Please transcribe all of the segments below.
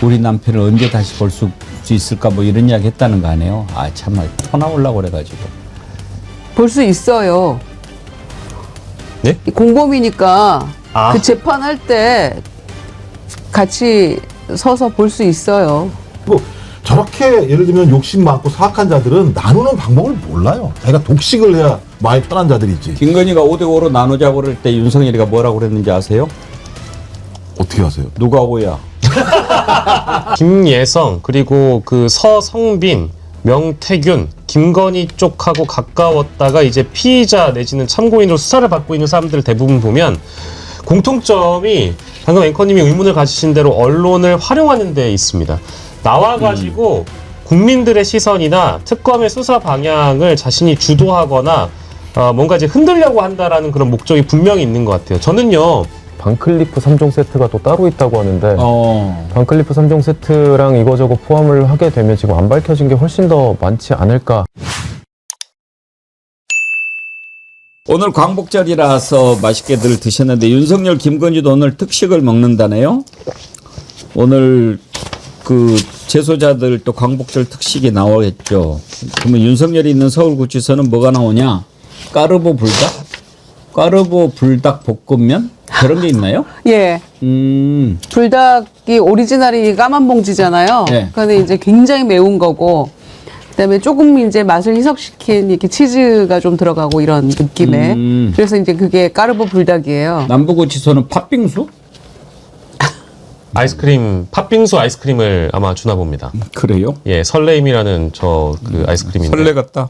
우리 남편을 언제 다시 볼 수 있을까 뭐 이런 이야기 했다는 거 아니에요? 아 참말 토 나오려고 그래가지고. 볼 수 있어요. 네? 공범이니까 아. 그 재판할 때 같이 서서 볼 수 있어요. 뭐 저렇게 예를 들면 욕심 많고 사악한 자들은 나누는 방법을 몰라요. 자기가 독식을 해야 마음이 편한 자들이지. 김건희가 5대5로 나누자고 그럴 때 윤석열이가 뭐라고 그랬는지 아세요? 어떻게 하세요? 누가 5야? 김예성 그리고 그 서성빈, 명태균, 김건희 쪽하고 가까웠다가 이제 피의자 내지는 참고인으로 수사를 받고 있는 사람들 대부분 보면 공통점이 방금 앵커님이 의문을 가지신 대로 언론을 활용하는 데 있습니다. 나와가지고 국민들의 시선이나 특검의 수사 방향을 자신이 주도하거나 뭔가 이제 흔들려고 한다라는 그런 목적이 분명히 있는 것 같아요. 저는요. 반클리프 3종 세트가 또 따로 있다고 하는데 반클리프 3종 세트랑 이거저거 포함을 하게 되면 지금 안 밝혀진 게 훨씬 더 많지 않을까. 오늘 광복절이라서 맛있게들 드셨는데 윤석열, 김건희도 오늘 특식을 먹는다네요. 오늘 그 재소자들 또 광복절 특식이 나오겠죠. 그러면 윤석열이 있는 서울구치소는 뭐가 나오냐? 까르보 불닭? 까르보 불닭 볶음면? 그런 게 있나요? 예. 불닭이 오리지널이 까만 봉지잖아요. 네. 근데 이제 굉장히 매운 거고, 그다음에 조금 이제 맛을 희석시킨 이렇게 치즈가 좀 들어가고 이런 느낌의. 그래서 이제 그게 까르보 불닭이에요. 남부구치소는 팥빙수? 아이스크림, 팥빙수 아이스크림을 아마 주나 봅니다. 그래요? 예, 설레임이라는 저 그 아이스크림인데. 설레 같다.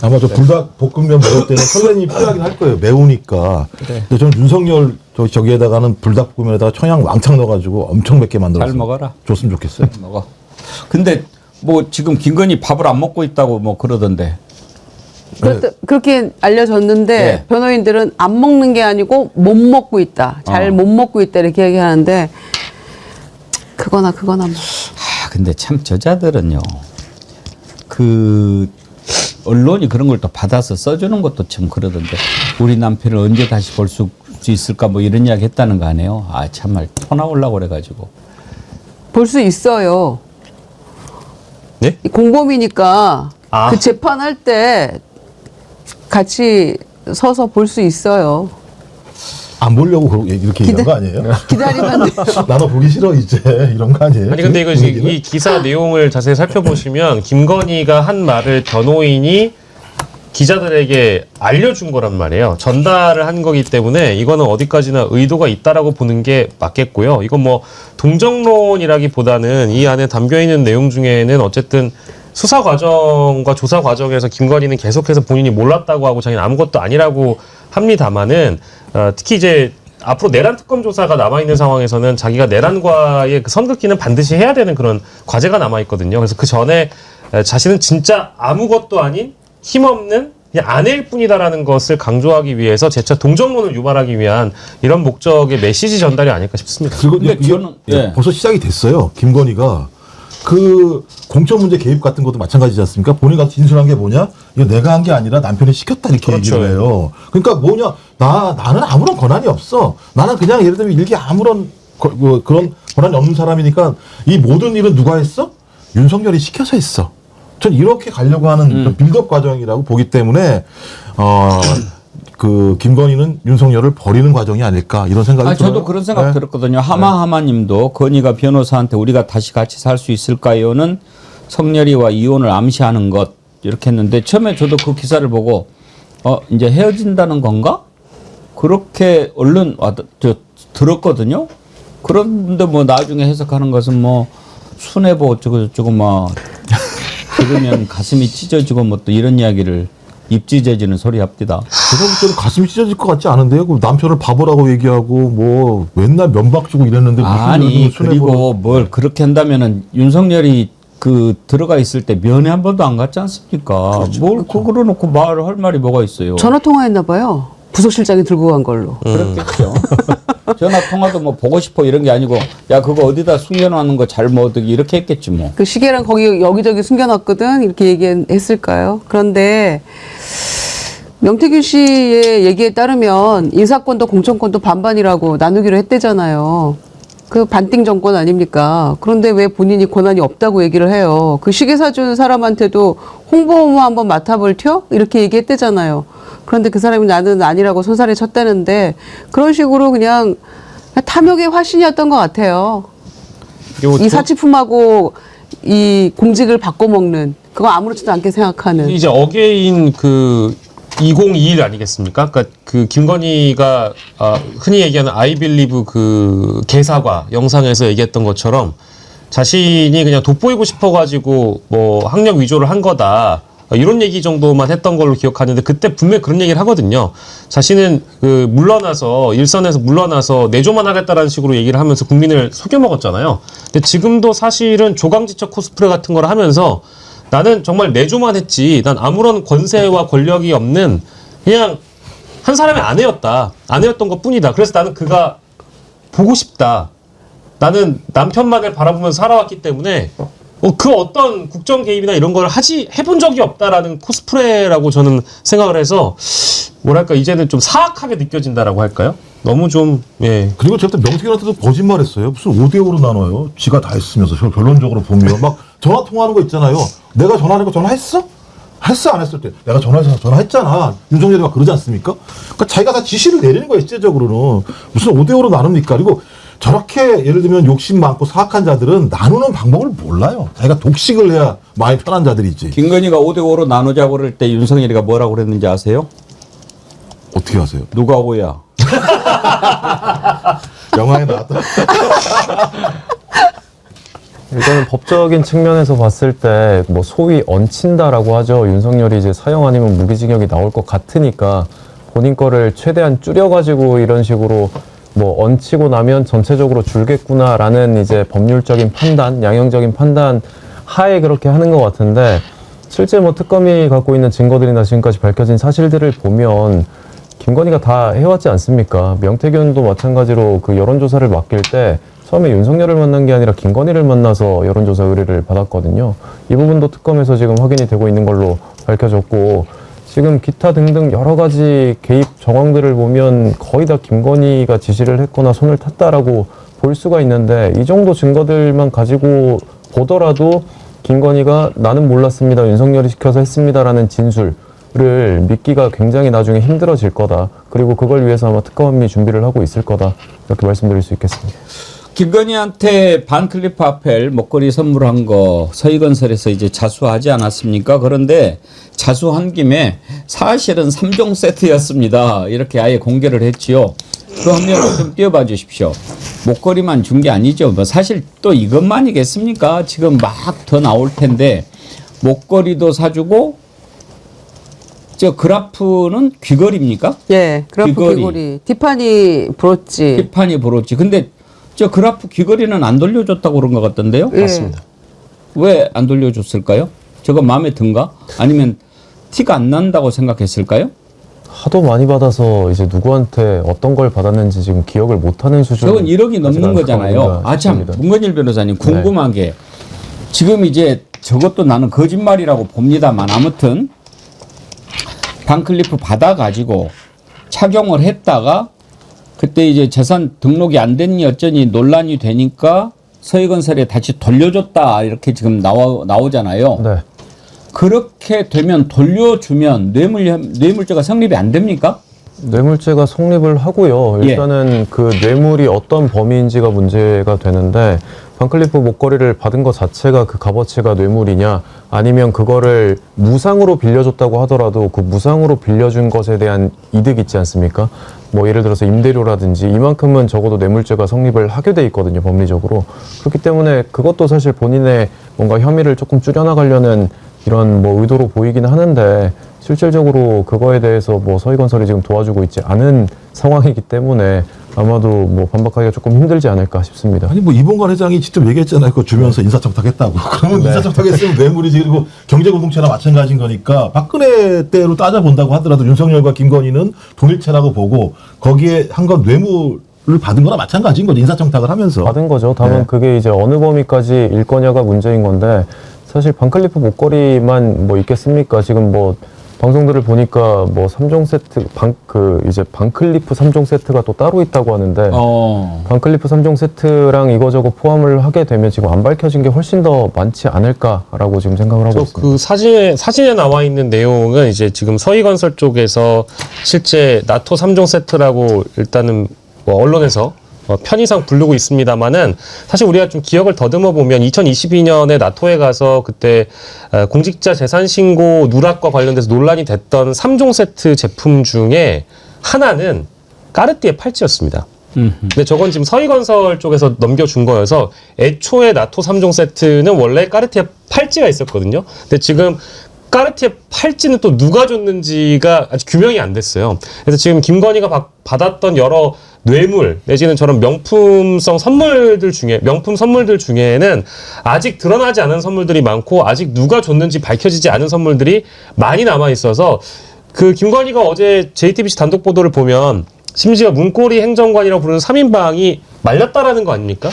아마 저 불닭 볶음면 먹을 때는 설레임이 필요하긴 할 거예요. 매우니까. 근데 저는 윤석열 저기에다가는 불닭 볶음면에다가 청양 왕창 넣어가지고 엄청 맵게 만들어서 잘 먹어라. 줬으면 좋겠어요. 먹어. 근데 뭐 지금 김건희 밥을 안 먹고 있다고 뭐 그러던데. 그렇게 알려졌는데 네. 변호인들은 안 먹는 게 아니고 못 먹고 있다. 잘 못 먹고 있다 이렇게 얘기하는데 그거나 뭐. 아 근데 참 저자들은요. 그 언론이 그런 걸 또 받아서 써주는 것도 참 그러던데. 우리 남편을 언제 다시 볼 수 있을까 뭐 이런 이야기 했다는 거 아니에요? 아 참말 토 나오려고 그래가지고. 볼 수 있어요. 네? 공범이니까 아. 그 재판할 때 같이 서서 볼 수 있어요. 안 보려고 이렇게 얘기한 거 아니에요? 기다리면 돼요. 나도 보기 싫어 이제 이런 거 아니에요? 아니 근데 이거 분위기는? 이 기사 내용을 자세히 살펴보시면 김건희가 한 말을 변호인이 기자들에게 알려준 거란 말이에요. 전달을 한 거기 때문에 이거는 어디까지나 의도가 있다라고 보는 게 맞겠고요. 이건 뭐 동정론이라기보다는 이 안에 담겨 있는 내용 중에는 어쨌든 수사 과정과 조사 과정에서 김건희는 계속해서 본인이 몰랐다고 하고 자기는 아무것도 아니라고 합니다만은 특히 이제 앞으로 내란 특검 조사가 남아 있는 상황에서는 자기가 내란과의 그 선긋기는 반드시 해야 되는 그런 과제가 남아 있거든요. 그래서 그 전에 자신은 진짜 아무것도 아닌 힘없는 그냥 아내일 뿐이다라는 것을 강조하기 위해서 재차 동정론을 유발하기 위한 이런 목적의 메시지 전달이 아닐까 싶습니다. 그리고 근데 이게 저는 예. 벌써 시작이 됐어요. 김건희가 그 공천 문제 개입 같은 것도 마찬가지지 않습니까? 본인이 진술한 게 뭐냐? 이거 내가 한 게 아니라 남편이 시켰다 이렇게 그렇죠. 얘기를 해요. 그러니까 뭐냐? 나는 아무런 권한이 없어. 나는 그냥 예를 들면 일개 아무런 그런 권한이 없는 사람이니까 이 모든 일은 누가 했어? 윤석열이 시켜서 했어. 전 이렇게 가려고 하는 그 빌드업 과정이라고 보기 때문에 그 김건희는 윤석열을 버리는 과정이 아닐까 이런 생각이 들어요. 저도 그런 생각 네. 들었거든요. 하마님도 건희가 변호사한테 우리가 다시 같이 살 수 있을까요는 성렬이와 이혼을 암시하는 것 이렇게 했는데 처음에 저도 그 기사를 보고 이제 헤어진다는 건가? 그렇게 얼른 들었거든요. 그런데 뭐 나중에 해석하는 것은 뭐 순애보 어쩌고 막 들으면 가슴이 찢어지고 뭐 또 이런 이야기를 입 찢어지는 소리 합디다. 제가 볼 때는 가슴이 찢어질 것 같지 않은데요. 그 남편을 바보라고 얘기하고 뭐 맨날 면박 주고 이랬는데 무슨 아니 요즘은 순애보를- 그리고 뭘 그렇게 한다면은 윤석열이 그 들어가 있을 때 면회 한 번도 안 갔지 않습니까? 뭘 그걸로 놓고 말을 할 말이 뭐가 있어요? 전화 통화했나 봐요. 부속실장이 들고 간 걸로. 그렇겠죠. 전화 통화도 뭐 보고 싶어 이런 게 아니고 야 그거 어디다 숨겨놓는 거 잘 뭐 어떻게 이렇게 했겠지 뭐. 그 시계랑 거기 여기저기 숨겨놨거든 이렇게 얘기했을까요? 그런데 명태균 씨의 얘기에 따르면 인사권도 공천권도 반반이라고 나누기로 했대잖아요. 그 반띵 정권 아닙니까? 그런데 왜 본인이 권한이 없다고 얘기를 해요? 그 시계 사주는 사람한테도 홍보무 한번 맡아볼 텨? 이렇게 얘기했대잖아요. 그런데 그 사람이 나는 아니라고 손살에 쳤다는데 그런 식으로 그냥 탐욕의 화신이었던 것 같아요. 그리고 이 사치품하고 이 공직을 바꿔먹는 그거 아무렇지도 않게 생각하는. 이제 어게인 그 2021 아니겠습니까? 그러니까 그 김건희가 흔히 얘기하는 I believe 그 개사과 영상에서 얘기했던 것처럼 자신이 그냥 돋보이고 싶어가지고 뭐 학력 위조를 한 거다. 이런 얘기 정도만 했던 걸로 기억하는데 그때 분명히 그런 얘기를 하거든요. 자신은 그 물러나서 일선에서 물러나서 내조만 하겠다라는 식으로 얘기를 하면서 국민을 속여먹었잖아요. 근데 지금도 사실은 조강지처 코스프레 같은 걸 하면서 나는 정말 내조만 했지 난 아무런 권세와 권력이 없는 그냥 한 사람의 아내였던 것 뿐이다. 그래서 나는 그가 보고 싶다. 나는 남편만을 바라보면서 살아왔기 때문에 그 어떤 국정 개입이나 이런 걸 해본 적이 없다라는 코스프레라고 저는 생각을 해서 뭐랄까 이제는 좀 사악하게 느껴진다라고 할까요? 너무 좀 예. 그리고 제가 명태균한테도 거짓말했어요. 무슨 5대5로 나눠요. 지가 다 했으면서 결론적으로 보면 막 전화 통화하는 거 있잖아요. 내가 전화하는 거 전화했어? 했어 안 했을 때 내가 전화했잖아. 윤석열이가 그러지 않습니까? 그러니까 자기가 다 지시를 내리는 거예요. 실제적으로는 무슨 5대5로 나눕니까? 그리고 저렇게 예를 들면 욕심 많고 사악한 자들은 나누는 방법을 몰라요. 자기가 독식을 해야 마음이 편한 자들이지. 김건희가 5대5로 나누자고 그럴 때 윤석열이가 뭐라고 그랬는지 아세요? 어떻게 아세요? 누가 5야? 영화에 나왔다. 일단은 법적인 측면에서 봤을 때 뭐 소위 얹힌다라고 하죠. 윤석열이 이제 사형 아니면 무기징역이 나올 것 같으니까 본인 거를 최대한 줄여가지고 이런 식으로 뭐 얹히고 나면 전체적으로 줄겠구나라는 이제 법률적인 판단, 양형적인 판단 하에 그렇게 하는 것 같은데 실제 뭐 특검이 갖고 있는 증거들이나 지금까지 밝혀진 사실들을 보면 김건희가 다 해왔지 않습니까? 명태균도 마찬가지로 그 여론조사를 맡길 때 처음에 윤석열을 만난 게 아니라 김건희를 만나서 여론조사 의뢰를 받았거든요. 이 부분도 특검에서 지금 확인이 되고 있는 걸로 밝혀졌고 지금 기타 등등 여러 가지 개입 정황들을 보면 거의 다 김건희가 지시를 했거나 손을 탔다라고 볼 수가 있는데 이 정도 증거들만 가지고 보더라도 김건희가 나는 몰랐습니다. 윤석열이 시켜서 했습니다라는 진술을 믿기가 굉장히 나중에 힘들어질 거다. 그리고 그걸 위해서 아마 특검이 준비를 하고 있을 거다. 이렇게 말씀드릴 수 있겠습니다. 김건희한테 반클리프 아펠 목걸이 선물한 거 서희건설에서 이제 자수하지 않았습니까? 그런데 자수한 김에 사실은 3종 세트였습니다. 이렇게 아예 공개를 했지요. 그 화면을 좀 띄워봐 주십시오. 목걸이만 준 게 아니죠. 뭐 사실 또 이것만이겠습니까? 지금 막 더 나올 텐데 목걸이도 사주고 저 그라프는 귀걸이입니까? 예, 그라프 귀걸이. 티파니 브로치. 티파니 브로치. 근데 저 그라프 귀걸이는 안 돌려줬다고 그런 것 같던데요? 예. 맞습니다. 왜 안 돌려줬을까요? 저거 마음에 든가? 아니면 티가 안 난다고 생각했을까요? 하도 많이 받아서 이제 누구한테 어떤 걸 받았는지 지금 기억을 못하는 수준. 저건 1억이 넘는 거잖아요. 아, 참, 문건일 변호사님 궁금한 게 지금 이제 저것도 나는 거짓말이라고 봅니다만 아무튼 반클리프 받아가지고 착용을 했다가 그때 이제 재산 등록이 안 됐니 어쩌니 논란이 되니까 서희건설에 다시 돌려줬다 이렇게 지금 나오잖아요. 네. 그렇게 되면 돌려주면 뇌물죄가 성립이 안 됩니까? 뇌물죄가 성립을 하고요. 일단은 그 뇌물이 어떤 범위인지가 문제가 되는데 반클리프 목걸이를 받은 것 자체가 그 값어치가 뇌물이냐 아니면 그거를 무상으로 빌려줬다고 하더라도 그 무상으로 빌려준 것에 대한 이득 있지 않습니까? 뭐 예를 들어서 임대료라든지 이만큼은 적어도 뇌물죄가 성립을 하게 돼 있거든요. 법리적으로. 그렇기 때문에 그것도 사실 본인의 뭔가 혐의를 조금 줄여나가려는 이런 뭐 의도로 보이기는 하는데 실질적으로 그거에 대해서 뭐 서희건설이 지금 도와주고 있지 않은 상황이기 때문에 아마도 뭐 반박하기가 조금 힘들지 않을까 싶습니다. 아니 뭐 이봉관 회장이 직접 얘기했잖아요. 그거 주면서 인사청탁했다고. 그러면 인사청탁했으면 뇌물이지. 그리고 경제공동체나 마찬가지인 거니까 박근혜 때로 따져본다고 하더라도 윤석열과 김건희는 동일체라고 보고 거기에 한 건 뇌물을 받은 거나 마찬가지인 거죠. 인사청탁을 하면서. 받은 거죠. 다만 네. 그게 이제 어느 범위까지 일 거냐가 문제인 건데 사실 반클리프 목걸이만 뭐 있겠습니까? 지금 뭐 방송들을 보니까 뭐 3종 세트 이제 반클리프 3종 세트가 또 따로 있다고 하는데 반클리프 3종 세트랑 이거저거 포함을 하게 되면 지금 안 밝혀진 게 훨씬 더 많지 않을까라고 지금 생각을 하고 있습니다. 그 사진에 나와 있는 내용은 이제 지금 서희건설 쪽에서 실제 나토 3종 세트라고 일단은 뭐 언론에서 편의상 부르고 있습니다만은 사실 우리가 좀 기억을 더듬어 보면 2022년에 나토에 가서 그때 공직자 재산 신고 누락과 관련돼서 논란이 됐던 3종 세트 제품 중에 하나는 까르띠에 팔찌였습니다. 근데 저건 지금 서희건설 쪽에서 넘겨준 거여서 애초에 나토 3종 세트는 원래 까르띠에 팔찌가 있었거든요. 근데 지금 까르띠에 팔찌는 또 누가 줬는지가 아직 규명이 안 됐어요. 그래서 지금 김건희가 받았던 여러 뇌물 내지는 저런 명품 선물들 중에는 아직 드러나지 않은 선물들이 많고 아직 누가 줬는지 밝혀지지 않은 선물들이 많이 남아 있어서 그 김건희가 어제 JTBC 단독 보도를 보면 심지어 문고리 행정관이라고 부르는 3인방이 말렸다라는 거 아닙니까?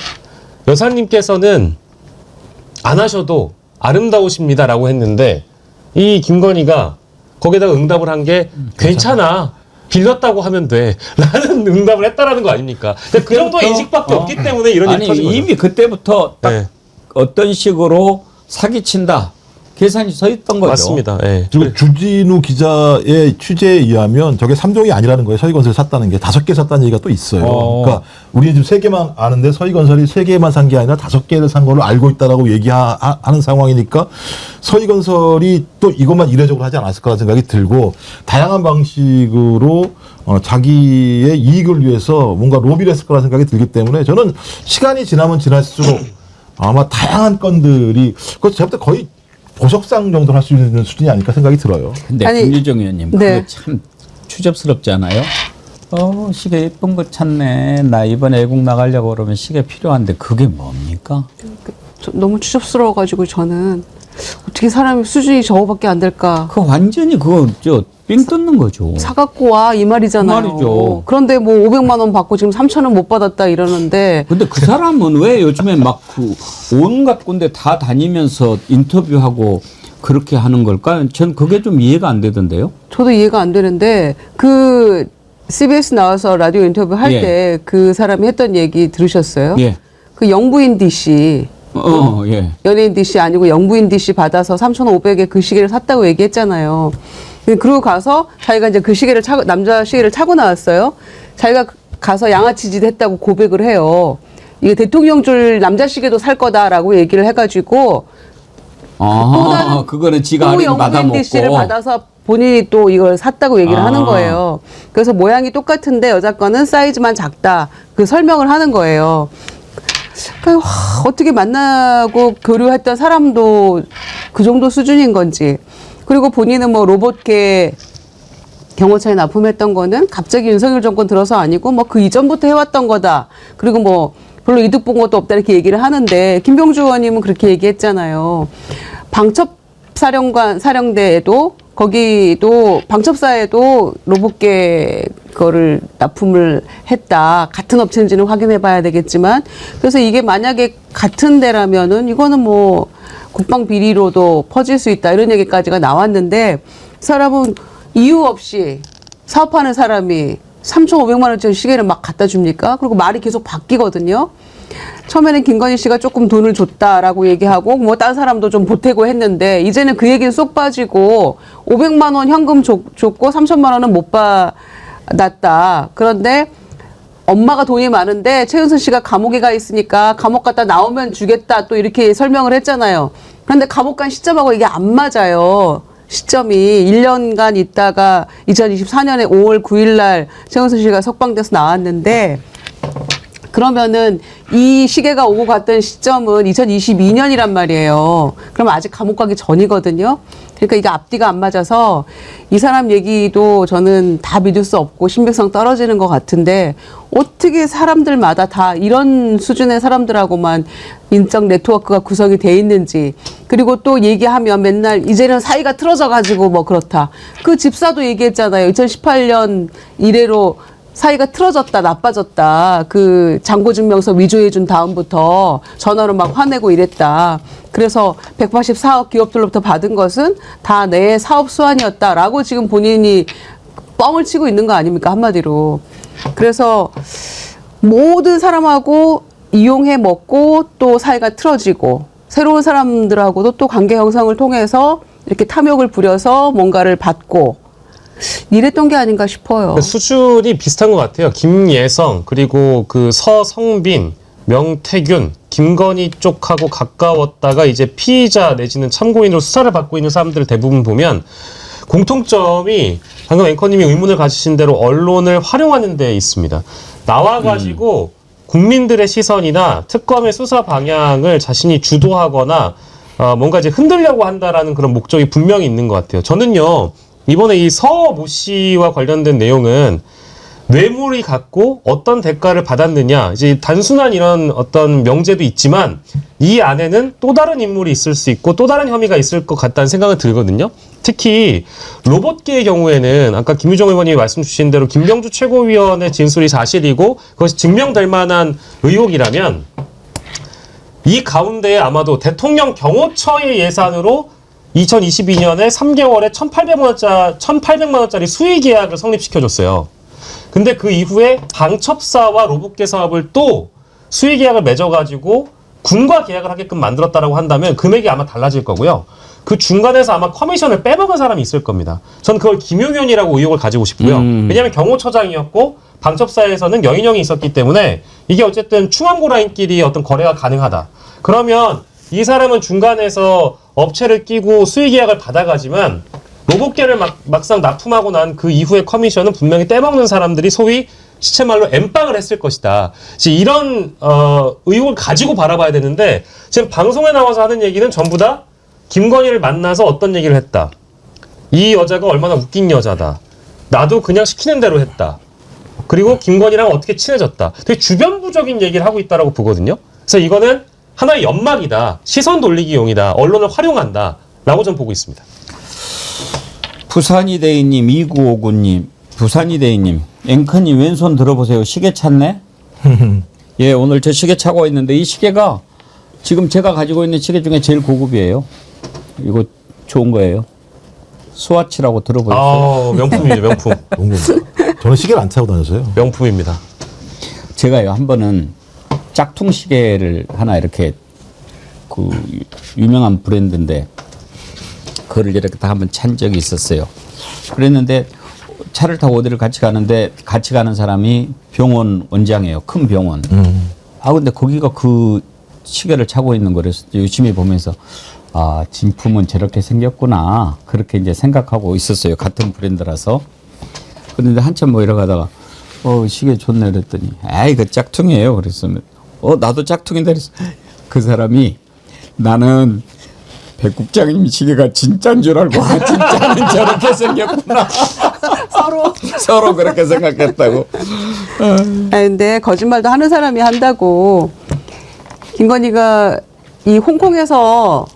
여사님께서는 안 하셔도 아름다우십니다라고 했는데 이 김건희가 거기다가 응답을 한 게 괜찮아. 빌렸다고 하면 돼. 라는 응답을 했다라는 거 아닙니까? 근데 그 정도의 인식밖에 없기 때문에 이런 일이 터진 거죠. 이미 그때부터 딱 네. 어떤 식으로 사기친다. 계산이 서 있던 거죠. 맞습니다. 예. 그리고 주진우 기자의 취재에 의하면 저게 3종이 아니라는 거예요. 서희건설이 샀다는 게 5개 샀다는 얘기가 또 있어요. 그러니까 우리는 지금 3개만 아는데 서희건설이 3개만 산 게 아니라 5개를 산 걸로 알고 있다라고 얘기하는 상황이니까 서희건설이 또 이것만 이례적으로 하지 않았을 거라는 생각이 들고 다양한 방식으로 자기의 이익을 위해서 뭔가 로비를 했을 거라는 생각이 들기 때문에 저는 시간이 지나면 지날수록 아마 다양한 건들이 그것도 제가 볼 때 거의 보석상 정도를 할 수 있는 수준이 아닐까 생각이 들어요. 근데 아니, 김유정 의원님 네. 그거 참 추접스럽지 않아요? 시계 예쁜 거 찾네. 나 이번에 애국 나가려고 그러면 시계 필요한데 그게 뭡니까? 너무 추접스러워가지고 저는 어떻게 사람이 수준이 저거밖에 안 될까. 그 완전히 그거 삥 뜯는 거죠. 사갖고 와 이 말이잖아요. 그 말이죠. 그런데 뭐 500만 원 받고 지금 3,000원 못 받았다 이러는데 근데 그 사람은 왜 요즘에 막 그 온갖 군데 다 다니면서 인터뷰하고 그렇게 하는 걸까? 전 그게 좀 이해가 안 되던데요. 저도 이해가 안 되는데 그 CBS 나와서 라디오 인터뷰 할 예. 때 그 사람이 했던 얘기 들으셨어요? 예. 그 영부인 DC 예. 연예인 DC 아니고 영부인 DC 받아서 3,500에 그 시계를 샀다고 얘기했잖아요. 그러고 가서 자기가 이제 그 시계를 남자 시계를 차고 나왔어요. 자기가 가서 양아치 짓 했다고 고백을 해요. 이게 대통령 줄 남자 시계도 살 거다라고 얘기를 해가지고 그거는 지가 또 할인 영부인 받아먹고. DC를 받아서 본인이 또 이걸 샀다고 얘기를 하는 거예요. 그래서 모양이 똑같은데 여자 거는 사이즈만 작다. 그 설명을 하는 거예요. 그러니까 어떻게 만나고 교류했던 사람도 그 정도 수준인 건지. 그리고 본인은 뭐 로봇계 경호처에 납품했던 거는 갑자기 윤석열 정권 들어서 아니고 뭐 그 이전부터 해왔던 거다. 그리고 뭐 별로 이득 본 것도 없다 이렇게 얘기를 하는데 김병주 의원님은 그렇게 얘기했잖아요. 사령대에도 거기도 방첩사에도 로봇계 거를 납품을 했다. 같은 업체인지는 확인해 봐야 되겠지만 그래서 이게 만약에 같은 데라면은 이거는 뭐 국방 비리로도 퍼질 수 있다. 이런 얘기까지가 나왔는데 사람은 이유 없이 사업하는 사람이 3,500만 원짜리 시계를 막 갖다 줍니까? 그리고 말이 계속 바뀌거든요. 처음에는 김건희 씨가 조금 돈을 줬다라고 얘기하고 뭐 다른 사람도 좀 보태고 했는데 이제는 그 얘기는 쏙 빠지고 500만 원 현금 줬고 3,000만 원은 못 받았다. 그런데 엄마가 돈이 많은데 최은순 씨가 감옥에 가 있으니까 감옥 갔다 나오면 주겠다 또 이렇게 설명을 했잖아요. 그런데 감옥 간 시점하고 이게 안 맞아요. 시점이 1년간 있다가 2024년에 5월 9일 날 최은순 씨가 석방돼서 나왔는데 그러면은 이 시계가 오고 갔던 시점은 2022년이란 말이에요. 그러면 아직 감옥 가기 전이거든요. 그러니까 이게 앞뒤가 안 맞아서 이 사람 얘기도 저는 다 믿을 수 없고 신빙성 떨어지는 것 같은데 어떻게 사람들마다 다 이런 수준의 사람들하고만 인적 네트워크가 구성이 돼 있는지 그리고 또 얘기하면 맨날 이제는 사이가 틀어져 가지고 뭐 그렇다. 그 집사도 얘기했잖아요. 2018년 이래로 사이가 틀어졌다, 나빠졌다. 그 잔고증명서 위조해준 다음부터 전화로 막 화내고 이랬다. 그래서 184억 기업들로부터 받은 것은 다 내 사업 수완이었다라고 지금 본인이 뻥을 치고 있는 거 아닙니까? 한마디로. 그래서 모든 사람하고 이용해 먹고 또 사이가 틀어지고 새로운 사람들하고도 또 관계 형성을 통해서 이렇게 탐욕을 부려서 뭔가를 받고 이랬던 게 아닌가 싶어요. 수준이 비슷한 것 같아요. 김예성 그리고 그 서성빈, 명태균, 김건희 쪽하고 가까웠다가 이제 피의자 내지는 참고인으로 수사를 받고 있는 사람들 대부분 보면 공통점이 방금 앵커님이 의문을 가지신 대로 언론을 활용하는 데 있습니다. 나와가지고 국민들의 시선이나 특검의 수사 방향을 자신이 주도하거나 뭔가 이제 흔들려고 한다라는 그런 목적이 분명히 있는 것 같아요. 저는요, 이번에 이 서 모 씨와 관련된 내용은 뇌물이 갖고 어떤 대가를 받았느냐, 이제 단순한 이런 어떤 명제도 있지만 이 안에는 또 다른 인물이 있을 수 있고 또 다른 혐의가 있을 것 같다는 생각은 들거든요. 특히 로봇계의 경우에는 아까 김유정 의원님이 말씀 주신 대로 김병주 최고위원의 진술이 사실이고 그것이 증명될 만한 의혹이라면 이 가운데에 아마도 대통령 경호처의 예산으로 2022년에 3개월에 1,800만 원짜리 수의 계약을 성립시켜줬어요. 근데 그 이후에 방첩사와 로봇계 사업을 또 수의 계약을 맺어가지고 군과 계약을 하게끔 만들었다라고 한다면 금액이 아마 달라질 거고요. 그 중간에서 아마 커미션을 빼먹은 사람이 있을 겁니다. 전 그걸 김용현이라고 의혹을 가지고 싶고요. 왜냐하면 경호처장이었고 방첩사에서는 여인형이 있었기 때문에 이게 어쨌든 충암고 라인끼리 어떤 거래가 가능하다. 그러면 이 사람은 중간에서 업체를 끼고 수의 계약을 받아가지만 로봇계를 막상 납품하고 난 그 이후의 커미션은 분명히 떼먹는 사람들이 소위 시체말로 엠빵을 했을 것이다. 이런 의혹을 가지고 바라봐야 되는데 지금 방송에 나와서 하는 얘기는 전부 다 김건희를 만나서 어떤 얘기를 했다. 이 여자가 얼마나 웃긴 여자다. 나도 그냥 시키는 대로 했다. 그리고 김건희랑 어떻게 친해졌다. 되게 주변부적인 얘기를 하고 있다라고 보거든요. 그래서 이거는 하나의 연막이다. 시선 돌리기용이다. 언론을 활용한다. 라고 좀 보고 있습니다. 부산이대인님, 2959님, 부산이대인님, 앵커님 왼손 들어보세요. 시계 찾네? 예, 오늘 저 시계 차고 있는데 이 시계가 지금 제가 가지고 있는 시계 중에 제일 고급이에요. 이거 좋은 거예요. 스와치라고 들어보셨어요? 명품이죠, 명품. 저는 시계를 안 차고 다녀서요. 명품입니다. 제가요, 한 번은 짝퉁 시계를 하나 이렇게 그 유명한 브랜드인데 그거를 이렇게 다 한번 찬 적이 있었어요. 그랬는데 차를 타고 어디를 같이 가는데 같이 가는 사람이 병원 원장이에요. 큰 병원. 근데 거기가 그 시계를 차고 있는 거를 유심히 보면서 아, 진품은 저렇게 생겼구나. 그렇게 이제 생각하고 있었어요. 같은 브랜드라서. 그런데 한참 뭐 이러가다가 시계 좋네 그랬더니 에이, 그 짝퉁이에요. 그래서 나도 짝퉁인데 그래서 그 사람이 나는 백 국장님 시계가 진짜인 줄 알고 진짜는 저렇게 생겼구나. 서로 그렇게 생각했다고. 근데 거짓말도 하는 사람이 한다고. 김건희가 이 홍콩에서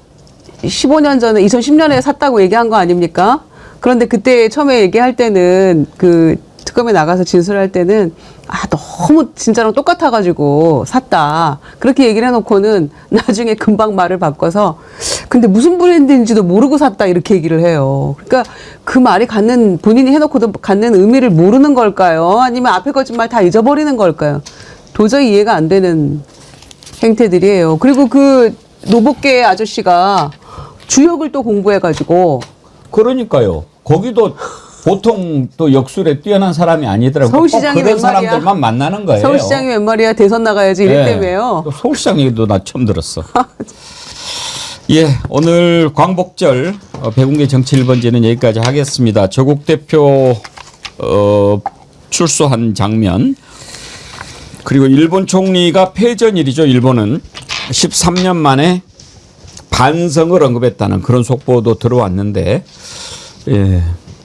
15년 전에 2010년에 샀다고 얘기한 거 아닙니까? 그런데 그때 처음에 얘기할 때는 그 특검에 나가서 진술할 때는 너무 진짜랑 똑같아가지고 샀다. 그렇게 얘기를 해놓고는 나중에 금방 말을 바꿔서 근데 무슨 브랜드인지도 모르고 샀다 이렇게 얘기를 해요. 그러니까 그 말이 본인이 해놓고도 갖는 의미를 모르는 걸까요? 아니면 앞에 거짓말 다 잊어버리는 걸까요? 도저히 이해가 안 되는 행태들이에요. 그리고 그 로봇계 아저씨가 주역을 또 공부해가지고 그러니까요. 거기도 보통 또 역술에 뛰어난 사람이 아니더라고요. 서울시장이 그런 웬 말이야. 사람들만 만나는 거예요. 서울시장이 웬 말이야 대선 나가야지 이랬다며요. 또 서울시장 얘기도 나 처음 들었어. 예, 오늘 광복절 백운계 정치 1번지는 여기까지 하겠습니다. 조국 대표 출소한 장면 그리고 일본 총리가 패전일이죠. 일본은 13년 만에 반성을 언급했다는 그런 속보도 들어왔는데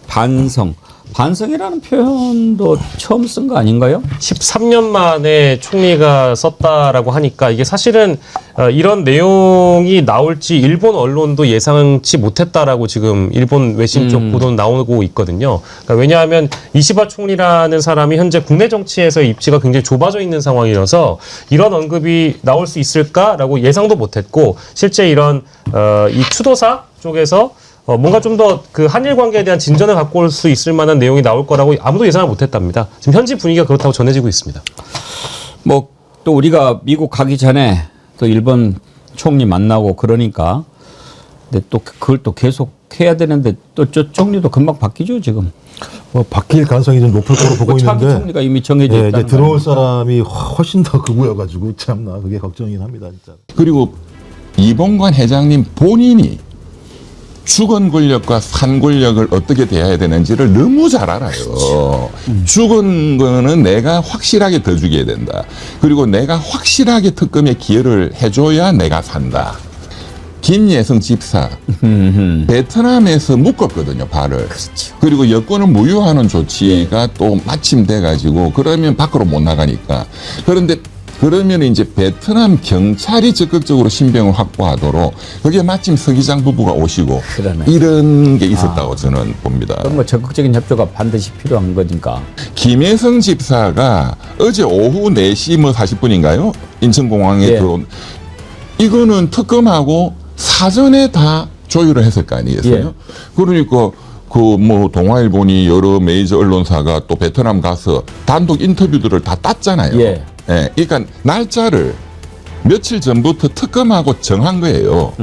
반성. 반성이라는 표현도 처음 쓴 거 아닌가요? 13년 만에 총리가 썼다라고 하니까 이게 사실은 이런 내용이 나올지 일본 언론도 예상치 못했다라고 지금 일본 외신 쪽 보도는 나오고 있거든요. 그러니까 왜냐하면 이시바 총리라는 사람이 현재 국내 정치에서의 입지가 굉장히 좁아져 있는 상황이어서 이런 언급이 나올 수 있을까라고 예상도 못했고 실제 이런 이 추도사 쪽에서 뭔가 좀 더 그 한일 관계에 대한 진전을 갖고 올 수 있을 만한 내용이 나올 거라고 아무도 예상을 못했답니다. 지금 현지 분위기가 그렇다고 전해지고 있습니다. 뭐 또 우리가 미국 가기 전에 또 일본 총리 만나고 그러니까 근데 또 그걸 또 계속 해야 되는데 또 저 총리도 금방 바뀌죠 지금. 뭐 바뀔 가능성이 좀 높을 거로 보고 차기 있는데 총리가 이미 정해져 예, 있다는 이제 들어올 거 사람이 훨씬 더 극우여가지고 참나 그게 걱정이긴 합니다 진짜. 그리고 이봉관 회장님 본인이 주건 권력과 산 권력을 어떻게 대해야 되는지를 너무 잘 알아요. 주건 거는 내가 확실하게 더 주게 된다. 그리고 내가 확실하게 특검에 기여를 해줘야 내가 산다. 김예성 집사 베트남에서 묶었거든요, 발을. 그리고 여권을 무효하는 조치가 또 마침 돼가지고 그러면 밖으로 못 나가니까. 그런데 그러면 이제 베트남 경찰이 적극적으로 신병을 확보하도록 그게 마침 서 기장 부부가 오시고 그러네. 이런 게 있었다고 저는 봅니다. 그럼 뭐 적극적인 협조가 반드시 필요한 거니까. 김혜성 집사가 어제 오후 4시 뭐 40분인가요? 인천공항에 예. 들어온 이거는 특검하고 사전에 다 조율을 했을 거 아니겠어요? 예. 그러니까 그 뭐 동아일보니 여러 메이저 언론사가 또 베트남 가서 단독 인터뷰들을 다 땄잖아요. 예. 예, 그러니까 날짜를 며칠 전부터 특검하고 정한 거예요.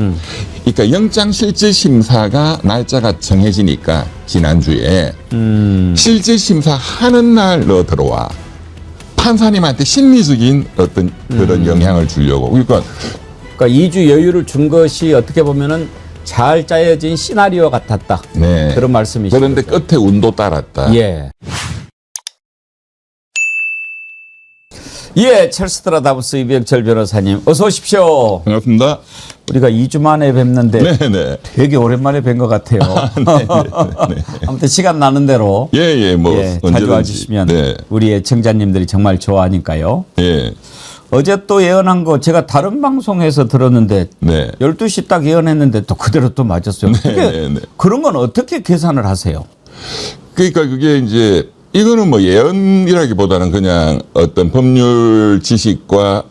그러니까 영장실질심사가 날짜가 정해지니까 지난주에 실질심사 하는 날로 들어와 판사님한테 심리적인 어떤 그런 영향을 주려고. 그러니까 2주 여유를 준 것이 어떻게 보면은 잘 짜여진 시나리오 같았다. 네. 그런 말씀이시죠. 그런데 끝에 운도 따랐다. 예. 예, 첼스트라다무스 이병철 변호사님 어서 오십시오. 반갑습니다. 우리가 2주 만에 뵙는데 네네. 되게 오랜만에 뵌 것 같아요. 아무튼 시간 나는 대로 예, 뭐 예, 자주 언제든지. 와주시면 네. 우리 애청자님들이 정말 좋아하니까요. 예. 어제 또 예언한 거 제가 다른 방송에서 들었는데 네. 12시 딱 예언했는데 또 그대로 또 맞았어요. 네. 그런 건 어떻게 계산을 하세요? 그러니까 그게 이제 이거는 뭐 예언이라기보다는 그냥 어떤 법률 지식과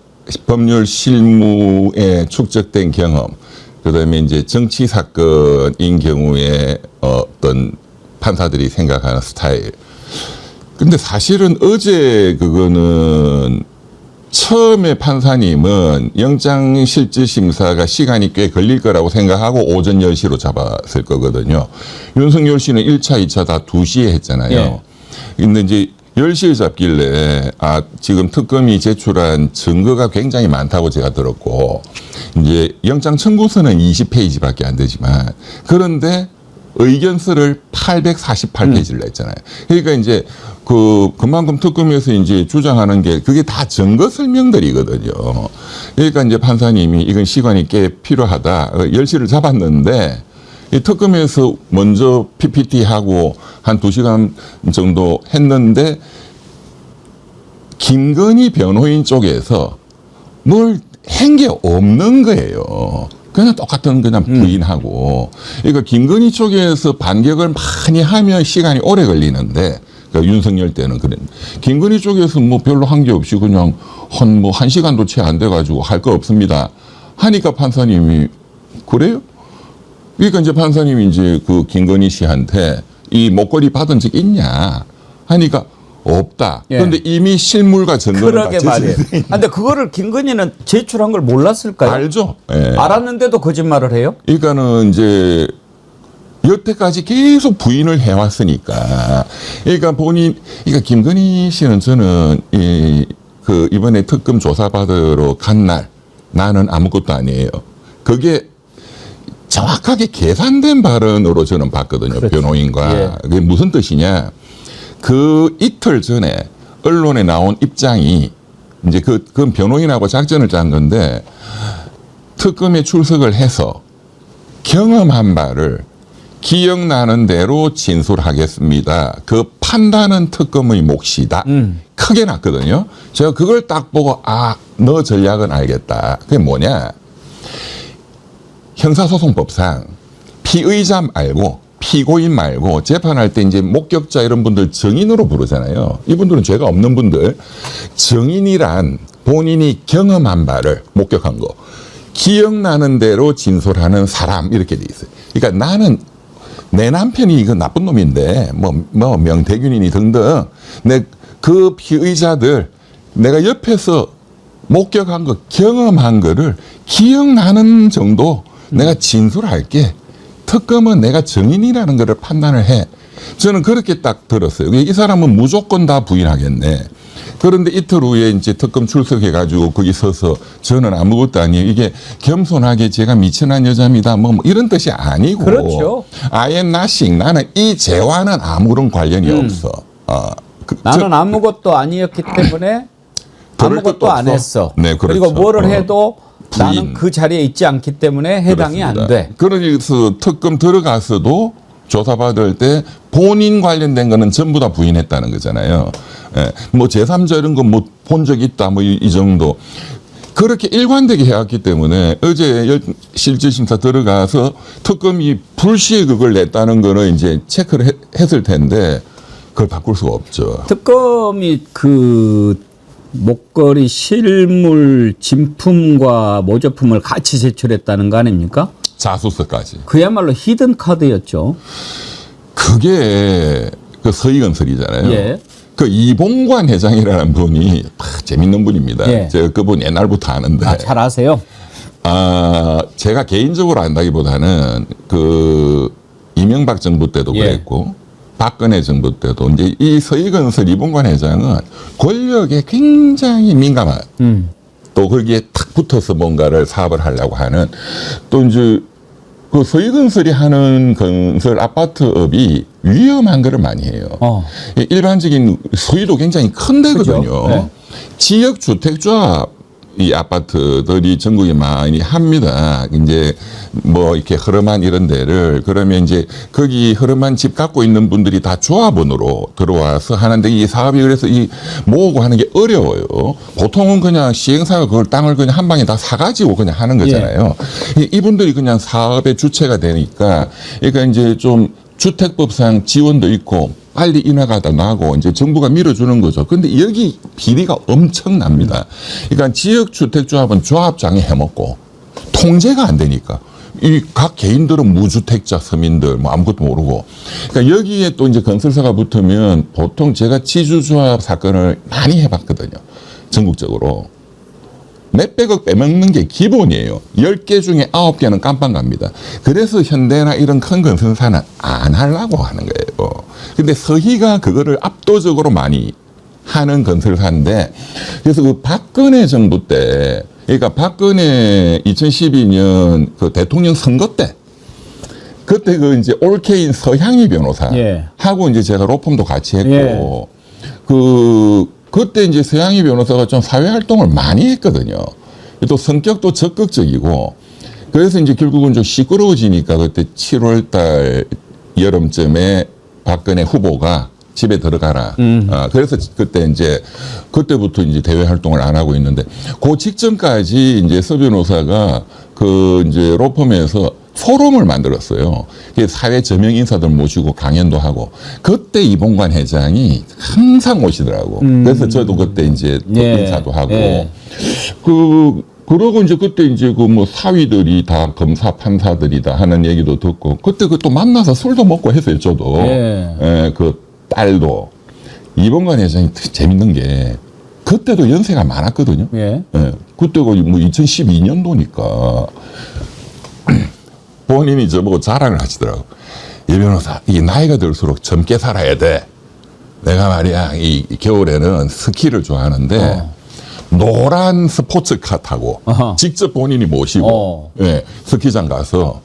법률 실무에 축적된 경험, 그다음에 이제 정치 사건인 경우에 어떤 판사들이 생각하는 스타일. 근데 사실은 어제 그거는 처음에 판사님은 영장실질심사가 시간이 꽤 걸릴 거라고 생각하고 오전 10시로 잡았을 거거든요. 윤석열 씨는 1차, 2차 다 2시에 했잖아요. 예. 근데 이제 10시에 잡길래 지금 특검이 제출한 증거가 굉장히 많다고 제가 들었고 이제 영장 청구서는 20페이지밖에 안 되지만 그런데 의견서를 848페이지를 냈잖아요. 그러니까 이제 그만큼 특검에서 이제 주장하는 게 그게 다 증거 설명들이거든요. 그러니까 이제 판사님이 이건 시간이 꽤 필요하다. 10시를 잡았는데 이 특검에서 먼저 PPT하고 한 2시간 정도 했는데 김건희 변호인 쪽에서 뭘 한 게 없는 거예요. 그냥 똑같은 그냥 부인하고. 그러니까 김건희 쪽에서 반격을 많이 하면 시간이 오래 걸리는데 그러니까 윤석열 때는 그랬는데 김건희 쪽에서 뭐 별로 한 게 없이 그냥 한 1시간도 채 안 돼가지고 할 거 없습니다. 하니까 판사님이 그래요? 그러니까 이제 판사님이 이제 그 김건희 씨한테 이 목걸이 받은 적 있냐 하니까 없다. 예. 그런데 이미 실물과 증거는 다 그러게 말이에요. 제출돼 있는. 근데 그거를 김건희는 제출한 걸 몰랐을까요? 알죠. 예. 알았는데도 거짓말을 해요? 그러니까는 이제 여태까지 계속 부인을 해왔으니까. 그러니까 그러니까 김건희 씨는 저는 이번에 특검 조사받으러 간 날 나는 아무것도 아니에요. 그게 정확하게 계산된 발언으로 저는 봤거든요. 그렇죠. 변호인과. 예. 그게 무슨 뜻이냐. 그 이틀 전에 언론에 나온 입장이 이제 그건 변호인하고 작전을 짠 건데 특검에 출석을 해서 경험한 바를 기억나는 대로 진술하겠습니다. 그 판단은 특검의 몫이다. 크게 났거든요. 제가 그걸 딱 보고 너 전략은 알겠다. 그게 뭐냐? 형사소송법상 피의자 말고 피고인 말고 재판할 때 이제 목격자 이런 분들 증인으로 부르잖아요. 이분들은 죄가 없는 분들. 증인이란 본인이 경험한 바를 목격한 거. 기억나는 대로 진술하는 사람 이렇게 돼 있어요. 그러니까 나는 내 남편이 이거 나쁜 놈인데 뭐 명태균이니 등등 내 그 피의자들 내가 옆에서 목격한 거 경험한 거를 기억나는 정도 내가 진술할게. 특검은 내가 증인이라는 거를 판단을 해. 저는 그렇게 딱 들었어요. 이 사람은 무조건 다 부인하겠네. 그런데 이틀 후에 이제 특검 출석해가지고 거기 서서 저는 아무것도 아니에요. 이게 겸손하게 제가 미천한 여자입니다. 뭐 이런 뜻이 아니고. 그렇죠. I am nothing. 나는 이 죄와는 아무런 관련이 없어. 나는 아무것도 아니었기 때문에 그럴 아무것도 것도 안 없어. 했어. 네, 그렇죠. 그리고 뭐를 해도 부인. 나는 그 자리에 있지 않기 때문에 해당이 안 돼. 그래서 특검 들어가서도 조사받을 때 본인 관련된 거는 전부 다 부인했다는 거잖아요. 예. 뭐 제3자 이런 거 뭐 본 적 있다 뭐 이 정도. 그렇게 일관되게 해왔기 때문에 어제 실질심사 들어가서 특검이 불시에 그걸 냈다는 거는 이제 체크를 했을 텐데 그걸 바꿀 수가 없죠. 특검이 그 목걸이 실물 진품과 모조품을 같이 제출했다는 거 아닙니까? 자수서까지. 그야말로 히든 카드였죠. 그게 그 서희건설이잖아요. 예. 그 이봉관 회장이라는 분이 재밌는 분입니다. 예. 제가 그분 옛날부터 아는데. 잘 아세요? 제가 개인적으로 안다기보다는 그 이명박 정부 때도 예. 그랬고 박근혜 정부 때도 이제 이 서희건설 이봉관 회장은 권력에 굉장히 민감한 또 거기에 탁 붙어서 뭔가를 사업을 하려고 하는 또 이제 그 서희건설이 하는 건설 아파트업이 위험한 거를 많이 해요. 일반적인 소유도 굉장히 큰 데거든요. 그죠? 네. 지역 주택조합 이 아파트들이 전국에 많이 합니다. 이제 뭐 이렇게 허름한 이런 데를 그러면 이제 거기 허름한 집 갖고 있는 분들이 다 조합원으로 들어와서 하는데 이 사업이 그래서 이 모으고 하는 게 어려워요. 보통은 그냥 시행사가 그걸 땅을 그냥 한 방에 다 사가지고 그냥 하는 거잖아요. 이분들이 그냥 사업의 주체가 되니까 그러니까 이제 좀 주택법상 지원도 있고 빨리 인하가다 나고 이제 정부가 밀어주는 거죠. 근데 여기 비리가 엄청납니다. 그러니까 지역주택조합은 조합장에 해먹고 통제가 안 되니까 이 각 개인들은 무주택자 서민들 뭐 아무것도 모르고 그러니까 여기에 또 이제 건설사가 붙으면 보통 제가 지주조합 사건을 많이 해봤거든요. 전국적으로. 몇백억 빼먹는 게 기본이에요. 10개 중에 9개는 깜빵 갑니다. 그래서 현대나 이런 큰 건설사는 안 하려고 하는 거예요. 근데 서희가 그거를 압도적으로 많이 하는 건설사인데 그래서 그 박근혜 정부 때 그러니까 박근혜 2012년 그 대통령 선거 때 그때 그 이제 올케인 서향희 변호사 예. 하고 이제 제가 로펌도 같이 했고 예. 그때 이제 서양희 변호사가 좀 사회 활동을 많이 했거든요. 또 성격도 적극적이고 그래서 이제 결국은 좀 시끄러워지니까 그때 7월 달 여름쯤에 박근혜 후보가 집에 들어가라. 그래서 그때 이제 그때부터 이제 대외 활동을 안 하고 있는데 그 직전까지 이제 서 변호사가 그 이제 로펌에서 포럼을 만들었어요. 사회 저명 인사들 모시고 강연도 하고 그때 이봉관 회장이 항상 오시더라고. 그래서 저도 그때 이제 예. 인사도 하고 예. 그러고 이제 그때 이제 그 뭐 사위들이 다 검사 판사들이다 하는 얘기도 듣고 그때 그 또 만나서 술도 먹고 했어요. 저도 예. 그 딸도 이봉관 회장이 재밌는 게 그때도 연세가 많았거든요. 예. 그때가 뭐 2012년도니까. 본인이 저보고 자랑을 하시더라고. 이 변호사, 이 나이가 들수록 젊게 살아야 돼. 내가 말이야, 이 겨울에는 스키를 좋아하는데, 노란 스포츠카 타고, 직접 본인이 모시고, 예, 스키장 가서,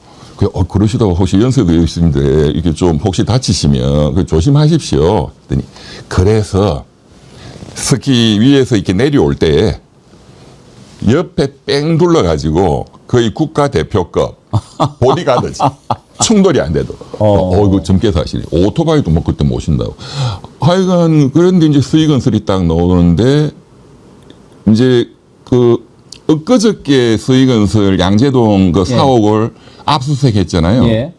그러시다가 혹시 연세가 있으신데, 이렇게 좀 혹시 다치시면, 조심하십시오. 그랬더니, 그래서, 스키 위에서 이렇게 내려올 때, 옆에 뺑 둘러가지고, 거의 국가대표급, 보디가드지. 충돌이 안 돼도. 이거 젊게 사시네. 오토바이도 뭐 그때 모신다고. 하여간, 그런데 이제 수의건설이 딱 나오는데, 이제 엊그저께 수의건설 양재동 그 사옥을 압수수색 했잖아요. 예.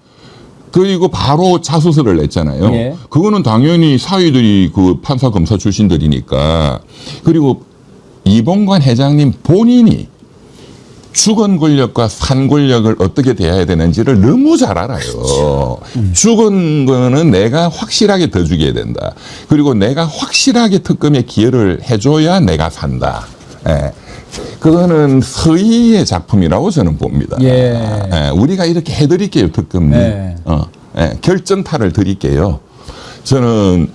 그리고 바로 자수서를 냈잖아요. 예. 그거는 당연히 사위들이 그 판사 검사 출신들이니까. 그리고 이봉관 회장님 본인이 주건 권력과 산 권력을 어떻게 대해야 되는지를 너무 잘 알아요. 주건 거는 내가 확실하게 더 주게 된다. 그리고 내가 확실하게 특검에 기여를 해줘야 내가 산다. 예. 그거는 서희의 작품이라고 저는 봅니다. 예. 우리가 이렇게 해드릴게요, 특검님. 네. 결정타를 드릴게요. 저는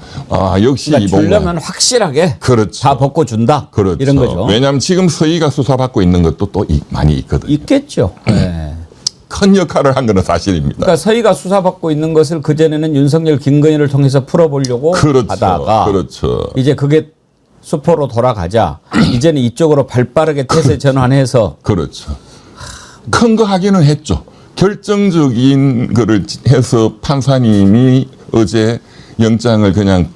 역시 그러니까 이봉관. 주려면 확실하게 그렇죠. 다 벗고 준다. 그렇죠. 이런 거죠. 왜냐하면 지금 서희가 수사받고 있는 것도 또 많이 있거든요. 있겠죠. 네. 큰 역할을 한 거는 사실입니다. 그러니까 서희가 수사받고 있는 것을 그전에는 윤석열, 김건희를 통해서 풀어보려고 그렇죠. 하다가 그렇죠. 이제 그게 수포로 돌아가자 이제는 이쪽으로 발빠르게 태세 전환해서 그렇죠. 큰 거 하기는 했죠. 결정적인 거를 해서 판사님이 어제 영장을 그냥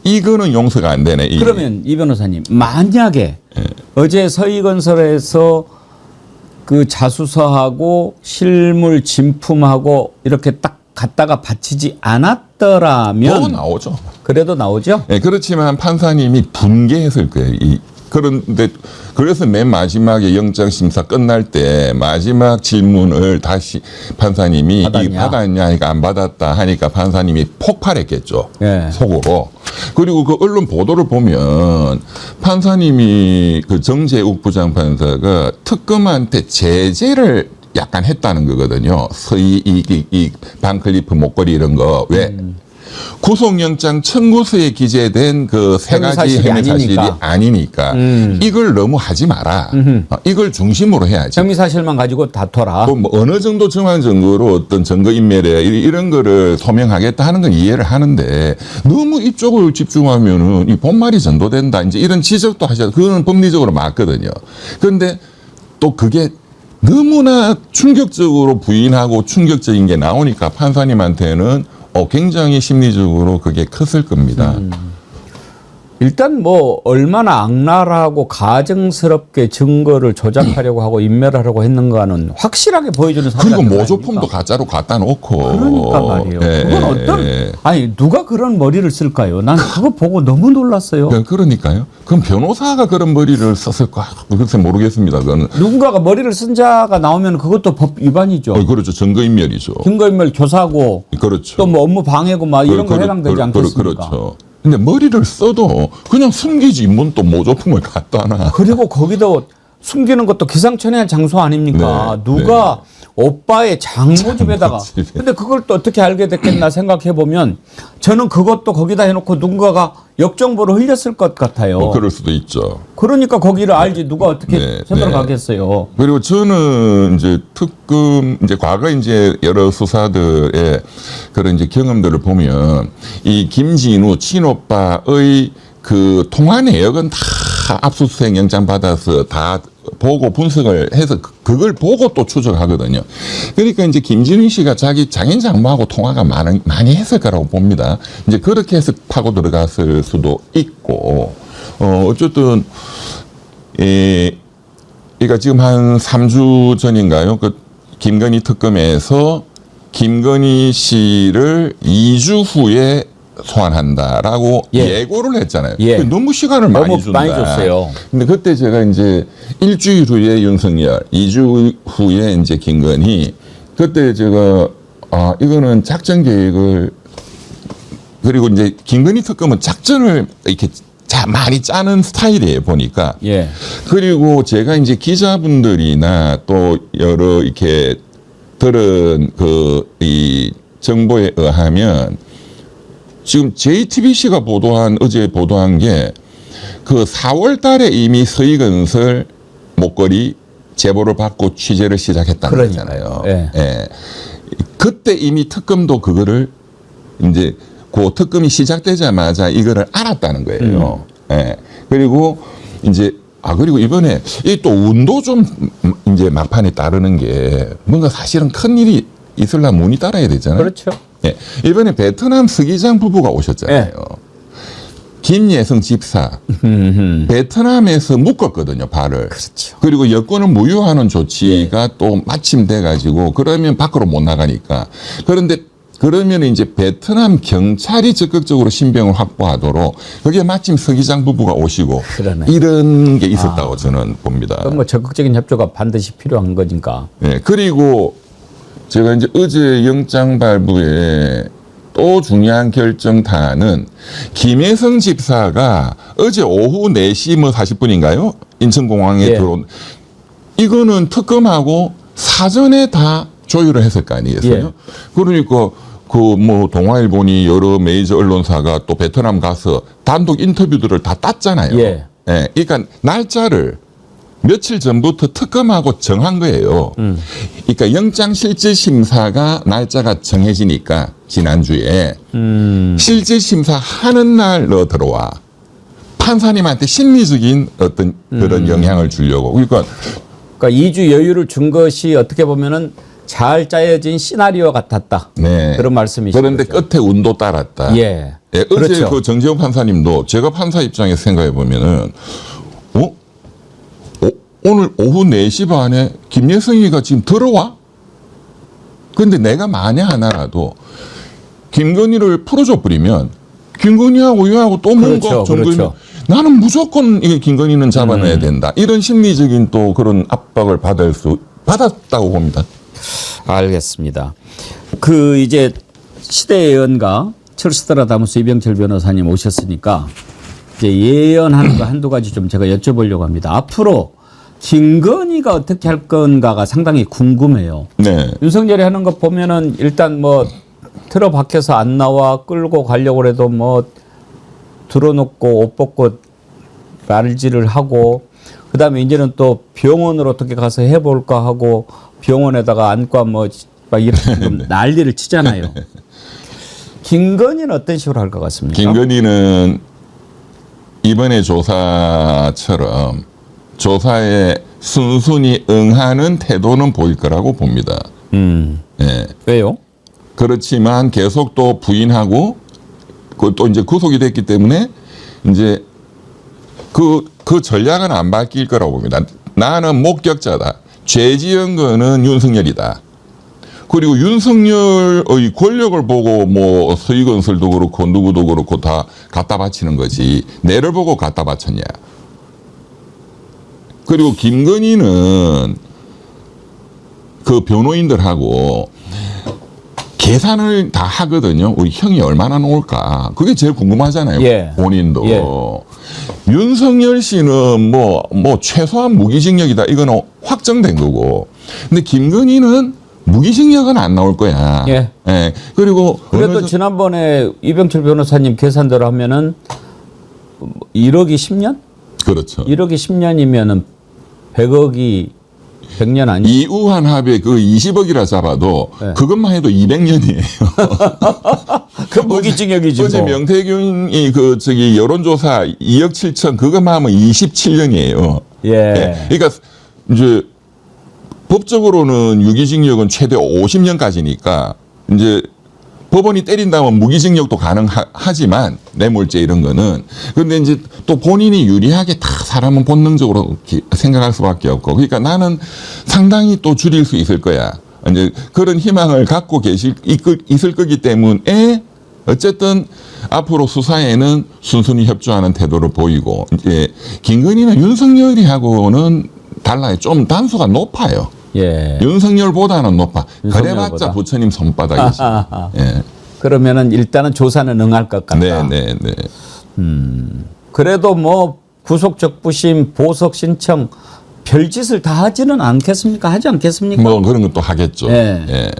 이거는 용서가 안 되네. 이게. 그러면 이 변호사님 만약에 예. 어제 서희건설에서 그 자수서하고 실물 진품하고 이렇게 딱 갖다가 바치지 않았더라면 또 나오죠. 그래도 나오죠. 네, 그렇지만 판사님이 분개했을 거예요. 그런데 그래서 맨 마지막에 영장 심사 끝날 때 마지막 질문을 다시 판사님이 받았냐? 받았냐 하니까 안 받았다 하니까 판사님이 폭발했겠죠. 예. 속으로. 그리고 그 언론 보도를 보면 판사님이 그 정재욱 부장판사가 특검한테 제재를 약간 했다는 거거든요. 서희 이 반클리프 목걸이 이런 거 왜? 구속영장 청구서에 기재된 그 세 가지 혐의사실이 혐의사실이 아니니까 이걸 너무 하지 마라. 이걸 중심으로 해야지. 혐의사실만 가지고 다퉈라. 또 뭐 어느 정도 정황 증거로 어떤 증거인멸에 이런 거를 소명하겠다 하는 건 이해를 하는데 너무 이쪽을 집중하면은 이 본말이 전도된다. 이제 이런 지적도 하셔도 그거는 법리적으로 맞거든요. 그런데 또 그게 너무나 충격적으로 부인하고 충격적인 게 나오니까 판사님한테는 굉장히 심리적으로 그게 컸을 겁니다. 일단 뭐 얼마나 악랄하고 가증스럽게 증거를 조작하려고 하고 인멸하려고 했는가는 확실하게 보여주는 사실. 그리고 모조품도 가짜로 갖다 놓고. 그러니까 말이에요. 예, 그건 어떤 아니 누가 그런 머리를 쓸까요? 난 그거 보고 너무 놀랐어요. 그러니까요. 그럼 변호사가 그런 머리를 썼을까? 글쎄 모르겠습니다. 그거는. 누군가가 머리를 쓴 자가 나오면 그것도 법 위반이죠. 그렇죠. 증거인멸이죠. 증거인멸 교사고 그렇죠. 또 뭐 업무 방해고 막 이런 거 해당되지 않겠습니까? 그렇죠. 근데 머리를 써도 그냥 숨기지 뭔 또 모조품을 갖다 놔. 그리고 거기도 숨기는 것도 기상천외한 장소 아닙니까? 네, 누가 오빠의 장모집에다가 장모집에. 근데 그걸 또 어떻게 알게 됐겠나 생각해 보면 저는 그것도 거기다 해놓고 누군가가 역정보를 흘렸을 것 같아요. 그럴 수도 있죠. 그러니까 거기를 알지 누가 어떻게 네, 쳐들어가겠어요. 그리고 저는 이제 특검 이제 과거 이제 여러 수사들의 그런 이제 경험들을 보면 이 김진우 친오빠의 그 통화 내역은 다 압수수색 영장 받아서 다 보고 분석을 해서 그걸 보고 또 추적하거든요. 그러니까 이제 김진우 씨가 자기 장인 장모하고 통화가 많이 했을 거라고 봅니다. 이제 그렇게 해서 파고 들어갔을 수도 있고, 어쨌든, 그러니까 지금 한 3주 전인가요? 그 김건희 특검에서 김건희 씨를 2주 후에 소환한다라고 예고를 했잖아요. 예. 너무 시간을 너무 많이 준다. 많이 줬어요. 근데 그때 제가 이제 일주일 후에 윤석열, 2주 후에 이제 김건희, 그때 제가 이거는 작전 계획을 그리고 이제 김건희 특검은 작전을 이렇게 많이 짜는 스타일이에요 보니까. 예. 그리고 제가 이제 기자분들이나 또 여러 이렇게 들은 이 정보에 의하면. 지금 JTBC가 어제 보도한 게 그 4월 달에 이미 서희건설 목걸이 제보를 받고 취재를 시작했다는 거잖아요. 예. 그때 이미 특검도 그거를 이제 그 특검이 시작되자마자 이거를 알았다는 거예요. 예. 그리고 이제 그리고 이번에 이 또 운도 좀 이제 막판에 따르는 게 뭔가 사실은 큰 일이 있으려면 문이 따라야 되잖아요. 그렇죠. 예. 이번에 베트남 서기장 부부가 오셨잖아요. 김예성 집사 베트남에서 묶었거든요, 발을. 그렇죠. 그리고 여권을 무효하는 조치가 또 마침 돼가지고 그러면 밖으로 못 나가니까. 그런데 그러면 이제 베트남 경찰이 적극적으로 신병을 확보하도록 그게 마침 서기장 부부가 오시고 그러네. 이런 게 있었다고 저는 봅니다. 그럼 뭐 적극적인 협조가 반드시 필요한 거니까. 예. 그리고 제가 이제 어제 영장 발부에 또 중요한 결정타는 김혜성 집사가 어제 오후 4시 뭐 40분인가요? 인천공항에 예. 들어온. 이거는 특검하고 사전에 다 조율을 했을 거 아니겠어요? 예. 그러니까 그 뭐 동아일보니 여러 메이저 언론사가 또 베트남 가서 단독 인터뷰들을 다 땄잖아요. 예. 예. 그러니까 날짜를 며칠 전부터 특검하고 정한 거예요. 그러니까 영장 실질 심사가 날짜가 정해지니까 지난주에 실질 심사 하는 날로 들어와 판사님한테 심리적인 어떤 그런 영향을 주려고. 그러니까 2주 여유를 준 것이 어떻게 보면은 잘 짜여진 시나리오 같았다. 네. 그런 말씀이시죠. 그런데 끝에 운도 따랐다. 예. 예, 어제 그렇죠. 그 정재훈 판사님도 제가 판사 입장에서 생각해 보면은 오늘 오후 4시 반에 김예성이가 지금 들어와? 근데 내가 만에 하나라도 김건희를 풀어줘 버리면 김건희하고 얘하고 또 뭔가 그렇죠, 정거는 그렇죠. 나는 무조건 이게 김건희는 잡아내야 된다. 이런 심리적인 또 그런 압박을 받았다고 봅니다. 알겠습니다. 그 이제 시대의 예언가 철스트라다무스 이병철 변호사님 오셨으니까 이제 예언하는 거 한두 가지 좀 제가 여쭤보려고 합니다. 앞으로 김건희가 어떻게 할 건가가 상당히 궁금해요. 네. 윤석열이 하는 거 보면은 일단 뭐 틀어박혀서 안 나와 끌고 가려고 해도 뭐 들어놓고 옷 벗고 말질을 하고 그다음에 이제는 또 병원으로 어떻게 가서 해볼까 하고 병원에다가 안과 뭐 막 이렇게 좀 난리를 치잖아요. 김건희는 어떤 식으로 할 것 같습니까? 김건희는 이번에 조사처럼 조사에 순순히 응하는 태도는 보일 거라고 봅니다. 예. 왜요? 그렇지만 계속 또 부인하고 또 이제 구속이 됐기 때문에 이제 그 전략은 안 바뀔 거라고 봅니다. 나는 목격자다. 죄 지은 거는 윤석열이다. 그리고 윤석열의 권력을 보고 뭐 서희건설도 그렇고 누구도 그렇고 다 갖다 바치는 거지. 내를 보고 갖다 바쳤냐. 그리고 김건희는 그 변호인들하고 계산을 다 하거든요. 우리 형이 얼마나 나올까. 그게 제일 궁금하잖아요. 예. 본인도. 예. 윤석열 씨는 뭐 최소한 무기징역이다. 이거는 확정된 거고. 근데 김건희는 무기징역은 안 나올 거야. 예. 예. 그리고 그래도 지난번에 이병철 변호사님 계산대로 하면은 1억이 10년? 그렇죠. 1억이 10년이면은 100억이 100년 아니? 이우한 합의 그 20억이라 잡아도 네. 그것만 해도 200년이에요. 그 무기징역이지 어제 뭐. 명태균이 그 저기 여론조사 2억 7천 그것만 하면 27년이에요. 예. 그러니까 이제 법적으로는 유기징역은 최대 50년까지니까 이제 법원이 때린다면 무기징역도 가능하지만 뇌물죄 이런 거는 근데 이제 또 본인이 유리하게 다 사람은 본능적으로 생각할 수밖에 없고 그러니까 나는 상당히 또 줄일 수 있을 거야. 이제 그런 희망을 갖고 있을 거기 때문에 어쨌든 앞으로 수사에는 순순히 협조하는 태도를 보이고 이제 김건희는 윤석열이하고는 달라요. 좀 단수가 높아요. 예. 윤석열보다는 높아. 윤석열보다. 그래봤자 부처님 손바닥이지. 예. 그러면은 일단은 조사는 응할 것 같다. 네. 그래도 뭐 구속 적부심, 보석 신청 별짓을 다 하지는 않겠습니까? 하지 않겠습니까? 뭐 그런 것도 하겠죠. 예. 예.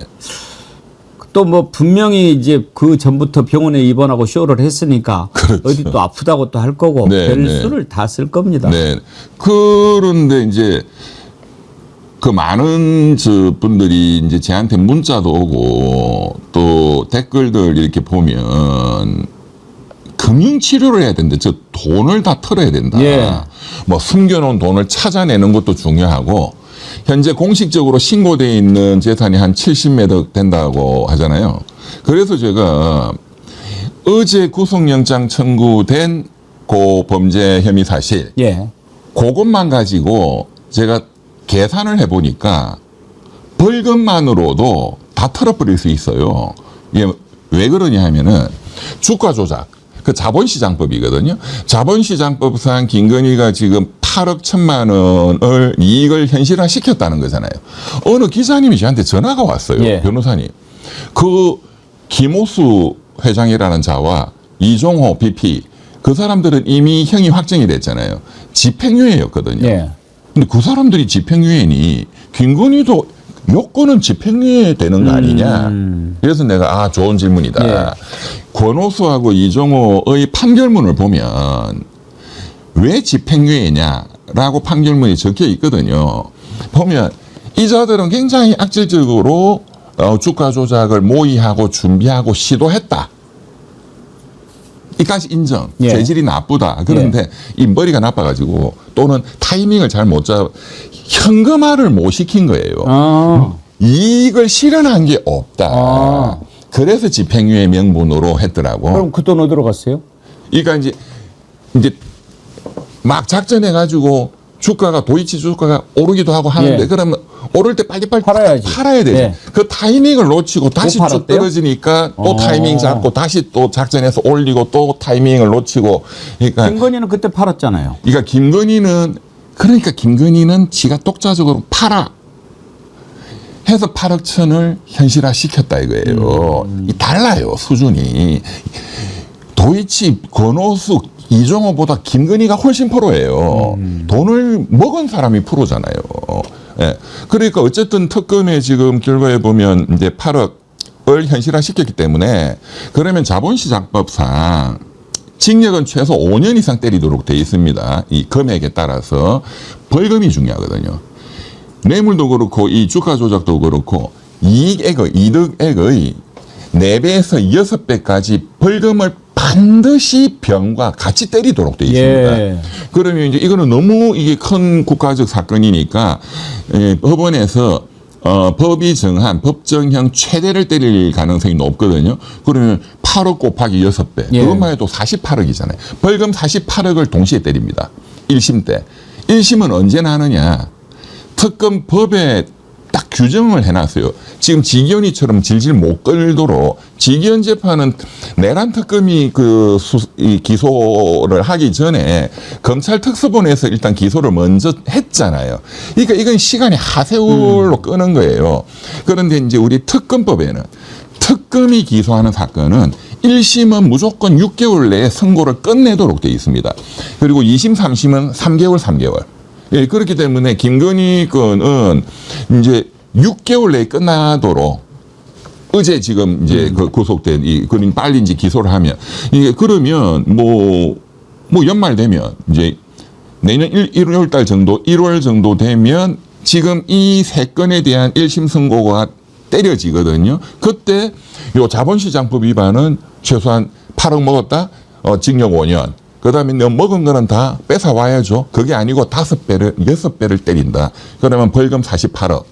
또 뭐 분명히 이제 그 전부터 병원에 입원하고 쇼를 했으니까 그렇죠. 어디 또 아프다고 또 할 거고 네, 별수를 다 쓸 겁니다. 네. 그런데 이제 그 많은 저 분들이 이제 저한테 문자도 오고 또 댓글들 이렇게 보면 금융 치료를 해야 된다. 저 돈을 다 털어야 된다. 예. 뭐 숨겨놓은 돈을 찾아내는 것도 중요하고 현재 공식적으로 신고돼 있는 재산이 한 70몇 된다고 하잖아요. 그래서 제가 어제 구속영장 청구된 그 범죄 혐의 사실 예. 그것만 가지고 제가 계산을 해보니까 벌금만으로도 다 털어버릴 수 있어요. 이게 왜 그러냐 하면은 주가 조작, 그 자본시장법이거든요. 자본시장법상 김건희가 지금 8억 1천만 원을 이익을 현실화 시켰다는 거잖아요. 어느 기자님이 저한테 전화가 왔어요. 예. 변호사님. 그 김호수 회장이라는 자와 이종호 BP 그 사람들은 이미 형이 확정이 됐잖아요. 집행유예였거든요. 예. 근데 그 사람들이 집행유예니 김건희도 요건은 집행유예 되는 거 아니냐. 그래서 내가 좋은 질문이다. 예. 권오수하고 이종호의 판결문을 보면 왜 집행유예냐라고 판결문이 적혀 있거든요. 보면 이자들은 굉장히 악질적으로 주가 조작을 모의하고 준비하고 시도했다. 이까지 인정. 예. 재질이 나쁘다. 그런데 이 머리가 나빠가지고 또는 타이밍을 잘 못 현금화를 못 시킨 거예요. 아. 이익을 실현한 게 없다. 아. 그래서 집행유예 명분으로 했더라고. 그럼 그 돈 어디로 갔어요? 그러니까 이제 막 작전해가지고 주가가 도이치 주가가 오르기도 하고 하는데 예. 그러면 오를 때 빨리빨리 팔아야지. 팔아야 되죠. 예. 그 타이밍을 놓치고 다시 쭉 팔았대요? 떨어지니까 또 타이밍 잡고 다시 또 작전해서 올리고 또 타이밍을 놓치고 그러니까 김건희는 그때 팔았잖아요. 그러니까 김건희는 지가 독자적으로 팔아 해서 8억 천을 현실화 시켰다 이거예요. 이 달라요 수준이. 도이치, 권오수, 이종호보다 김건희가 훨씬 프로예요. 돈을 먹은 사람이 프로잖아요. 예. 그러니까 어쨌든 특검에 지금 결과에 보면 이제 8억을 현실화 시켰기 때문에 그러면 자본시장법상 징역은 최소 5년 이상 때리도록 돼 있습니다. 이 금액에 따라서 벌금이 중요하거든요. 뇌물도 그렇고 이 주가 조작도 그렇고 이득액의 4배에서 6배까지 벌금을 반드시 병과 같이 때리도록 돼 있습니다. 예. 그러면 이제 이거는 너무 이게 큰 국가적 사건이니까 법원에서 법이 정한 법정형 최대를 때릴 가능성이 높거든요. 그러면 8억 곱하기 6배. 예. 그것만 해도 48억이잖아요. 벌금 48억을 동시에 때립니다. 1심 때. 1심은 언제나 하느냐. 특검 법에 딱 규정을 해놨어요. 지금 지기현이처럼 질질 못 끌도록 지기현 재판은 내란 특검이 이 기소를 하기 전에 검찰 특수본에서 일단 기소를 먼저 했잖아요. 그러니까 이건 시간이 하세월로 끄는 거예요. 그런데 이제 우리 특검법에는 특검이 기소하는 사건은 1심은 무조건 6개월 내에 선고를 끝내도록 되어 있습니다. 그리고 2심, 3심은 3개월. 예, 그렇기 때문에 김건희 건은 이제 6개월 내에 끝나도록 어제 지금 이제 그 구속된 그림 빨리 이제 기소를 하면 이게 그러면 뭐 연말 되면 이제 내년 1월 달 정도 1월 정도 되면 지금 이 3건에 대한 1심 선고가 때려지거든요. 그때 요 자본시장법 위반은 최소한 8억 먹었다. 징역 5년. 그다음에 너 먹은 거는 다 뺏어 와야죠. 그게 아니고 5배를 6배를 때린다. 그러면 벌금 48억.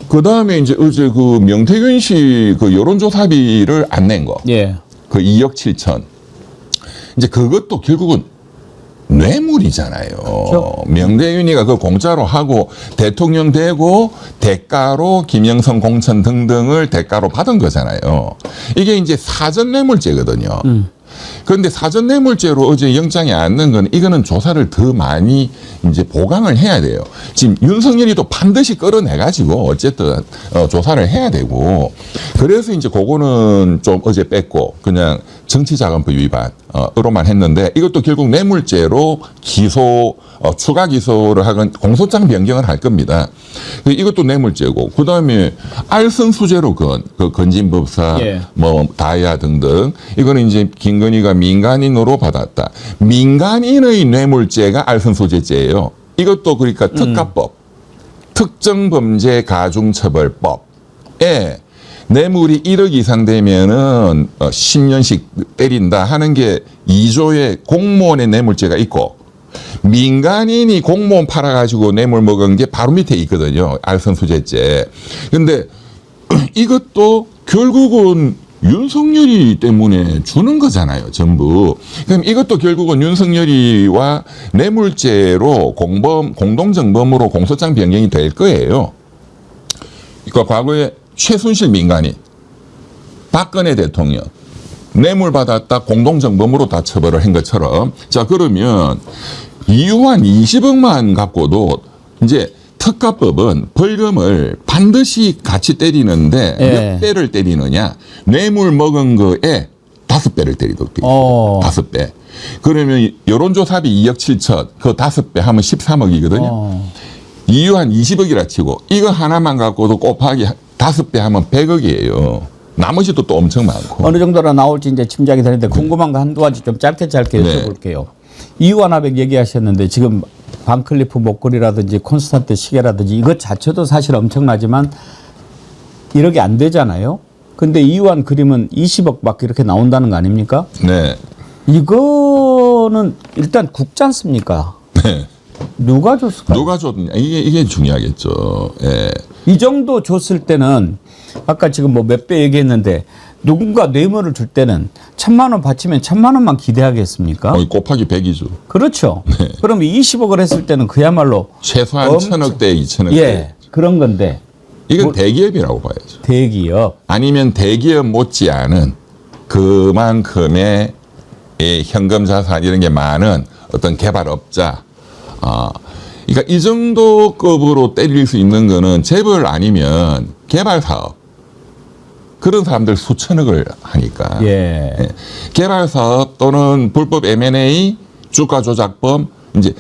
그다음에 이제 어제 그 명태균 씨 그 여론조사비를 안 낸 거. 예. 그 2억 7천. 이제 그것도 결국은 뇌물이잖아요. 그렇죠. 명태균이가 그 공짜로 하고 대통령 되고 대가로 김영선 공천 등등을 대가로 받은 거잖아요. 이게 이제 사전 뇌물죄거든요. 그런데 사전 뇌물죄로 어제 영장이 안 난 건 이거는 조사를 더 많이 이제 보강을 해야 돼요. 지금 윤석열이도 반드시 끌어내가지고 어쨌든 조사를 해야 되고 그래서 이제 그거는 좀 어제 뺐고 그냥 정치자금법 위반으로만 했는데 이것도 결국 뇌물죄로 추가 기소를 하건 공소장 변경을 할 겁니다. 이것도 뇌물죄고 그다음에 알선수재로 그 건진법사 예. 뭐 다이아 등등 이거는 이제 김건희가 민간인으로 받았다. 민간인의 뇌물죄가 알선수재죄예요. 이것도 그러니까 특가법, 특정범죄가중처벌법에 뇌물이 1억 이상 되면은 10년씩 때린다 하는 게 2조의 공무원의 뇌물죄가 있고 민간인이 공무원 팔아가지고 뇌물 먹은 게 바로 밑에 있거든요. 알선수재죄. 근데 이것도 결국은 윤석열이 때문에 주는 거잖아요, 전부. 그럼 이것도 결국은 윤석열이와 뇌물죄로 공동정범으로 공소장 변경이 될 거예요. 그러니까 과거에 최순실 민간인, 박근혜 대통령, 뇌물 받았다 공동정범으로 다 처벌을 한 것처럼, 자, 그러면 이유한 20억만 갖고도 이제 특가법은 벌금을 반드시 같이 때리는데 예. 몇 배를 때리느냐? 뇌물 먹은 거에 5배를 때리도록 돼 있어요. 5배. 그러면 여론조사비 2억 7천, 그 5배 하면 13억이거든요. 이유한 20억이라 치고 이거 하나만 갖고도 곱하기 5배 하면 100억이에요. 나머지도 또 엄청 많고. 어느 정도나 나올지 이제 짐작이 되는데 궁금한 거 한두 가지 좀 짧게 네. 여쭤볼게요. 이완합액 얘기하셨는데 지금 반클리프 목걸이라든지 콘스탄트 시계라든지 이것 자체도 사실 엄청나지만 1억이 안 되잖아요. 근데 이완 그림은 20억 막 이렇게 나온다는 거 아닙니까? 네. 이거는 일단 국지 않습니까? 네. 누가 줬을까요? 누가 줬냐? 이게 중요하겠죠. 예. 이 정도 줬을 때는 아까 지금 뭐 몇 배 얘기했는데 누군가 뇌물을 줄 때는 1,000만 원 바치면 1,000만 원만 기대하겠습니까? 곱하기 100이죠. 그렇죠. 그럼 20억을 했을 때는 그야말로 최소한 엄청- 1,000억대, 2,000억대. 예 그런 건데 이건 대기업이라고 봐야죠. 대기업 아니면 대기업 못지않은 그만큼의 이 현금 자산 이런 게 많은 어떤 개발업자. 그러니까 이 정도 급으로 때릴 수 있는 거는 재벌 아니면 개발 사업. 그런 사람들 수천억을 하니까. 예. 예. 개발 사업 또는 불법 M&A, 주가 조작범, 이제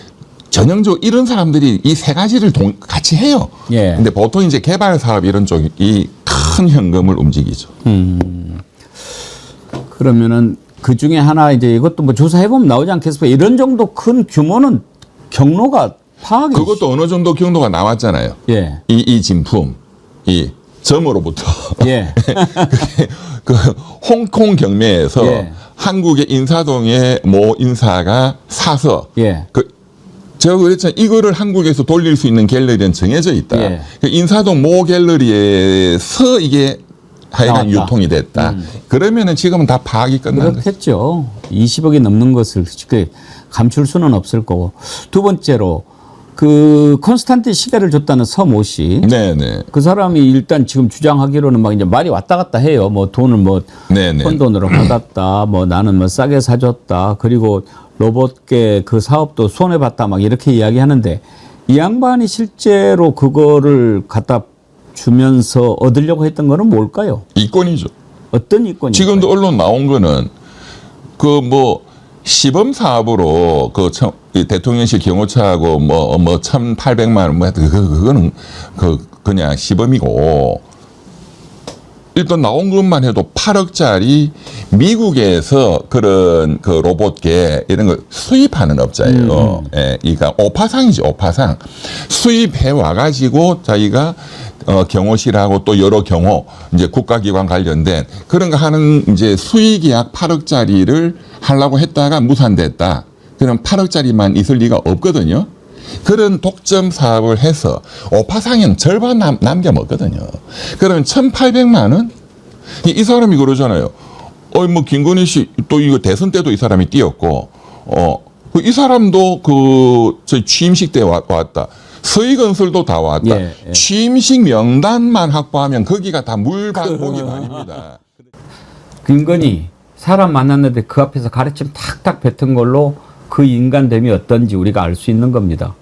전형적으로 이런 사람들이 이 세 가지를 같이 해요. 예. 근데 보통 이제 개발 사업 이런 쪽이 큰 현금을 움직이죠. 그러면은 그 중에 하나 이제 이것도 뭐 조사해보면 나오지 않겠습니까? 이런 정도 큰 규모는 경로가 파악이 그것도 어느 정도 경도가 나왔잖아요. 예. 이 진품, 이 점으로부터. 예. 그 홍콩 경매에서 예. 한국의 인사동의 모 인사가 사서 예. 제가 그랬잖아요. 이거를 한국에서 돌릴 수 있는 갤러리는 정해져 있다. 예. 그 인사동 모 갤러리에서 이게 하여간 나왔다. 유통이 됐다. 그러면은 지금은 다 파악이 끝난 거죠. 그렇겠죠. 20억이 넘는 것을 쉽게 감출 수는 없을 거고. 두 번째로 그 콘스탄틴 시계를 줬다는 서모 씨. 네네. 그 사람이 일단 지금 주장하기로는 막 이제 말이 왔다 갔다 해요. 뭐 돈을 뭐 네네. 헌돈으로 받았다. 뭐 나는 뭐 싸게 사줬다. 그리고 로봇계 그 사업도 손해봤다. 막 이렇게 이야기하는데 이 양반이 실제로 그거를 갖다 주면서 얻으려고 했던 거는 뭘까요? 이권이죠. 어떤 이권이? 지금도 언론 나온 거는 그 뭐 시범 사업으로 이 대통령실 경호처하고 뭐 1,800만 원 뭐 그거는 그냥 시범이고 일단 나온 것만 해도 8억짜리 미국에서 그런 그 로봇계 이런 거 수입하는 업자예요. 예, 그러니까 오파상이죠, 오파상. 수입해 와가지고 자기가 경호실하고 또 여러 경호 이제 국가기관 관련된 그런 거 하는 이제 수의계약 8억짜리를 하려고 했다가 무산됐다. 그럼 8억짜리만 있을 리가 없거든요. 그런 독점 사업을 해서 오파상은 절반 남겨 먹거든요. 그러면 1,800만 원? 이 사람이 그러잖아요. 뭐 김건희 씨 또 이거 대선 때도 이 사람이 뛰었고, 이 사람도 저희 취임식 때 왔다. 서희건설도 다 왔다. 예, 예. 취임식 명단만 확보하면 거기가 다 물박복이 아닙니다. 김건희 사람 만났는데 그 앞에서 가르침 탁탁 뱉은 걸로 그 인간됨이 어떤지 우리가 알 수 있는 겁니다.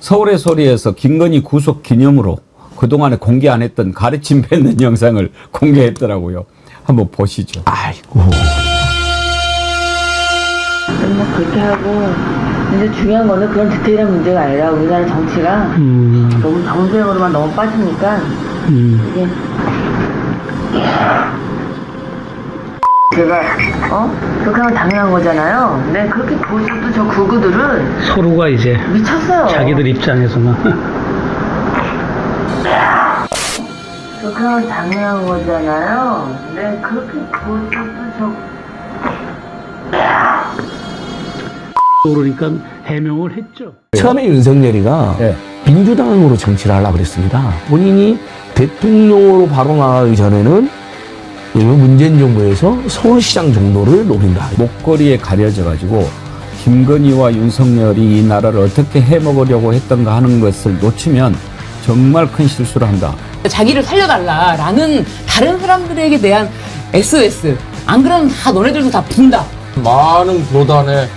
서울의 소리에서 김건희 구속 기념으로 그동안에 공개 안 했던 가르침 뱉는 영상을 공개했더라고요. 한번 보시죠. 아이고. 뭐 그렇게 하고 이제 중요한 거는 그런 디테일한 문제가 아니라 우리나라 정치가 너무 정쟁으로만 너무 빠지니까 이게 제가 그렇게 하면 당연한 거잖아요. 근데 그렇게 보셔도 저 구구들은 서로가 이제 미쳤어요. 자기들 입장에서는 그렇게 하면 당연한 거잖아요. 근데 그렇게 보셔도 저 그러니까 해명을 했죠. 처음에 윤석열이가 네. 민주당으로 정치를 하려고 그랬습니다. 본인이 대통령으로 바로 나가기 전에는 문재인 정부에서 서울시장 정도를 노린다. 목걸이에 가려져 가지고 김건희와 윤석열이 이 나라를 어떻게 해먹으려고 했던가 하는 것을 놓치면 정말 큰 실수를 한다. 자기를 살려달라라는 다른 사람들에게 대한 SOS. 안 그러면 다 너네들도 다 분다. 많은 교단의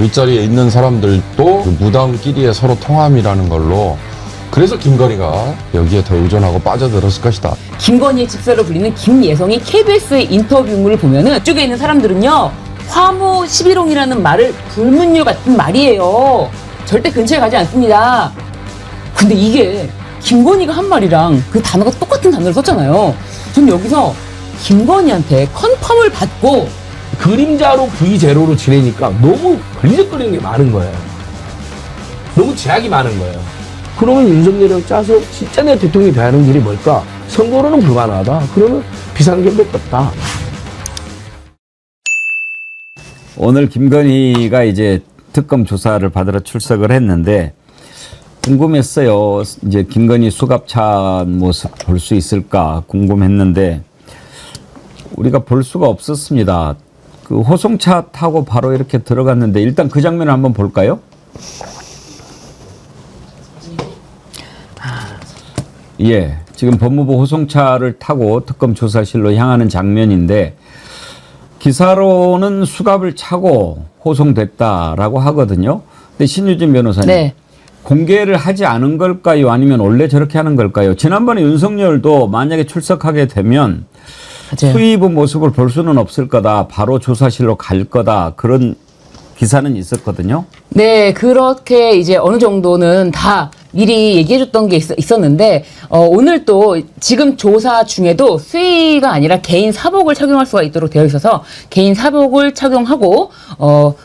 윗자리에 있는 사람들도 그 무당끼리의 서로 통함이라는 걸로 그래서 김건희가 여기에 더 의존하고 빠져들었을 것이다. 김건희의 집사로 불리는 김예성이 KBS의 인터뷰물을 보면은 이쪽에 있는 사람들은요. 화무 11홍이라는 말을 불문율 같은 말이에요. 절대 근처에 가지 않습니다. 근데 이게 김건희가 한 말이랑 그 단어가 똑같은 단어를 썼잖아요. 전 여기서 김건희한테 컨펌을 받고 그림자로 V0로 지내니까 너무 걸리적거리는 게 많은 거예요. 너무 제약이 많은 거예요. 그러면 윤석열이랑 짜서 진짜 내가 대통령이 돼야 하는 길이 뭘까? 선거로는 불가능하다. 그러면 비상경밖에 없다. 오늘 김건희가 이제 특검 조사를 받으러 출석을 했는데 궁금했어요. 이제 김건희 수갑찬 모습 볼 수 있을까 궁금했는데 우리가 볼 수가 없었습니다. 그 호송차 타고 바로 이렇게 들어갔는데 일단 그 장면을 한번 볼까요? 예, 지금 법무부 호송차를 타고 특검 조사실로 향하는 장면인데 기사로는 수갑을 차고 호송됐다라고 하거든요. 근데 신유진 변호사님, 네. 공개를 하지 않은 걸까요? 아니면 원래 저렇게 하는 걸까요? 지난번에 윤석열도 만약에 출석하게 되면 맞아요. 수의 입은 모습을 볼 수는 없을 거다. 바로 조사실로 갈 거다. 그런 기사는 있었거든요. 네, 그렇게 이제 어느 정도는 다 미리 얘기해줬던 게 있었는데, 오늘 또 지금 조사 중에도 수의가 아니라 개인 사복을 착용할 수가 있도록 되어 있어서 개인 사복을 착용하고,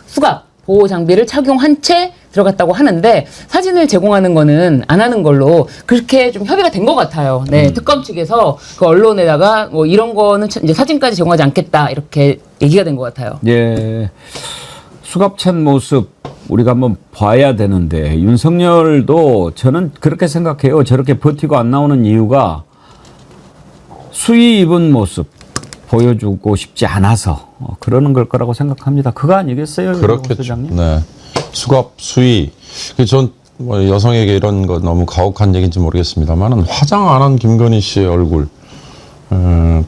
수갑, 보호 장비를 착용한 채 들어갔다고 하는데 사진을 제공하는 거는 안 하는 걸로 그렇게 좀 협의가 된 것 같아요. 네, 특검 측에서 그 언론에다가 뭐 이런 거는 이제 사진까지 제공하지 않겠다 이렇게 얘기가 된 것 같아요. 예. 수갑찬 모습 우리가 한번 봐야 되는데 윤석열도 저는 그렇게 생각해요. 저렇게 버티고 안 나오는 이유가 수의 입은 모습 보여주고 싶지 않아서 그러는 걸 거라고 생각합니다. 그거 아니겠어요? 그렇겠죠. 소장님? 네. 수갑, 수의. 전 뭐 여성에게 이런 거 너무 가혹한 얘기인지 모르겠습니다만은 화장 안 한 김건희 씨의 얼굴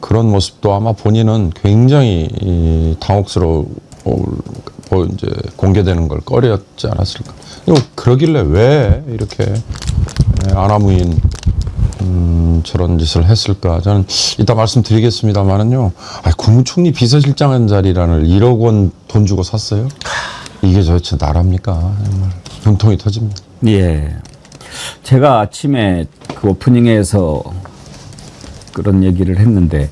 그런 모습도 아마 본인은 굉장히 당혹스러워 이제 공개되는 걸 꺼렸지 않았을까. 그러길래 왜 이렇게 아나무인 저런 짓을 했을까. 저는 이따 말씀드리겠습니다만은요. 국무총리 비서실장 자리라는 1억 원 돈 주고 샀어요. 이게 도대체 나랍니까? 정말 분통이 터집니다. 예. 제가 아침에 그 오프닝에서 그런 얘기를 했는데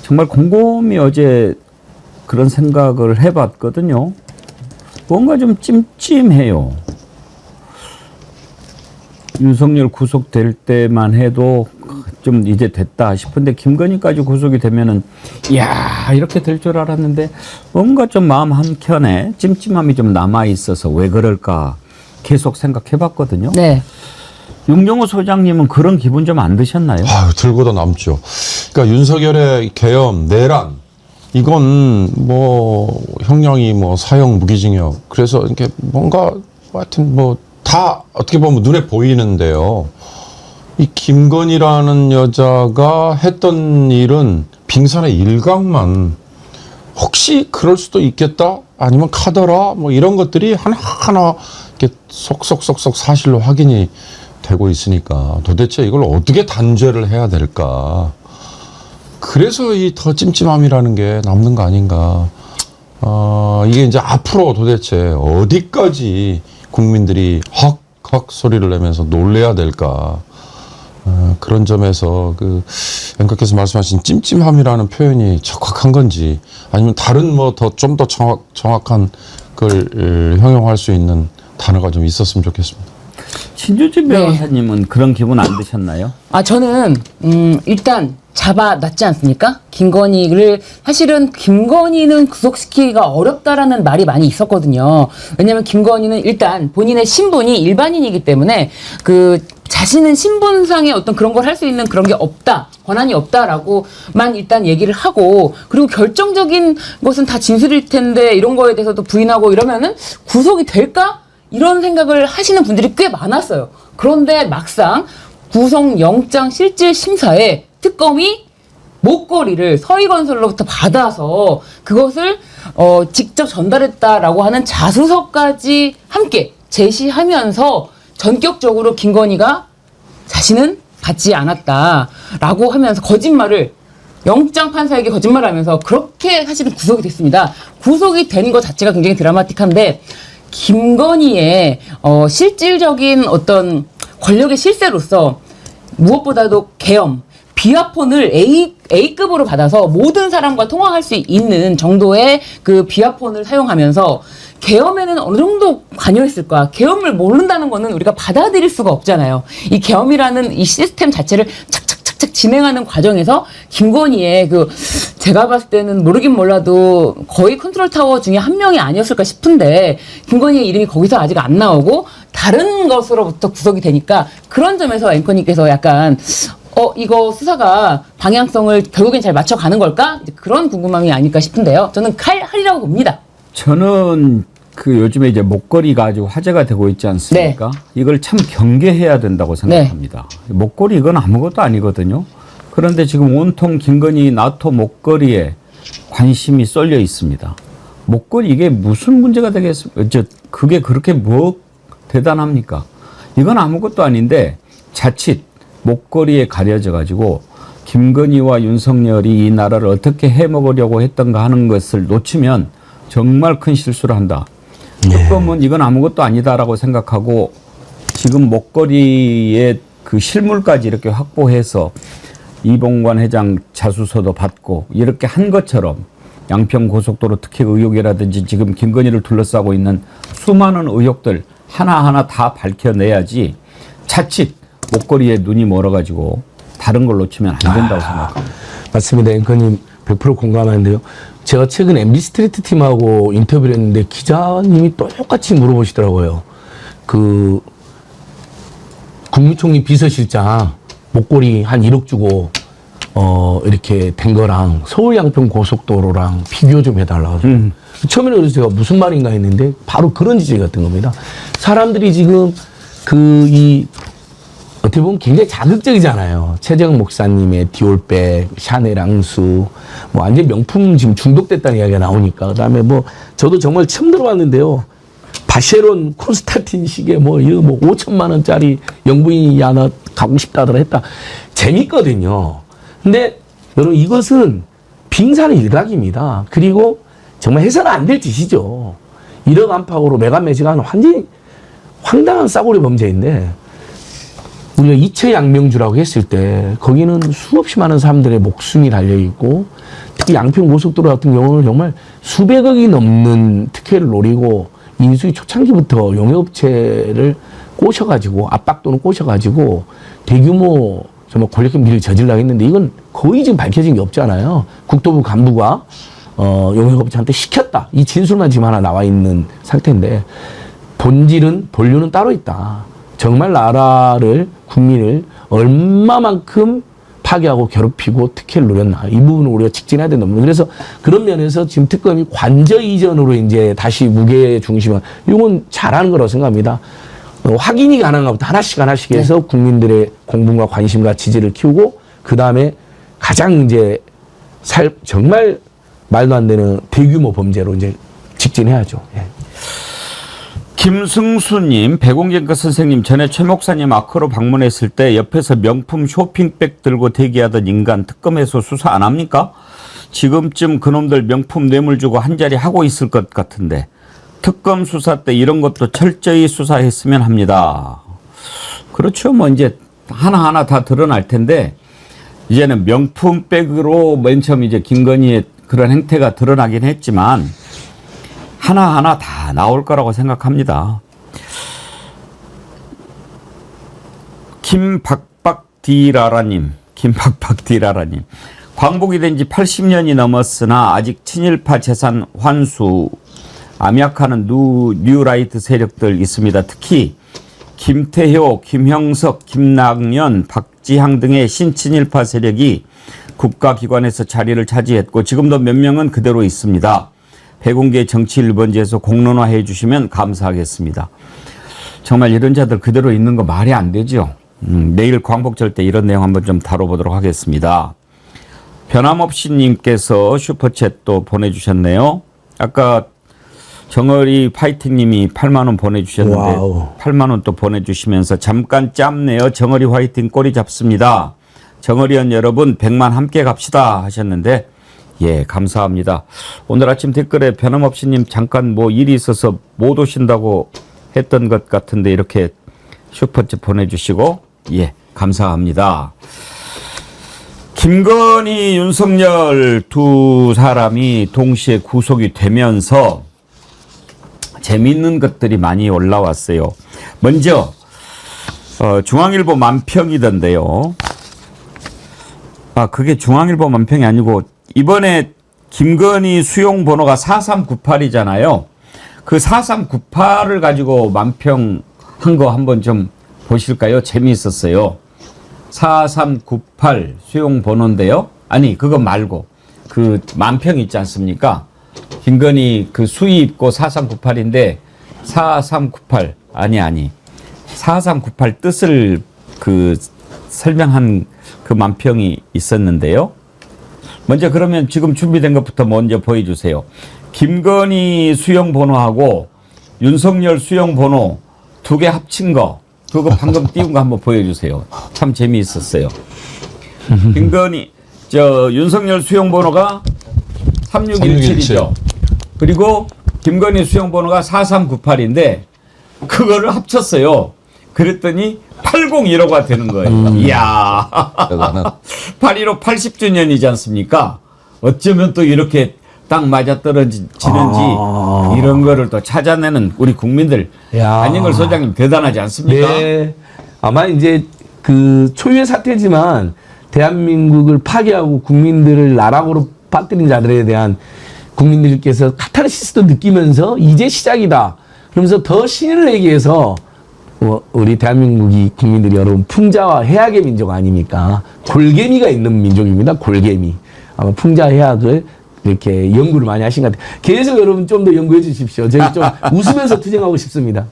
정말 곰곰이 어제 그런 생각을 해봤거든요. 뭔가 좀 찜찜해요. 윤석열 구속될 때만 해도 좀 이제 됐다 싶은데 김건희까지 구속이 되면은 이야 이렇게 될 줄 알았는데 뭔가 좀 마음 한켠에 찜찜함이 좀 남아 있어서 왜 그럴까 계속 생각해봤거든요. 네. 윤경호 소장님은 그런 기분 좀 안 드셨나요? 들고도 남죠. 그러니까 윤석열의 계엄, 내란 이건 뭐 형량이 뭐 사형 무기징역 그래서 이렇게 뭔가 하여튼 뭐 다 어떻게 보면 눈에 보이는데요. 이 김건희라는 여자가 했던 일은 빙산의 일각만 혹시 그럴 수도 있겠다 아니면 카더라 뭐 이런 것들이 하나하나 이렇게 속속속속 사실로 확인이 되고 있으니까 도대체 이걸 어떻게 단죄를 해야 될까. 그래서 이 더 찜찜함이라는 게 남는 거 아닌가. 이게 이제 앞으로 도대체 어디까지 국민들이 헉헉 소리를 내면서 놀래야 될까. 그런 점에서 그 앵커께서 말씀하신 찜찜함이라는 표현이 적확한 건지 아니면 다른 뭐 더 좀 더 정확한 걸 형용할 수 있는 단어가 좀 있었으면 좋겠습니다. 신주진 변호사님은 그런 기분 안 드셨나요? 아, 저는, 일단 잡아놨지 않습니까? 김건희를, 사실은 김건희는 구속시키기가 어렵다라는 말이 많이 있었거든요. 왜냐면 김건희는 일단 본인의 신분이 일반인이기 때문에 자신은 신분상의 어떤 그런 걸 할 수 있는 그런 게 없다. 권한이 없다라고만 일단 얘기를 하고, 그리고 결정적인 것은 다 진술일 텐데 이런 거에 대해서도 부인하고 이러면은 구속이 될까? 이런 생각을 하시는 분들이 꽤 많았어요. 그런데 막상 구속영장 실질 심사에 특검이 목걸이를 서희건설로부터 받아서 그것을 직접 전달했다라고 하는 자수서까지 함께 제시하면서 전격적으로 김건희가 자신은 받지 않았다라고 하면서 거짓말을 영장 판사에게 거짓말을 하면서 그렇게 사실은 구속이 됐습니다. 구속이 된 것 자체가 굉장히 드라마틱한데 김건희의 실질적인 어떤 권력의 실세로서 무엇보다도 계엄, 비아폰을 A급으로 받아서 모든 사람과 통화할 수 있는 정도의 그 비아폰을 사용하면서 계엄에는 어느 정도 관여했을까? 계엄을 모른다는 거는 우리가 받아들일 수가 없잖아요. 이 계엄이라는 이 시스템 자체를 착착착착 진행하는 과정에서 김건희의 제가 봤을 때는 모르긴 몰라도 거의 컨트롤 타워 중에 한 명이 아니었을까 싶은데 김건희의 이름이 거기서 아직 안 나오고 다른 것으로부터 구속이 되니까 그런 점에서 앵커님께서 약간 이거 수사가 방향성을 결국엔 잘 맞춰가는 걸까? 이제 그런 궁금함이 아닐까 싶은데요. 저는 칼이라고 봅니다. 저는 요즘에 이제 목걸이가 아주 화제가 되고 있지 않습니까? 네. 이걸 참 경계해야 된다고 생각합니다. 목걸이 이건 아무것도 아니거든요. 그런데 지금 온통 김건희 나토 목걸이에 관심이 쏠려 있습니다. 목걸이 이게 무슨 문제가 되겠습니까? 그게 그렇게 뭐 대단합니까? 이건 아무것도 아닌데 자칫 목걸이에 가려져 가지고 김건희와 윤석열이 이 나라를 어떻게 해먹으려고 했던가 하는 것을 놓치면 정말 큰 실수를 한다. 특검은 이건 아무것도 아니다라고 생각하고 지금 목걸이의 그 실물까지 이렇게 확보해서 이봉관 회장 자수서도 받고 이렇게 한 것처럼 양평 고속도로 특혜 의혹이라든지 지금 김건희를 둘러싸고 있는 수많은 의혹들 하나하나 다 밝혀내야지 자칫 목걸이에 눈이 멀어가지고 다른 걸 놓치면 안 된다고 생각합니다. 맞습니다. 앵커님 100% 공감하는데요. 제가 최근 MB 스트리트 팀하고 인터뷰를 했는데 기자님이 똑같이 물어보시더라고요. 국무총리 비서실장 목걸이 한 1억 주고 이렇게 된 거랑 서울 양평 고속도로랑 비교 좀 해달라고. 처음에는 그래서 제가 무슨 말인가 했는데 바로 그런 지적이 같은 겁니다. 사람들이 지금 어떻게 보면 굉장히 자극적이잖아요. 최재형 목사님의 디올백, 샤넬 앙수, 완전 명품 지금 중독됐다는 이야기가 나오니까. 그 다음에 저도 정말 처음 들어봤는데요. 바쉐론 콘스탄틴 시계 이거 5천만 원짜리 영부인이 하나 가고 싶다더라 했다. 재밌거든요. 근데 여러분 이것은 빙산의 일각입니다. 그리고 정말 해서는 안 될 짓이죠. 1억 안팎으로 매간매직하는 완전히 황당한 싸구려 범죄인데 우리가 이채양명주라고 했을 때 거기는 수없이 많은 사람들의 목숨이 달려있고 특히 양평 고속도로 같은 경우는 정말 수백억이 넘는 특혜를 노리고 인수위 초창기부터 용역업체를 꼬셔가지고 압박 또는 꼬셔가지고 대규모 정말 권력형 비리를 저질러고 했는데 이건 거의 지금 밝혀진 게 없잖아요. 국토부 간부가 용역업체한테 시켰다. 이 진술만 지금 하나 나와 있는 상태인데 본류는 따로 있다. 정말 나라를 국민을 얼마만큼 파괴하고 괴롭히고 특혜를 누렸나 이 부분을 우리가 직진해야 된다. 그래서 그런 면에서 지금 특검이 관저 이전으로 이제 다시 무게 중심을 이건 잘하는 거라고 생각합니다. 확인이 가능한 것부터 하나씩 해서 국민들의 공분과 관심과 지지를 키우고 그 다음에 가장 이제 정말 말도 안 되는 대규모 범죄로 이제 직진해야죠. 예. 김승수님, 백운경과 선생님, 전에 최 목사님 아크로 방문했을 때 옆에서 명품 쇼핑백 들고 대기하던 인간 특검에서 수사 안 합니까? 지금쯤 그놈들 명품 뇌물 주고 한 자리 하고 있을 것 같은데 특검 수사 때 이런 것도 철저히 수사했으면 합니다. 그렇죠. 이제 하나하나 다 드러날 텐데 이제는 명품백으로 맨 처음 이제 김건희의 그런 행태가 드러나긴 했지만 하나하나 다 나올 거라고 생각합니다. 김박박디라라님. 광복이 된 지 80년이 넘었으나 아직 친일파 재산 환수 암약하는 뉴라이트 세력들 있습니다. 특히 김태효, 김형석, 김낙연, 박지향 등의 신친일파 세력이 국가기관에서 자리를 차지했고 지금도 몇 명은 그대로 있습니다. 백운계 정치 1번지에서 공론화해 주시면 감사하겠습니다. 정말 이런 자들 그대로 있는 거 말이 안 되죠. 내일 광복절 때 이런 내용 한번 좀 다뤄보도록 하겠습니다. 변함없이 님께서 슈퍼챗 또 보내주셨네요. 아까 정어리 파이팅님이 8만 원 보내주셨는데 와우. 8만 원 또 보내주시면서 잠깐 짬내요. 정어리 화이팅 꼬리 잡습니다. 정어리원 여러분 100만 함께 갑시다 하셨는데 예 감사합니다. 오늘 아침 댓글에 변함없이 님 잠깐 뭐 일이 있어서 못 오신다고 했던 것 같은데 이렇게 슈퍼챗 보내주시고 예 감사합니다. 김건희, 윤석열 두 사람이 동시에 구속이 되면서 재미있는 것들이 많이 올라왔어요. 먼저 중앙일보 만평이던데요. 아 그게 중앙일보 만평이 아니고 이번에 김건희 수용 번호가 4398이잖아요. 그 4398을 가지고 만평 한 거 한번 좀 보실까요? 재미있었어요. 4398 수용 번호인데요. 아니 그거 말고 그 만평 있지 않습니까? 김건희 그 수입고 4398인데 4398 아니 4398 뜻을 그 설명한 그 만평이 있었는데요. 먼저 그러면 지금 준비된 것부터 먼저 보여주세요. 김건희 수용 번호하고 윤석열 수용 번호 두 개 합친 거 그거 방금 띄운 거 한번 보여주세요. 참 재미있었어요. 김건희 윤석열 수용 번호가 3617이죠. 그리고 김건희 수용 번호가 4398인데 그거를 합쳤어요. 그랬더니 8015가 되는 거예요. 이야. 8.15 80주년이지 않습니까? 어쩌면 또 이렇게 딱 맞아떨어지는지 이런 거를 또 찾아내는 우리 국민들. 야. 안영걸 소장님 대단하지 않습니까? 네. 아마 이제 그 초유의 사태지만 대한민국을 파괴하고 국민들을 나락으로 빠뜨린 자들에 대한 국민들께서 카타르시스도 느끼면서 이제 시작이다. 그러면서 더 신을 내기 위해서 우리 대한민국이 국민들이 여러분 풍자와 해악의 민족 아닙니까? 골개미가 있는 민족입니다. 골개미. 아마 풍자 해악을 이렇게 연구를 많이 하신 것 같아요. 계속 여러분 좀 더 연구해 주십시오. 제가 좀 웃으면서 투쟁하고 싶습니다.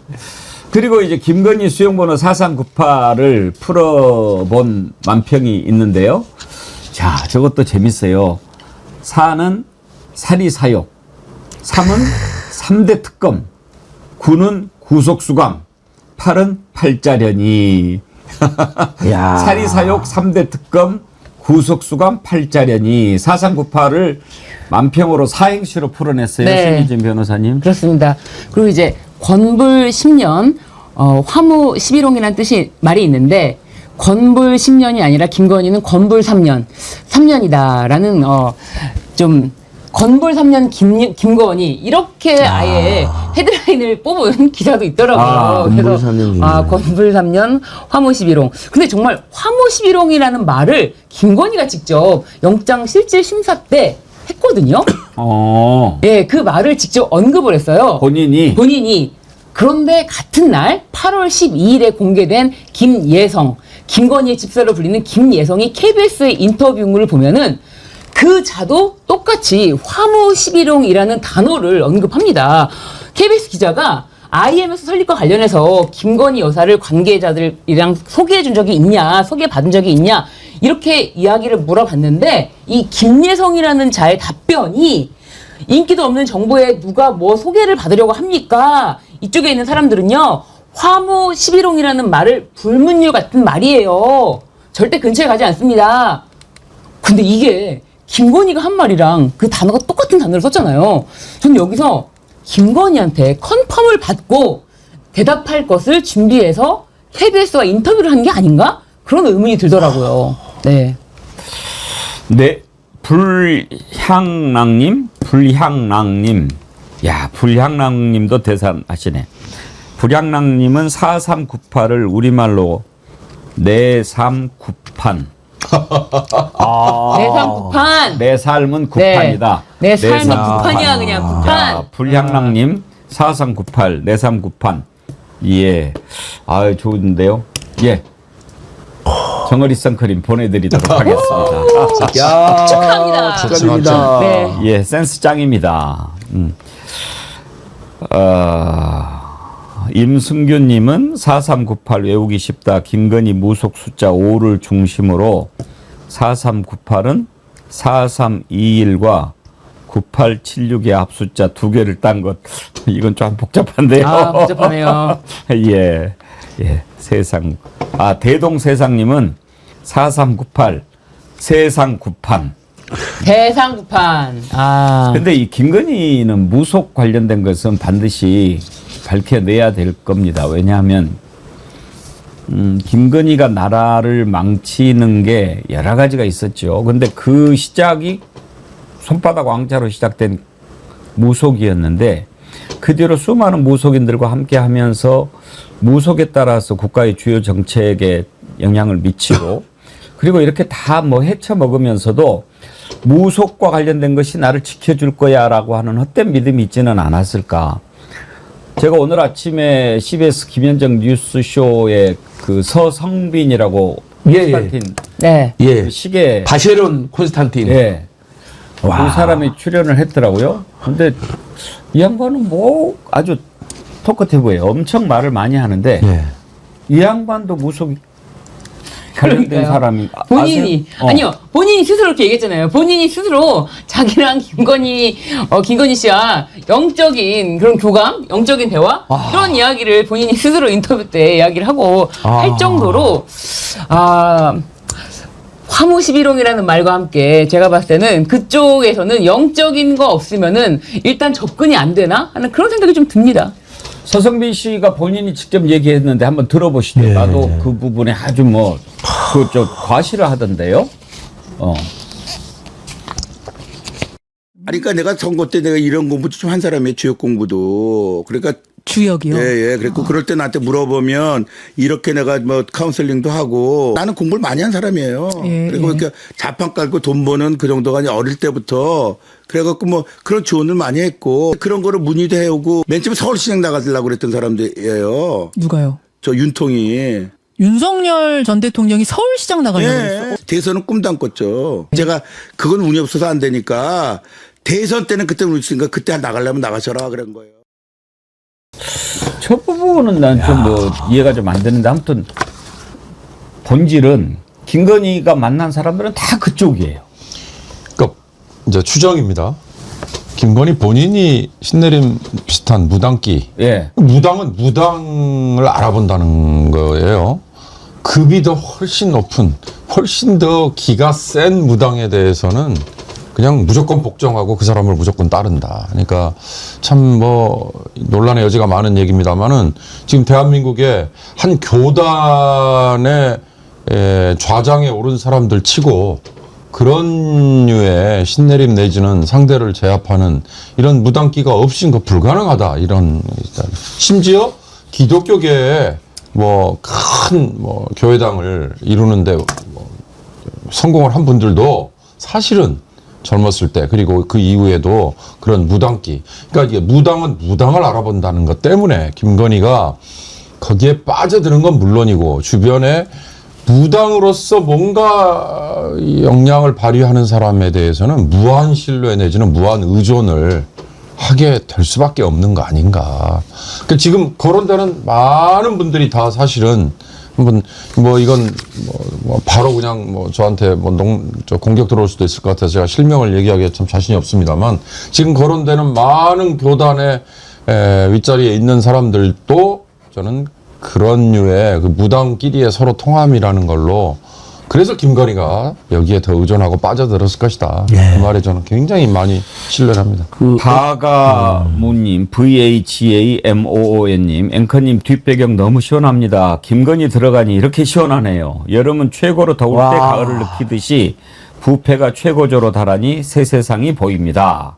그리고 이제 김건희 수용번호 4398을 풀어본 만평이 있는데요. 자, 저것도 재밌어요. 4는 사리사욕, 3은 3대 특검, 9는 구속수감, 8은 팔자련이. 사리사욕, 3대 특검, 구속수감, 팔자련이. 4398을 만평으로 사행시로 풀어냈어요. 네. 신희진 변호사님. 그렇습니다. 그리고 이제 권불 10년, 화무 11홍이라는 뜻이 말이 있는데 권불 10년이 아니라 김건희는 권불 3년, 3년이다라는 좀 권불 3년 김건희 이렇게 아예 헤드라인을 뽑은 기사도 있더라고요. 권불 3년. 권불 3년 화무 11홍. 근데 정말 화무 11홍이라는 말을 김건희가 직접 영장 실질 심사 때 했거든요. 예, 그 말을 직접 언급을 했어요. 본인이. 그런데 같은 날 8월 12일에 공개된 김예성, 김건희의 집사로 불리는 김예성이 KBS의 인터뷰를 보면은 그 자도 똑같이 화무 11홍이라는 단어를 언급합니다. KBS 기자가 IMF 설립과 관련해서 김건희 여사를 관계자들이랑 소개해준 적이 있냐, 소개받은 적이 있냐 이렇게 이야기를 물어봤는데 이 김예성이라는 자의 답변이 인기도 없는 정보에 누가 뭐 소개를 받으려고 합니까? 이쪽에 있는 사람들은요 화무 11홍이라는 말을 불문율 같은 말이에요. 절대 근처에 가지 않습니다. 근데 이게 김건희가 한 말이랑 그 단어가 똑같은 단어를 썼잖아요. 저는 여기서 김건희한테 컨펌을 받고 대답할 것을 준비해서 KBS와 인터뷰를 한 게 아닌가? 그런 의문이 들더라고요. 네. 네. 불향랑님. 야, 불향랑님도 대단하시네. 불향랑님은 4398을 우리말로 내 삶 구판. 내 삶 구판. 내 삶은 구판이다. 내 삶은 삶 구판이야 그냥 구판. 자, 불향랑님 4398 내 삶 구판. 예. 아 좋은데요. 예. 정어리 선크림 보내드리도록 하겠습니다. 야, 축하합니다. 축하드립니다. 네. 예, 센스 짱입니다. 임승규님은 4398 외우기 쉽다. 김건희 무속 숫자 5를 중심으로 4398은 4321과 9876의 합숫자 두 개를 딴 것. 이건 좀 복잡한데요. 아 복잡하네요. 예, 예, 세상. 아, 대동세상님은 4398 세상 구판. 대상 구판. 아. 근데 이 김건희는 무속 관련된 것은 반드시 밝혀내야 될 겁니다. 왜냐하면 김건희가 나라를 망치는 게 여러 가지가 있었죠. 근데 그 시작이 손바닥 왕자로 시작된 무속이었는데 그 뒤로 수많은 무속인들과 함께 하면서 무속에 따라서 국가의 주요 정책에 영향을 미치고 그리고 이렇게 다 뭐 헤쳐 먹으면서도 무속과 관련된 것이 나를 지켜줄 거야라고 하는 헛된 믿음이 있지는 않았을까. 제가 오늘 아침에 CBS 김현정 뉴스쇼에 그 서성빈이라고 콘스탄틴 네. 예. 그 시계 바쉐론 콘스탄틴. 예. 그 사람이 출연을 했더라고요. 근데 이 양반은 뭐 아주 토커티브예요. 엄청 말을 많이 하는데 예. 이 양반도 무속이 관련된 그러니까요. 사람이 본인이 아세요? 아니요 본인이 스스로 이렇게 얘기했잖아요. 본인이 스스로 자기랑 김건희 씨와 영적인 그런 교감, 영적인 대화 그런 이야기를 본인이 스스로 인터뷰 때 이야기를 하고 할 정도로 화무시비롱이라는 말과 함께 제가 봤을 때는 그쪽에서는 영적인 거 없으면은 일단 접근이 안 되나 하는 그런 생각이 좀 듭니다. 서성빈 씨가 본인이 직접 얘기했는데 한번 들어보시죠. 예. 나도 그 부분에 아주 뭐 그 저 과시를 하던데요. 아니, 그러니까 내가 선거 때 내가 이런 공부도 좀 한 사람이에요. 주역 공부도. 그러니까 주역이요? 예. 그랬고 그럴 때 나한테 물어보면 이렇게 내가 뭐 카운셀링도 하고 나는 공부를 많이 한 사람이에요. 예, 그리고 예. 이렇게 자판 깔고 돈 버는 그 정도가 아니라 어릴 때부터 그래갖고 뭐 그런 조언을 많이 했고 그런 거를 문의도 해오고 맨 처음에 서울시장 나가려고 그랬던 사람들이에요. 누가요? 저 윤통이. 윤석열 전 대통령이 서울시장 나가려고 했어? 예. 대선은 꿈도 안 꿨죠. 제가 그건 운이 없어서 안 되니까 대선 때는 그때 운이 있으니까 그때 나가려면 나가셔라 그런 거예요. 저 부분은 난 좀 뭐 이해가 좀 안 되는데 아무튼 본질은 김건희가 만난 사람들은 다 그쪽이에요. 그러니까 이제 추정입니다. 김건희 본인이 신내림 비슷한 무당기. 예. 무당은 무당을 알아본다는 거예요. 급이 더 훨씬 높은, 훨씬 더 기가 센 무당에 대해서는 그냥 무조건 복종하고 그 사람을 무조건 따른다. 그러니까 참 뭐 논란의 여지가 많은 얘기입니다만은 지금 대한민국의 한 교단의 좌장에 오른 사람들 치고 그런 류의 신내림 내지는 상대를 제압하는 이런 무당기가 없인 거 불가능하다. 이런 심지어 기독교계에 뭐 큰 뭐 교회당을 이루는데 뭐 성공을 한 분들도 사실은 젊었을 때 그리고 그 이후에도 그런 무당기. 그러니까 이게 무당은 무당을 알아본다는 것 때문에 김건희가 거기에 빠져드는 건 물론이고 주변에 무당으로서 뭔가 역량을 발휘하는 사람에 대해서는 무한 신뢰 내지는 무한 의존을 하게 될 수밖에 없는 거 아닌가. 그러니까 지금 거론되는 많은 분들이 다 사실은 한번 뭐 이건 뭐 바로 그냥 뭐 저한테 뭐 저 공격 들어올 수도 있을 것 같아서 제가 실명을 얘기하기에 참 자신이 없습니다만 지금 거론되는 많은 교단의 윗자리에 있는 사람들도 저는 그런 류의 그 무당끼리의 서로 통함이라는 걸로 그래서 김건희가 여기에 더 의존하고 빠져들었을 것이다. 그 말에 저는 굉장히 많이 신뢰를 합니다. 바가무님, VHAMOON님, 앵커님 뒷배경 너무 시원합니다. 김건희 들어가니 이렇게 시원하네요. 여름은 최고로 더울 때 가을을 느끼듯이 부패가 최고조로 달하니 새 세상이 보입니다.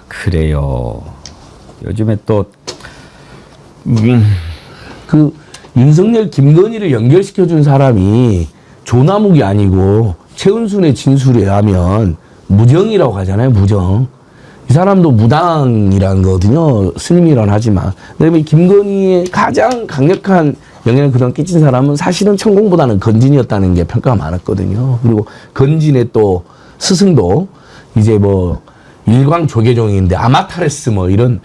그래요. 요즘에 또 그 윤석열, 김건희를 연결시켜준 사람이 조남욱이 아니고 최은순의 진술에 하면 무정이라고 하잖아요. 무정. 이 사람도 무당이라는 거거든요. 스님이란 하지만. 그다음에 김건희의 가장 강력한 영향을 그동안 끼친 사람은 사실은 천공보다는 건진이었다는 게 평가가 많았거든요. 그리고 건진의 또 스승도 이제 뭐 일광조계종인데 아마타레스 뭐 이런,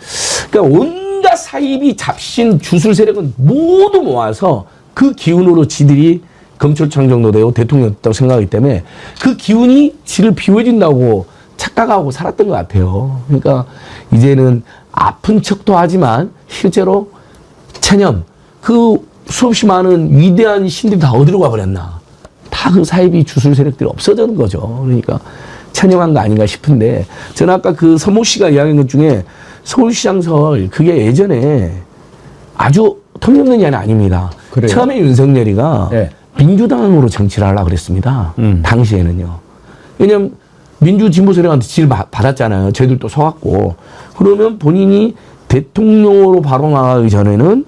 그러니까 온갖 사이비 잡신 주술 세력은 모두 모아서 그 기운으로 지들이 검찰청 정도 되고 대통령이었다고 생각하기 때문에 그 기운이 지를 비워진다고 착각하고 살았던 것 같아요. 그러니까 이제는 아픈 척도 하지만 실제로 체념, 그 수없이 많은 위대한 신들이 다 어디로 가버렸나. 다 그 사이비 주술 세력들이 없어지는 거죠. 그러니까 체념한 거 아닌가 싶은데, 저는 아까 그 서모 씨가 이야기한 것 중에 서울시장설, 그게 예전에 아주 터무니없는 게 아닙니다. 그래요? 처음에 윤석열이가 네. 민주당으로 정치를 하려고 그랬습니다. 당시에는요. 왜냐면 민주 진보 세력한테 지를 받았잖아요. 쟤들도 속았고. 그러면 본인이 대통령으로 바로 나가기 전에는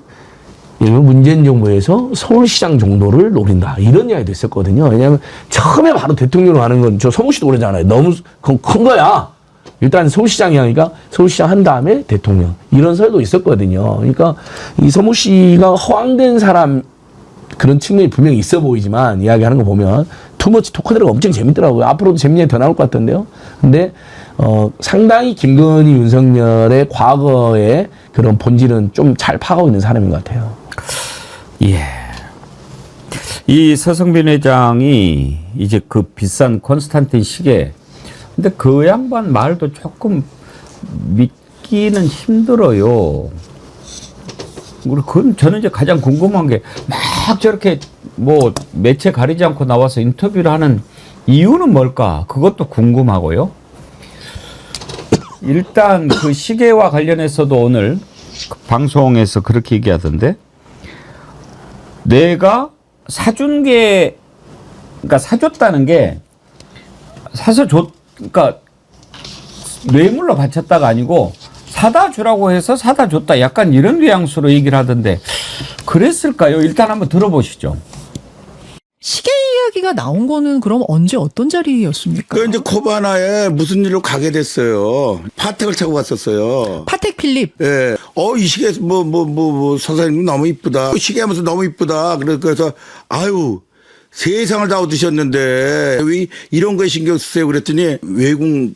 문재인 정부에서 서울시장 정도를 노린다. 이런 이야기도 있었거든요. 왜냐하면 처음에 바로 대통령으로 하는 건 저 서울 씨도 그러잖아요. 너무 큰 거야. 일단 서울시장이 하니까 서울시장 한 다음에 대통령. 이런 설도 있었거든요. 그러니까 이 서모 씨가 허황된 사람 그런 측면이 분명히 있어 보이지만 이야기하는 거 보면 투머치 토크들이 엄청 재밌더라고요. 앞으로도 재밌게 더 나올 것 같던데요. 근데 상당히 김건희, 윤석열의 과거의 그런 본질은 좀 잘 파악하고 있는 사람인 것 같아요. 예. 이 서성빈 회장이 이제 그 비싼 콘스탄틴 시계. 근데 그 양반 말도 조금 믿기는 힘들어요. 그리고 그건 저는 이제 가장 궁금한 게 막 저렇게 뭐 매체 가리지 않고 나와서 인터뷰를 하는 이유는 뭘까? 그것도 궁금하고요. 일단 그 시계와 관련해서도 오늘 방송에서 그렇게 얘기하던데, 내가 사준 게, 그러니까 사줬다는 게 사서 그러니까 뇌물로 바쳤다가 아니고 사다 주라고 해서 사다 줬다. 약간 이런 뉘앙스로 얘기를 하던데 그랬을까요? 일단 한번 들어보시죠. 시계 이야기가 나온 거는 그럼 언제 어떤 자리였습니까? 그 이제 코바나에 무슨 일로 가게 됐어요. 파텍을 차고 갔었어요. 파텍 필립. 예. 이 시계 선생님 너무 이쁘다. 시계 하면서 너무 이쁘다. 그래서 아유 세상을 다 얻으셨는데 왜 이런 거에 신경 쓰세요? 그랬더니 외국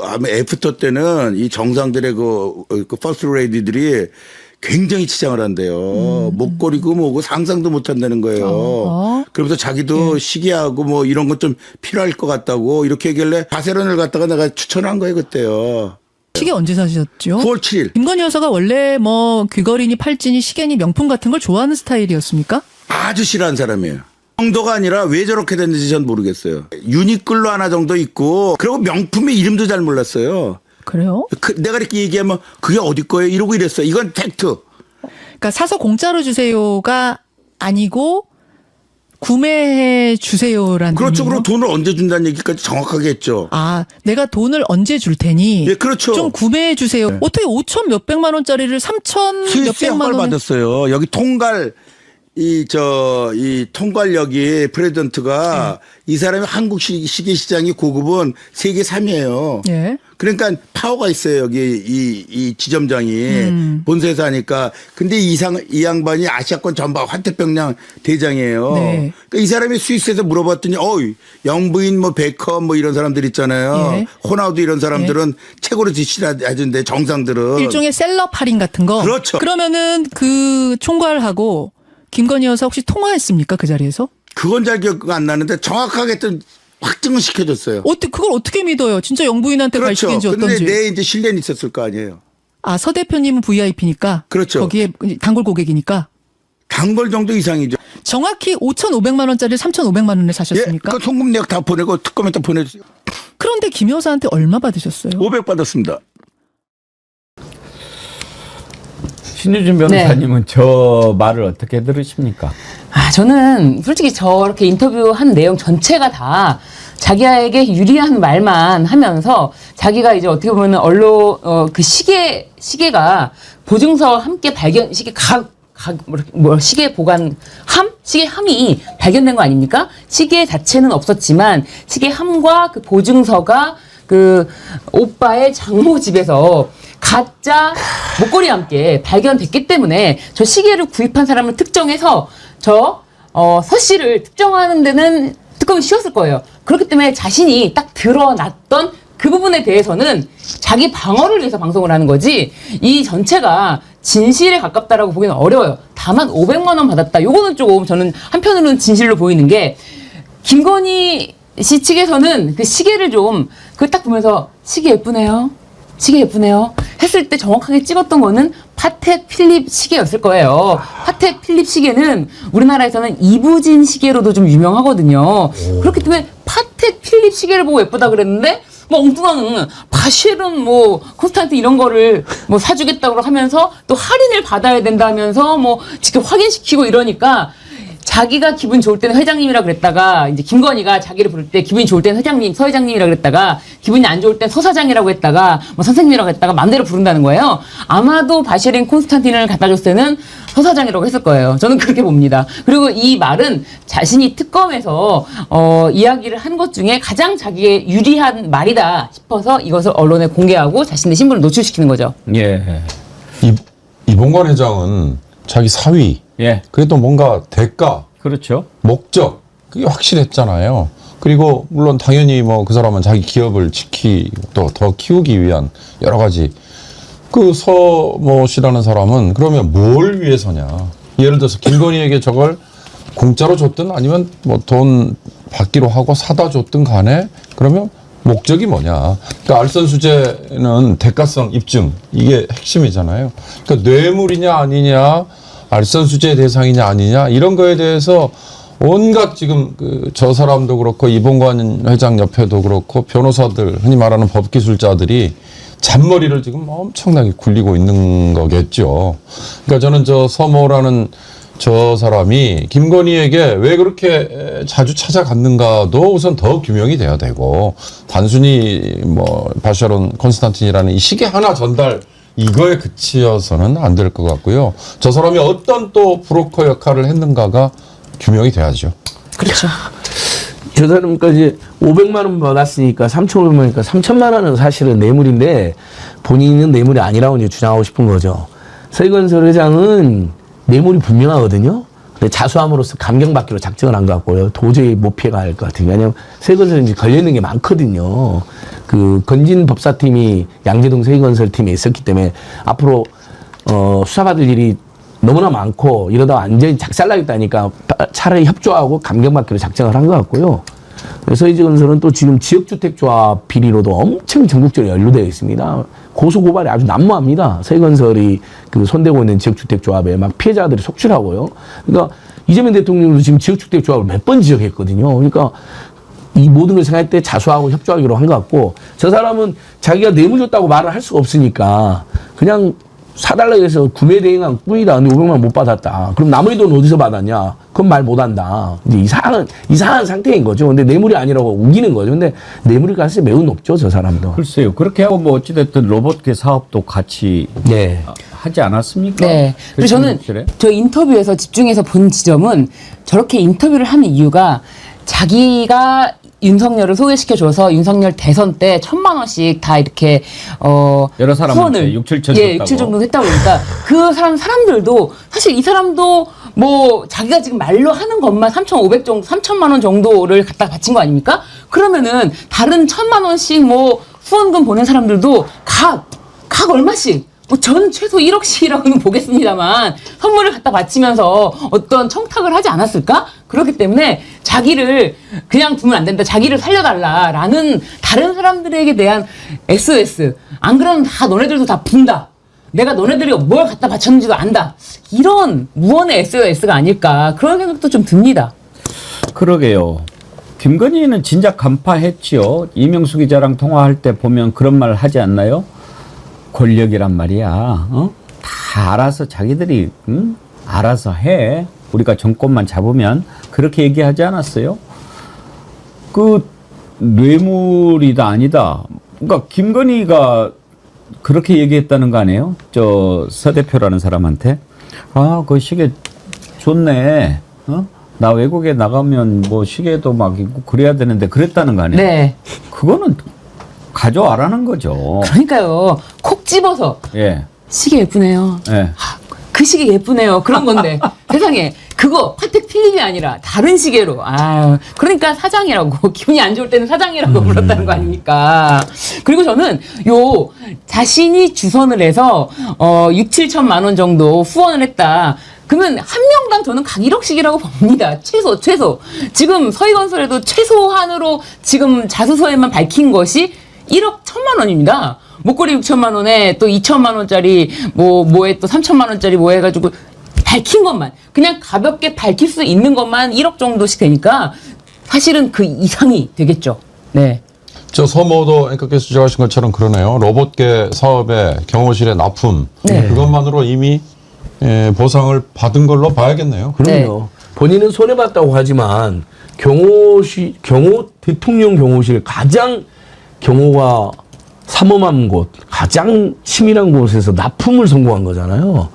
아마 애프터 때는 이 정상들의 그 퍼스트 레이디들이 굉장히 치장을 한대요. 목걸이고 뭐고 상상도 못 한다는 거예요. 그러면서 자기도 시계하고 뭐 이런 것 좀 필요할 것 같다고 이렇게 얘기할래 바세론을 갖다가 내가 추천한 거예요, 그때요. 시계 언제 사셨죠? 9월 7일. 김건희 여사가 원래 뭐 귀걸이니 팔찌니 시계니 명품 같은 걸 좋아하는 스타일이었습니까? 아주 싫어하는 사람이에요. 정도가 아니라 왜 저렇게 됐는지 전 모르겠어요. 유니클로 하나 정도 있고, 그리고 명품의 이름도 잘 몰랐어요. 그래요? 내가 이렇게 얘기하면 그게 어디 거예요? 이러고 이랬어요. 이건 팩트. 그러니까 사서 공짜로 주세요가 아니고 구매해 주세요라는. 그렇죠. 의미요? 그리고 돈을 언제 준다는 얘기까지 정확하게 했죠. 아, 내가 돈을 언제 줄 테니. 예, 그렇죠. 좀 구매해 주세요. 네. 어떻게 5천 몇백만 원짜리를 3천 스위스 몇백만 양말 원 받았어요. 여기 통갈 이 통갈역이 프레젠트가 이 사람이 한국 시계 시장이 고급은 세계 3위예요. 예. 그러니까 파워가 있어요. 여기 이 지점장이 본사에서 하니까. 근데 이 양반이 아시아권 전박 환태평양 대장이에요. 네. 그러니까 이 사람이 스위스에서 물어봤더니 영부인 뭐 베컴 뭐 이런 사람들 있잖아요. 예. 호나우두 이런 사람들은 최고로 지시하던데 정상들은 일종의 셀럽 할인 같은 거. 그렇죠. 그러면은 그 총괄하고 김건희 여사 혹시 통화했습니까? 그 자리에서? 그건 잘 기억 안 나는데 정확하게 또 확증을 시켜줬어요. 그걸 어떻게 믿어요? 진짜 영부인한테 갈 그렇죠. 시계인지 근데 어떤지. 내 이제 신뢰는 있었을 거 아니에요. 아, 서 대표님은 VIP니까. 그렇죠. 거기에 단골 고객이니까. 단골 정도 이상이죠. 정확히 5,500만 원짜리 3,500만 원에 사셨습니까? 그 송금 내역 다 보내고 특검에다 보내주세요. 그런데 김 여사한테 얼마 받으셨어요? 500 받았습니다. 신유진 변호사님은 저 말을 어떻게 들으십니까? 저는 솔직히 저렇게 인터뷰한 내용 전체가 다 자기에게 유리한 말만 하면서 자기가 이제 어떻게 보면 언론 그 시계가 보증서 함께 시계 시계 보관 시계 함이 발견된 거 아닙니까? 시계 자체는 없었지만 시계 함과 그 보증서가 그 오빠의 장모 집에서 가짜 목걸이와 함께 발견됐기 때문에 저 시계를 구입한 사람을 특정해서 서 씨를 특정하는 데는 특검이 쉬웠을 거예요. 그렇기 때문에 자신이 딱 드러났던 그 부분에 대해서는 자기 방어를 위해서 방송을 하는 거지 이 전체가 진실에 가깝다라고 보기는 어려워요. 다만 500만 원 받았다. 요거는 조금 저는 한편으로는 진실로 보이는 게 김건희 씨 측에서는 그 시계를 좀 그 딱 보면서 시계 예쁘네요. 시계 예쁘네요. 했을 때 정확하게 찍었던 거는 파텍 필립 시계였을 거예요. 파텍 필립 시계는 우리나라에서는 이부진 시계로도 좀 유명하거든요. 그렇기 때문에 파텍 필립 시계를 보고 예쁘다 그랬는데 뭐 엉뚱한 바쉐론 뭐 콘스탄틴 이런 거를 뭐 사주겠다고 하면서 또 할인을 받아야 된다면서 뭐 직접 확인시키고 이러니까 자기가 기분 좋을 때는 회장님이라 그랬다가 이제 김건희가 자기를 부를 때 기분이 좋을 때는 회장님, 서 회장님이라 그랬다가 기분이 안 좋을 땐 서 사장이라고 했다가 뭐 선생님이라고 했다가 마음대로 부른다는 거예요. 아마도 바쉐린 콘스탄틴을 갖다 줬을 때는 서 사장이라고 했을 거예요. 저는 그렇게 봅니다. 그리고 이 말은 자신이 특검에서 이야기를 한 것 중에 가장 자기에 유리한 말이다 싶어서 이것을 언론에 공개하고 자신의 신분을 노출시키는 거죠. 예. 이봉관 회장은 자기 사위, 예. 그래도 뭔가 대가, 그렇죠. 목적 그게 확실했잖아요. 그리고 물론 당연히 뭐 그 사람은 자기 기업을 또 더 키우기 위한 여러 가지 그 서모 씨라는 사람은 그러면 뭘 위해서냐? 예를 들어서 김건희에게 저걸 공짜로 줬든 아니면 뭐 돈 받기로 하고 사다 줬든 간에 그러면 목적이 뭐냐? 그러니까 알선수재는 대가성 입증 이게 핵심이잖아요. 그러니까 뇌물이냐 아니냐, 알선수재 대상이냐 아니냐 이런 거에 대해서 온갖 지금 저 사람도 그렇고 이봉관 회장 옆에도 그렇고 변호사들 흔히 말하는 법기술자들이 잔머리를 지금 엄청나게 굴리고 있는 거겠죠. 그러니까 저는 저 서모라는 저 사람이 김건희에게 왜 그렇게 자주 찾아갔는가도 우선 더 규명이 돼야 되고 단순히 뭐 바샤론 콘스탄틴이라는 이 시계 하나 전달 이거에 그치어서는 안 될 것 같고요. 저 사람이 어떤 또 브로커 역할을 했는가가 규명이 돼야죠. 그렇죠. 저 사람까지 500만 원 받았으니까 3,500만이니까 3,000만 원은 사실은 뇌물인데 본인은 뇌물이 아니라고 이제 주장하고 싶은 거죠. 서희건설 회장은 뇌물이 분명하거든요. 근데 자수함으로써 감경받기로 작정을 한 것 같고요. 도저히 못 피해갈 것 같은 게 왜냐면 서희건설이 걸려있는 게 많거든요. 그 건진 법사팀이 양재동 서희건설 팀에 있었기 때문에 앞으로 수사받을 일이 너무나 많고 이러다 완전히 작살나겠다니까 차라리 협조하고 감경받기로 작정을 한 것 같고요. 서희건설은 또 지금 지역주택조합 비리로도 엄청 전국적으로 연루되어 있습니다. 고소고발이 아주 난무합니다. 서희건설이 그 손대고 있는 지역주택조합에 막 피해자들이 속출하고요. 그러니까 이재명 대통령도 지금 지역주택조합을 몇 번 지적했거든요. 그러니까 이 모든 걸 생각할 때 자수하고 협조하기로 한 것 같고 저 사람은 자기가 뇌물 줬다고 말을 할 수가 없으니까 그냥 사달라고 해서 구매 대행한 뿐이다. 근데 500만 원 못 받았다. 그럼 나머지 돈 어디서 받았냐? 그건 말 못한다. 이제 이상한 상태인 거죠. 근데 뇌물이 아니라고 우기는 거죠. 근데 뇌물일 가능성이 매우 높죠. 저 사람도. 글쎄요. 그렇게 하고 뭐 어찌됐든 로봇계 사업도 같이 하지 않았습니까? 네. 그리고 저는 저 인터뷰에서 집중해서 본 지점은 저렇게 인터뷰를 하는 이유가 자기가 윤석열을 소개시켜줘서 윤석열 대선 때 1,000만 원씩 다 이렇게 여러 사람한테 6, 7천 예, 6, 7 정도 했다고 그러니까 그 사람들도 사실 이 사람도 뭐 자기가 지금 말로 하는 것만 3,500 정도, 3,000만 원 정도를 갖다 바친 거 아닙니까? 그러면은 다른 1,000만 원씩 뭐 후원금 보낸 사람들도 각 얼마씩 뭐 전 최소 1억씩이라고는 보겠습니다만 선물을 갖다 바치면서 어떤 청탁을 하지 않았을까? 그렇기 때문에 자기를 그냥 두면 안 된다. 자기를 살려달라라는 다른 사람들에게 대한 SOS. 안 그러면 다 너네들도 다 분다. 내가 너네들이 뭘 갖다 바쳤는지도 안다. 이런 무언의 SOS가 아닐까. 그런 생각도 좀 듭니다. 그러게요. 김건희는 진작 간파했지요. 이명수 기자랑 통화할 때 보면 그런 말 하지 않나요? 권력이란 말이야. 다 알아서 자기들이 알아서 해. 우리가 정권만 잡으면 그렇게 얘기하지 않았어요? 그 뇌물이다 아니다. 그러니까 김건희가 그렇게 얘기했다는 거 아니에요? 저 서 대표라는 사람한테. 아, 그 시계 좋네. 어? 나 외국에 나가면 뭐 시계도 막 있고 그래야 되는데 그랬다는 거 아니에요? 네. 그거는 가져와라는 거죠. 그러니까요. 콕 집어서 예. 시계 예쁘네요. 예. 그 시계 예쁘네요. 그런 건데 세상에 그거 파텍 필립이 아니라 다른 시계로. 아, 그러니까 사장이라고 기분이 안 좋을 때는 사장이라고 불렀다는 거 아닙니까? 그리고 저는 요 자신이 주선을 해서 6, 7천만 원 정도 후원을 했다. 그러면 한 명당 저는 각 1억씩이라고 봅니다. 최소. 지금 서희건설에도 최소한으로 지금 자수서에만 밝힌 것이 1억 1천만 원입니다. 목걸이 6천만 원에 또 2천만 원짜리 뭐에 또 3천만 원짜리 뭐 해가지고 밝힌 것만 그냥 가볍게 밝힐 수 있는 것만 1억 정도씩 되니까 사실은 그 이상이 되겠죠. 네. 저 서모도 앵커께서 지적하신 것처럼 그러네요. 로봇계 사업에 경호실의 납품 네. 그것만으로 이미 보상을 받은 걸로 봐야겠네요. 그럼요. 본인은 손해봤다고 하지만 대통령 경호실 가장 경호가 삼엄한 곳, 가장 치밀한 곳에서 납품을 성공한 거잖아요.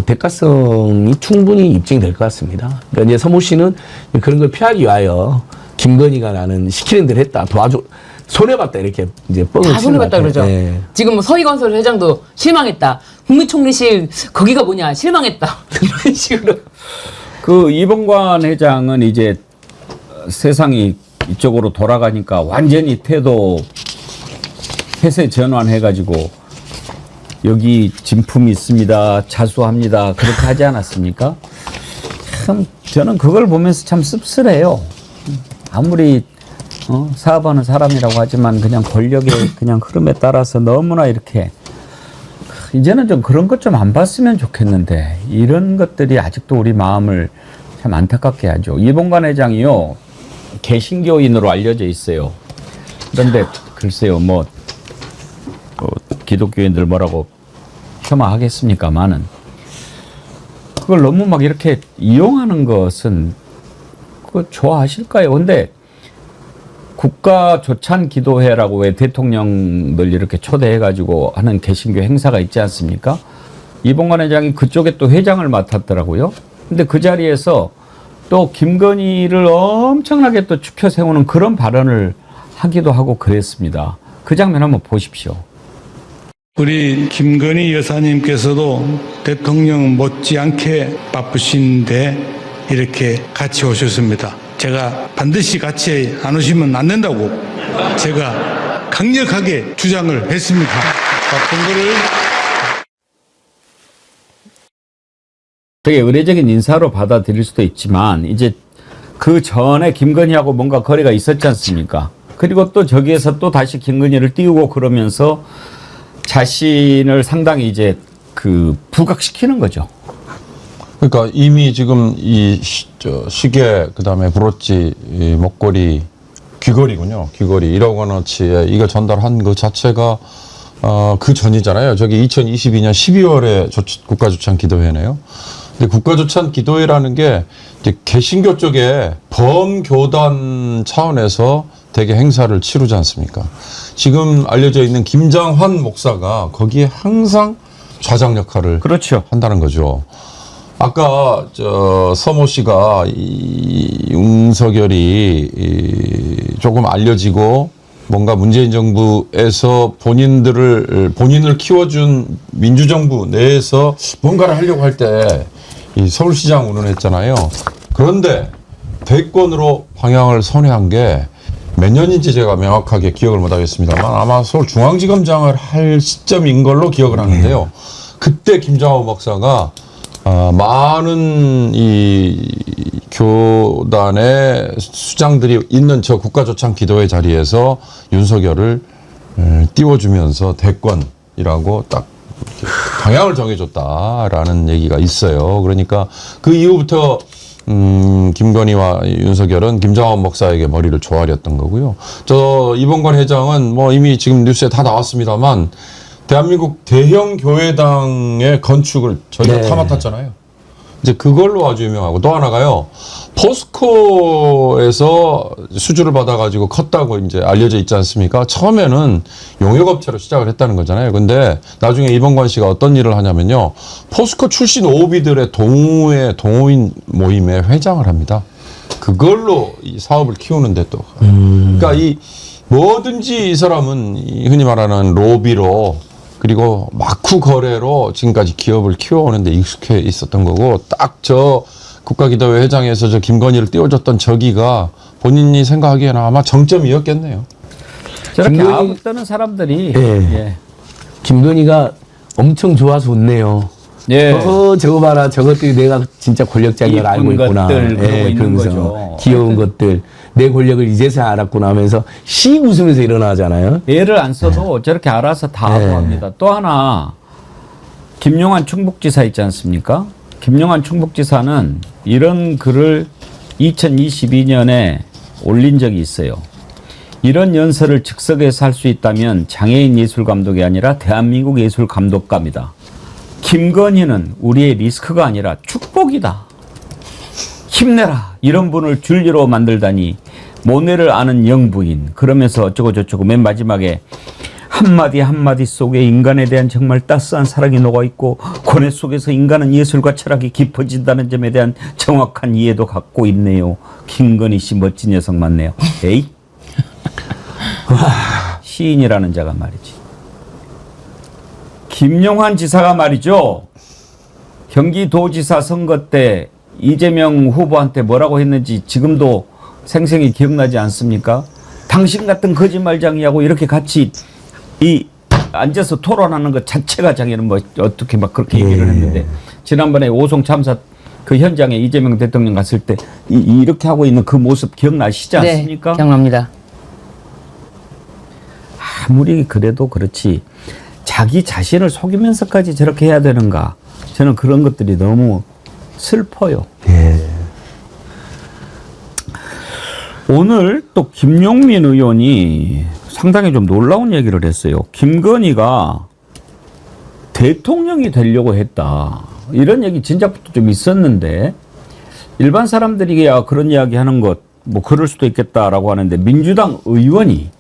대가성이 충분히 입증이 될 것 같습니다. 그러니까 이제 서모 씨는 그런 걸 피하기 위하여 김건희가 나는 시키는 대로 했다, 도와줘, 손해봤다 이렇게 이제 뻥을 다 치는 손해봤다 것 같아요. 그러죠. 네. 지금 뭐 서희건설 회장도 실망했다. 국무총리실 거기가 뭐냐 실망했다. 이런 식으로. 그 이봉관 회장은 이제 세상이 이쪽으로 돌아가니까 완전히 태도 폐쇄 전환해가지고 여기 진품이 있습니다. 자수합니다. 그렇게 하지 않았습니까? 참 저는 그걸 보면서 참 씁쓸해요. 아무리 사업하는 사람이라고 하지만 그냥 권력의 그냥 흐름에 따라서 너무나 이렇게 이제는 좀 그런 것 좀 안 봤으면 좋겠는데 이런 것들이 아직도 우리 마음을 참 안타깝게 하죠. 이봉관 회장이요 개신교인으로 알려져 있어요. 그런데 글쎄요 뭐 기독교인들 뭐라고 폄하하겠습니까만은 그걸 너무 막 이렇게 이용하는 것은 그거 좋아하실까요? 근데 국가조찬기도회라고 왜 대통령들 이렇게 초대해가지고 하는 개신교 행사가 있지 않습니까? 이봉관 회장이 그쪽에 또 회장을 맡았더라고요. 근데 그 자리에서 또 김건희를 엄청나게 또 추켜 세우는 그런 발언을 하기도 하고 그랬습니다. 그 장면 한번 보십시오. 우리 김건희 여사님께서도 대통령 못지않게 바쁘신데 이렇게 같이 오셨습니다. 제가 반드시 같이 안 오시면 안 된다고 제가 강력하게 주장을 했습니다. 바쁜 거를 되게 의례적인 인사로 받아들일 수도 있지만 이제 그 전에 김건희하고 뭔가 거래가 있었지 않습니까? 그리고 또 저기에서 또 다시 김건희를 띄우고 그러면서 자신을 상당히 이제 그 부각시키는 거죠. 그러니까 이미 지금 이 시계 그다음에 브로치, 이 목걸이, 귀걸이군요. 귀걸이 1억 원어치에 이거 전달한 그 자체가 그 전이잖아요. 저기 2022년 12월에 국가조찬기도회네요. 근데 국가조찬기도회라는 게 이제 개신교 쪽에 범교단 차원에서 대개 행사를 치르지 않습니까? 지금 알려져 있는 김장환 목사가 거기에 항상 좌장 역할을 그렇죠. 한다는 거죠. 아까 서모 씨가 이 윤석열이 조금 알려지고 뭔가 문재인 정부에서 본인을 키워준 민주정부 내에서 뭔가를 하려고 할 때 이 서울시장 운운했잖아요. 그런데 대권으로 방향을 선회한 게 몇 년인지 제가 명확하게 기억을 못하겠습니다만 아마 서울중앙지검장을 할 시점인 걸로 기억을 하는데요. 그때 김장호 목사가 많은 이 교단의 수장들이 있는 저 국가조찬기도회 자리에서 윤석열을 띄워주면서 대권이라고 딱 방향을 정해줬다라는 얘기가 있어요. 그러니까 그 이후부터 김건희와 윤석열은 김장원 목사에게 머리를 조아렸던 거고요. 저 이봉관 회장은 뭐 이미 지금 뉴스에 다 나왔습니다만 대한민국 대형 교회당의 건축을 저희가 다 맡았잖아요. 이제 그걸로 아주 유명하고 또 하나가요. 포스코에서 수주를 받아가지고 컸다고 이제 알려져 있지 않습니까? 처음에는 용역업체로 시작을 했다는 거잖아요. 근데 나중에 이봉관 씨가 어떤 일을 하냐면요. 포스코 출신 오비들의 동호인 모임에 회장을 합니다. 그걸로 이 사업을 키우는데 또. 그러니까 이 뭐든지 이 사람은 이 흔히 말하는 로비로 그리고 마쿠 거래로 지금까지 기업을 키워오는데 익숙해 있었던 거고 딱 저 국가기도회 회장에서 저 김건희를 띄워줬던 저기가 본인이 생각하기에는 아마 정점이었겠네요. 저렇게 아웃 뜨는 사람들이 예. 김건희가 엄청 좋아서 웃네요. 예. 저거 봐라. 저것들이 내가 진짜 권력자인 걸 알고 있구나. 것들 그러고 있는 그러면서 거죠. 귀여운 것들. 내 권력을 이제서야 알았구나 하면서 씩 웃으면서 일어나잖아요. 애를 안 써도 저렇게 알아서 다 하고 합니다. 또 하나 김용환 충북지사 있지 않습니까? 김용환 충북지사는 이런 글을 2022년에 올린 적이 있어요. 이런 연설을 즉석에서 할 수 있다면 장애인 예술감독이 아니라 대한민국 예술감독가입니다. 김건희는 우리의 리스크가 아니라 축복이다. 힘내라. 이런 분을 줄리로 만들다니 모네를 아는 영부인. 그러면서 어쩌고 저쩌고 맨 마지막에 한마디 한마디 속에 인간에 대한 정말 따스한 사랑이 녹아있고 고뇌 속에서 인간은 예술과 철학이 깊어진다는 점에 대한 정확한 이해도 갖고 있네요. 김건희 씨 멋진 녀석 맞네요. 에이? 시인이라는 자가 말이지. 김용환 지사가 말이죠. 경기도지사 선거 때 이재명 후보한테 뭐라고 했는지 지금도 생생히 기억나지 않습니까? 당신 같은 거짓말장이하고 이렇게 같이 앉아서 토론하는 것 자체가 자기는 뭐 어떻게 막 그렇게 얘기를 했는데 지난번에 오송 참사 그 현장에 이재명 대통령 갔을 때 이렇게 하고 있는 그 모습 기억나시지 않습니까? 네, 기억납니다. 아무리 그래도 그렇지 자기 자신을 속이면서까지 저렇게 해야 되는가? 저는 그런 것들이 너무 슬퍼요. 오늘 또 김용민 의원이 상당히 좀 놀라운 얘기를 했어요. 김건희가 대통령이 되려고 했다. 이런 얘기 진작부터 좀 있었는데 일반 사람들이야 그런 이야기 하는 것 뭐 그럴 수도 있겠다라고 하는데 민주당 의원이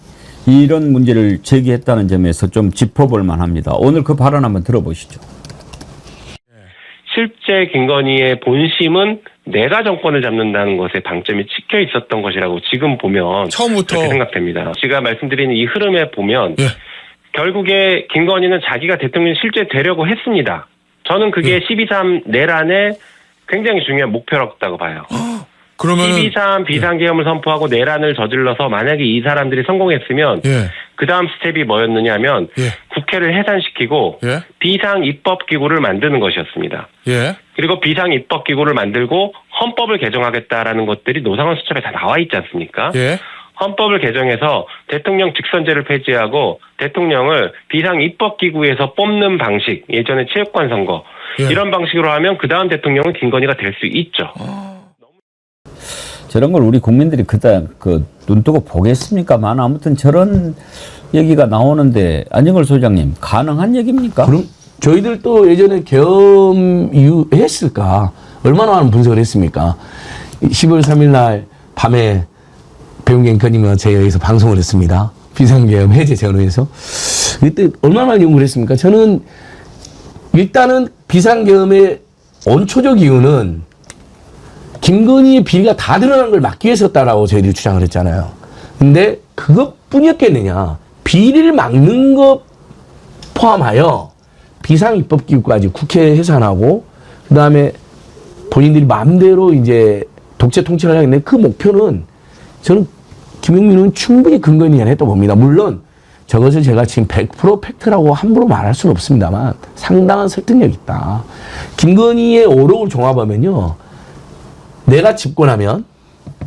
이런 문제를 제기했다는 점에서 좀 짚어볼 만합니다. 오늘 그 발언 한번 들어보시죠. 실제 김건희의 본심은 내가 정권을 잡는다는 것에 방점이 찍혀 있었던 것이라고 지금 보면 처음부터 그렇게 생각됩니다. 제가 말씀드리는 이 흐름에 보면 결국에 김건희는 자기가 대통령 실제 되려고 했습니다. 저는 그게 12.3 내란의 굉장히 중요한 목표라고 봐요. 그러면은 12.3 비상계엄을 선포하고 내란을 저질러서 만약에 이 사람들이 성공했으면 그 다음 스텝이 뭐였느냐 하면 국회를 해산시키고 비상입법기구를 만드는 것이었습니다. 그리고 비상입법기구를 만들고 헌법을 개정하겠다라는 것들이 노상원 수첩에 다 나와 있지 않습니까? 헌법을 개정해서 대통령 직선제를 폐지하고 대통령을 비상입법기구에서 뽑는 방식, 예전에 체육관 선거 이런 방식으로 하면 그 다음 대통령은 김건희가 될 수 있죠. 저런 걸 우리 국민들이 그다 눈 뜨고 보겠습니까만 아무튼 저런 얘기가 나오는데 안정걸 소장님 가능한 얘기입니까? 그럼 저희들도 예전에 계엄 이후 했을까? 얼마나 많은 분석을 했습니까? 10월 3일 날 밤에 배용경 의원님과 제가 여기서 방송을 했습니다. 비상계엄 해제 전후에서. 그때 얼마나 많이 연구를 했습니까? 저는 일단은 비상계엄의 원초적 이유는 김건희의 비리가 다 드러난 걸 막기 위해서였다라고 저희들이 주장을 했잖아요. 근데 그것뿐이었겠느냐. 비리를 막는 것 포함하여 비상입법기구까지 국회 해산하고 그다음에 본인들이 마음대로 이제 독재 통치를 하겠는데 그 목표는 저는 김용민은 충분히 근거 있는 일 했다고 봅니다. 물론 저것을 제가 지금 100% 팩트라고 함부로 말할 수는 없습니다만 상당한 설득력이 있다. 김건희의 오록을 종합하면요. 내가 집권하면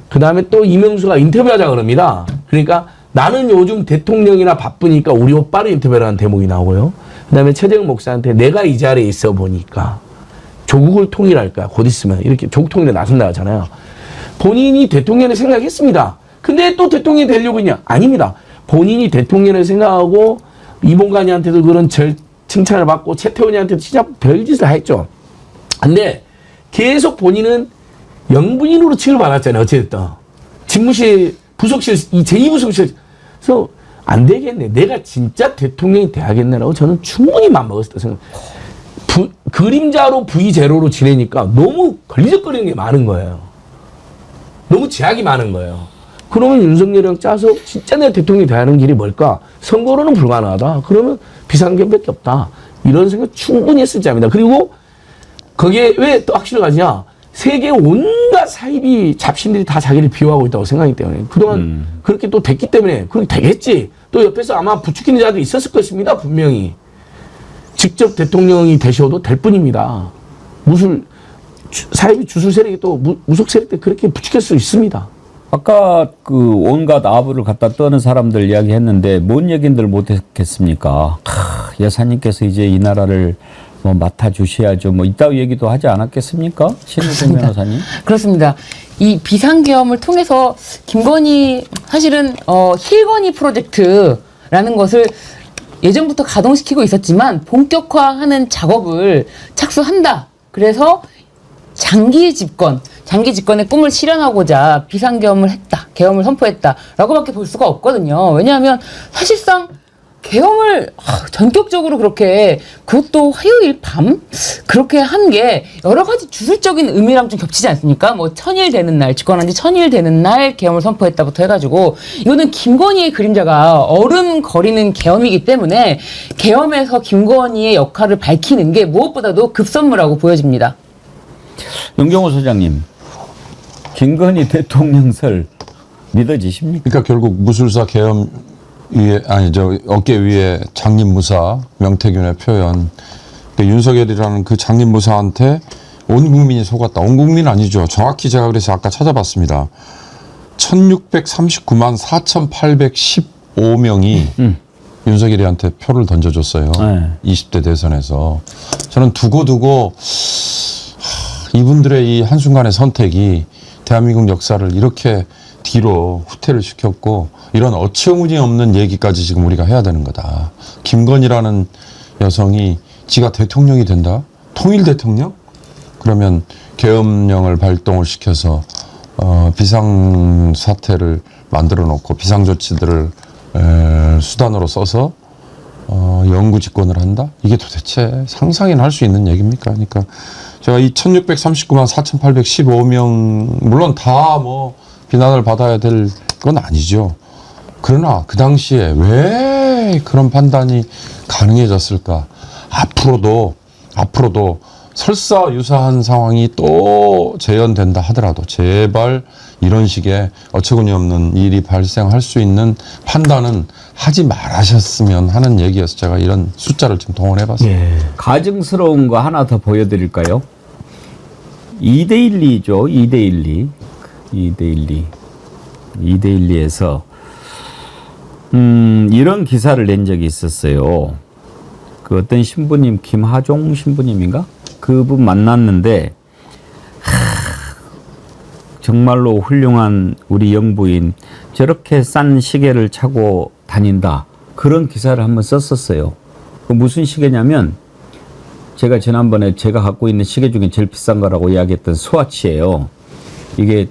그 다음에 또 이명수가 인터뷰하자 그럽니다. 그러니까 나는 요즘 대통령이나 바쁘니까 우리 오빠를 인터뷰하라는 대목이 나오고요. 그 다음에 최재형 목사한테 내가 이 자리에 있어 보니까 조국을 통일할까 곧 있으면 이렇게 조국 통일에 나선다 하잖아요. 본인이 대통령을 생각했습니다. 근데 또 대통령이 되려고 했냐? 아닙니다. 본인이 대통령을 생각하고 이봉관이한테도 그런 칭찬을 받고 최태원이한테도 진짜 별짓을 했죠. 근데 계속 본인은 영부인으로 취급받았잖아요. 어쨌든 집무실 부속실 이 제2부속실 그래서 안 되겠네. 내가 진짜 대통령이 돼야겠네라고 저는 충분히 맘먹었다 생각. 그림자로 V0로 지내니까 너무 걸리적거리는 게 많은 거예요. 너무 제약이 많은 거예요. 그러면 윤석열이랑 짜서 진짜 내가 대통령이 되는 길이 뭘까? 선거로는 불가능하다. 그러면 비상경밖에 없다. 이런 생각 충분히 했을 자입니다. 그리고 거기에 왜 또 확신을 가지냐? 세계 온갖 사이비 잡신들이 다 자기를 비호하고 있다고 생각하기 때문에 그동안 그렇게 또 됐기 때문에 그렇게 되겠지. 또 옆에서 아마 부추기는 자도 있었을 것입니다. 분명히. 직접 대통령이 되셔도 될 뿐입니다. 사이비 주술 세력이 또 무속 세력 때 그렇게 부추길 수 있습니다. 아까 그 온갖 아부를 갖다 떠는 사람들 이야기했는데 뭔 얘긴들 못했겠습니까? 여사님께서 이제 이 나라를 뭐 맡아주셔야죠. 뭐 이따위 얘기도 하지 않았겠습니까? 신우진 변호사님. 그렇습니다. 이 비상계엄을 통해서 김건희 사실은 힐건희 프로젝트라는 것을 예전부터 가동시키고 있었지만 본격화하는 작업을 착수한다. 그래서 장기 집권의 꿈을 실현하고자 비상계엄을 했다. 계엄을 선포했다라고밖에 볼 수가 없거든요. 왜냐하면 사실상 계엄을 전격적으로 그렇게 그것도 화요일 밤 그렇게 한 게 여러 가지 주술적인 의미랑 좀 겹치지 않습니까? 뭐 1000일 되는 날 집권한 지 1000일 되는 날 계엄을 선포했다부터 해가지고 이거는 김건희의 그림자가 어른거리는 계엄이기 때문에 계엄에서 김건희의 역할을 밝히는 게 무엇보다도 급선무라고 보여집니다. 윤경호 소장님, 김건희 대통령설 믿어지십니까? 그러니까 결국 무술사 계엄 위에 어깨 위에 장님무사 명태균의 표현. 그러니까 윤석열이라는 그 장님무사한테 온 국민이 속았다. 온 국민 아니죠. 정확히 제가 그래서 아까 찾아봤습니다. 1639만 4815명이 윤석열이한테 표를 던져줬어요. 네. 20대 대선에서. 저는 두고 이분들의 이 한순간의 선택이 대한민국 역사를 이렇게 뒤로 후퇴를 시켰고 이런 어처구니 없는 얘기까지 지금 우리가 해야 되는 거다. 김건희라는 여성이 지가 대통령이 된다? 통일 대통령? 그러면 계엄령을 발동을 시켜서 비상사태를 만들어 놓고 비상조치들을 수단으로 써서 영구 집권을 한다? 이게 도대체 상상이나 할 수 있는 얘기입니까? 그러니까 제가 이 1639만 4815명 물론 다 뭐 비난을 받아야 될 건 아니죠. 그러나 그 당시에 왜 그런 판단이 가능해졌을까? 앞으로도 설사 유사한 상황이 또 재현된다 하더라도 제발 이런 식의 어처구니 없는 일이 발생할 수 있는 판단은 하지 말하셨으면 하는 얘기여서 제가 이런 숫자를 좀 동원해봤습니다. 예. 가증스러운 거 하나 더 보여드릴까요? 2대12죠. 2대12에서 이런 기사를 낸 적이 있었어요. 그 어떤 신부님, 김하종 신부님인가? 그분 만났는데 정말로 훌륭한 우리 영부인 저렇게 싼 시계를 차고 다닌다. 그런 기사를 한번 썼었어요. 그 무슨 시계냐면 제가 지난번에 제가 갖고 있는 시계 중에 제일 비싼 거라고 이야기했던 스와치예요. 이게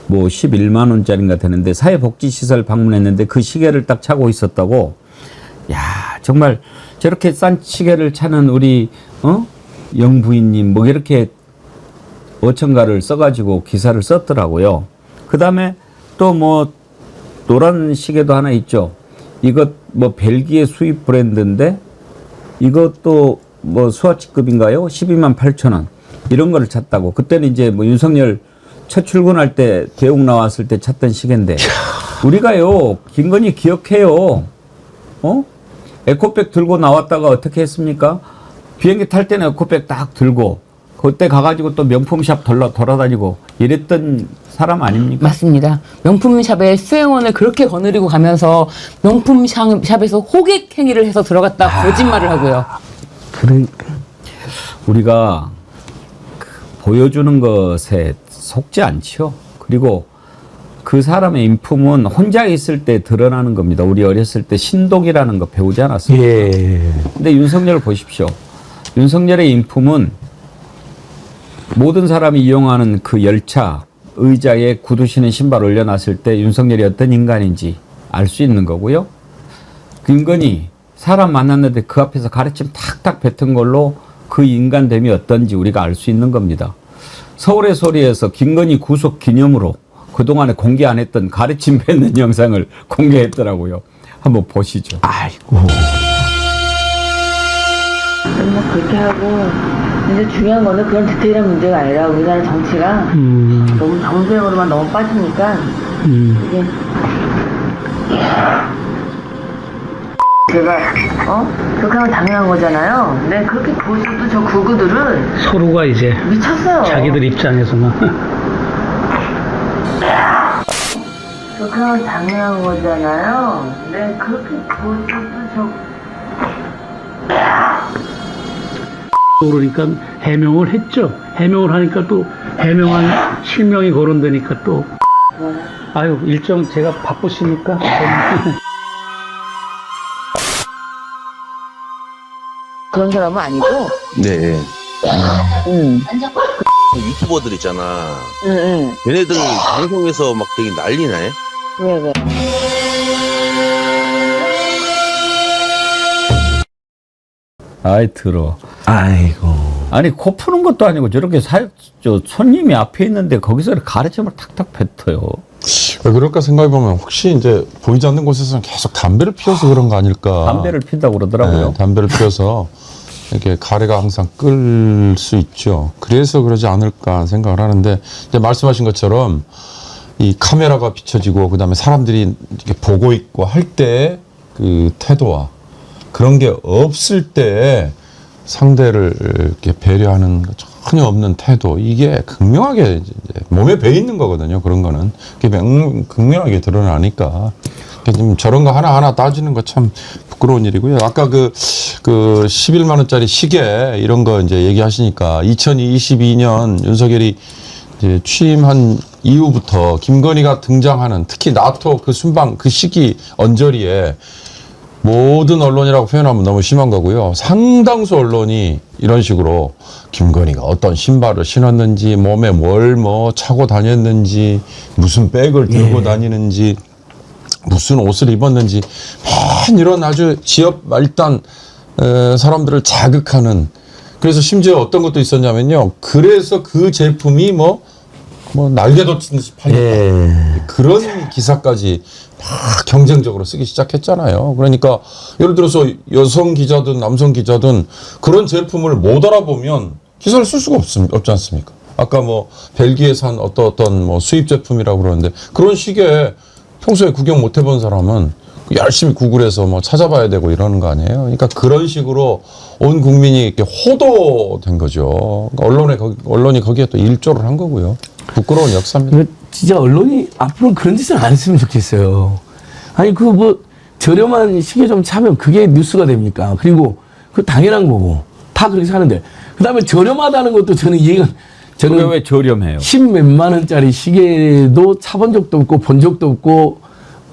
뭐 11만 원짜리인가 되는데 사회복지시설 방문했는데 그 시계를 딱 차고 있었다고. 야, 정말 저렇게 싼 시계를 차는 우리 영부인님 뭐 이렇게 어천가를 써가지고 기사를 썼더라고요. 그 다음에 또 뭐 노란 시계도 하나 있죠. 이것 뭐 벨기에 수입 브랜드인데 이것도 뭐 스와치급인가요? 12만 8천 원. 이런 거를 찼다고. 그때는 이제 뭐 윤석열 첫 출근할 때 대웅 나왔을 때 찼던 시계인데 우리가요 김건희 기억해요. 에코백 들고 나왔다가 어떻게 했습니까? 비행기 탈 때는 에코백 딱 들고 그때 가가지고 또 명품샵 돌아다니고 이랬던 사람 아닙니까? 맞습니다. 명품샵에 수행원을 그렇게 거느리고 가면서 명품샵에서 호객 행위를 해서 들어갔다 거짓말을 하고요. 그러니까 우리가 보여주는 것에 속지 않죠. 그리고 그 사람의 인품은 혼자 있을 때 드러나는 겁니다. 우리 어렸을 때 신독이라는 거 배우지 않았습니까? 예. 근데 윤석열을 보십시오. 윤석열의 인품은 모든 사람이 이용하는 그 열차 의자에 구두 신은 신발 올려놨을 때 윤석열이 어떤 인간인지 알 수 있는 거고요. 김건희 사람 만났는데 그 앞에서 가르침 탁탁 뱉은 걸로 그 인간됨이 어떤지 우리가 알 수 있는 겁니다. 서울의 소리에서 김건희 구속 기념으로 그동안에 공개 안 했던 가르침 뱉는 영상을 공개했더라고요. 한번 보시죠. 아이고. 맨날 그렇게 하고 이제 중요한 거는 그런 디테일한 문제가 아니라 우리나라 정치가 너무 정쟁으로만 너무 빠지니까 이게 제가 그렇게 하면 당연한 거잖아요. 근데 그렇게 보셔도 저 구구들은 서로가 이제 미쳤어요. 자기들 입장에서는 그렇게 하면 당연한 거잖아요. 근데 그렇게 보셔도 그러니까 해명을 했죠. 해명을 하니까 또 해명한 실명이 거론되니까 또 아유 일정 제가 바쁘시니까 그런 사람은 아니고. 네. 유튜버들 있잖아. 얘네들 방송에서 막 되게 난리나요? 왜? 아이 들어. 아이고. 아니 코 푸는 것도 아니고 저렇게 손님이 앞에 있는데 거기서 가르침을 탁탁 뱉어요. 왜 그럴까 생각해보면 혹시 이제 보이지 않는 곳에서는 계속 담배를 피워서 그런 거 아닐까. 담배를 핀다고 그러더라고요. 네, 담배를 피워서 이렇게 가래가 항상 끌 수 있죠. 그래서 그러지 않을까 생각을 하는데 이제 말씀하신 것처럼 이 카메라가 비춰지고 그다음에 사람들이 이렇게 보고 있고 할 때 그 태도와 그런 게 없을 때 상대를 이렇게 배려하는 전혀 없는 태도 이게 극명하게 이제 몸에 배 있는 거거든요. 그런 거는 그게 극명하게 드러나니까 좀 저런 거 하나하나 따지는 거 참 부끄러운 일이고요. 아까 그 11만 원짜리 시계 이런 거 이제 얘기하시니까 2022년 윤석열이 이제 취임한 이후부터 김건희가 등장하는 특히 나토 그 순방 그 시기 언저리에 모든 언론이라고 표현하면 너무 심한 거고요. 상당수 언론이 이런 식으로 김건희가 어떤 신발을 신었는지 몸에 뭘 차고 다녔는지 무슨 백을 들고 다니는지 무슨 옷을 입었는지 맨 이런 아주 지역 말단 사람들을 자극하는 그래서 심지어 어떤 것도 있었냐면요. 그래서 그 제품이 날개도 친 듯이 팔렸다. 그런 기사까지 막 경쟁적으로 쓰기 시작했잖아요. 그러니까 예를 들어서 여성 기자든 남성 기자든 그런 제품을 못 알아보면 기사를 쓸 수가 없지 않습니까? 아까 벨기에산 어떤 수입 제품이라고 그러는데 그런 식의 평소에 구경 못 해본 사람은 열심히 구글에서 찾아봐야 되고 이러는 거 아니에요? 그러니까 그런 식으로 온 국민이 이렇게 호도된 거죠. 그러니까 언론이 거기에 또 일조를 한 거고요. 부끄러운 역사입니다. 진짜 언론이 앞으로 그런 짓을 안 했으면 좋겠어요. 아니 저렴한 시계 좀 차면 그게 뉴스가 됩니까? 그리고 그 당연한 거고 다 그렇게 사는데 그다음에 저렴하다는 것도 저는 이해가 저는 왜 저렴해요? 10몇만 원짜리 시계도 차본 적도 없고 본 적도 없고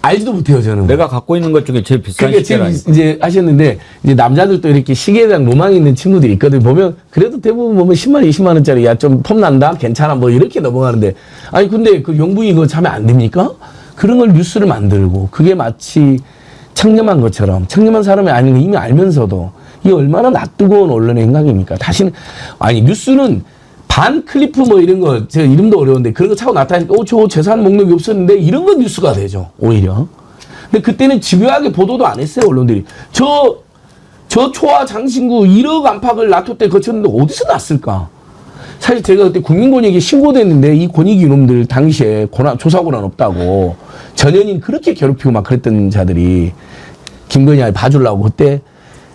알지도 못해요 저는. 내가 갖고 있는 것 중에 제일 비싼 시계라. 이제 하셨는데 이제 남자들도 이렇게 시계에 대한 로망이 있는 친구들이 있거든. 보면 그래도 대부분 보면 10만 원, 20만 원짜리 야 좀 폼 난다, 괜찮아 이렇게 넘어가는데 아니 근데 그 용분이 그거 차면 안 됩니까? 그런 걸 뉴스를 만들고 그게 마치 청렴한 것처럼 청렴한 사람이 아닌 거 이미 알면서도 이게 얼마나 낯뜨거운 언론의 행각입니까? 다시는 아니 뉴스는 반 클리프 이런 거 제가 이름도 어려운데 그런 거 차고 나타나니까 저 재산 목록이 없었는데 이런 건 뉴스가 되죠 오히려. 근데 그때는 집요하게 보도도 안 했어요 언론들이. 저 초아 장신구 1억 안팎을 나토 때 거쳤는데 어디서 났을까? 사실 제가 그때 국민권익에 신고됐는데 이 권익위 놈들 당시에 조사 권한 없다고 전현인 그렇게 괴롭히고 막 그랬던 자들이 김건희 봐주려고 그때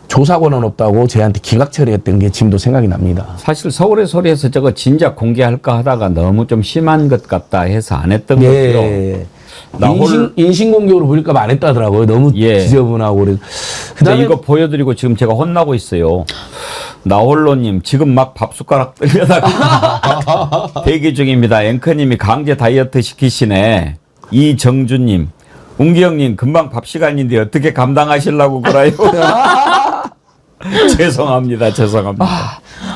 조사 권한 없다고 저희한테 기각 처리했던 게 지금도 생각이 납니다. 사실 서울의 소리에서 저거 진작 공개할까 하다가 너무 좀 심한 것 같다 해서 안 했던 거죠. 인신공격으로 보일까 봐 안 했다더라고요. 너무 지저분하고 그래서. 그다음에 이거 보여드리고 지금 제가 혼나고 있어요. 나홀로님 지금 막 밥숟가락 들려다가 대기 중입니다. 앵커님이 강제 다이어트 시키시네. 이정주님, 웅기형님 금방 밥 시간인데 어떻게 감당하시려고 그래요? 죄송합니다.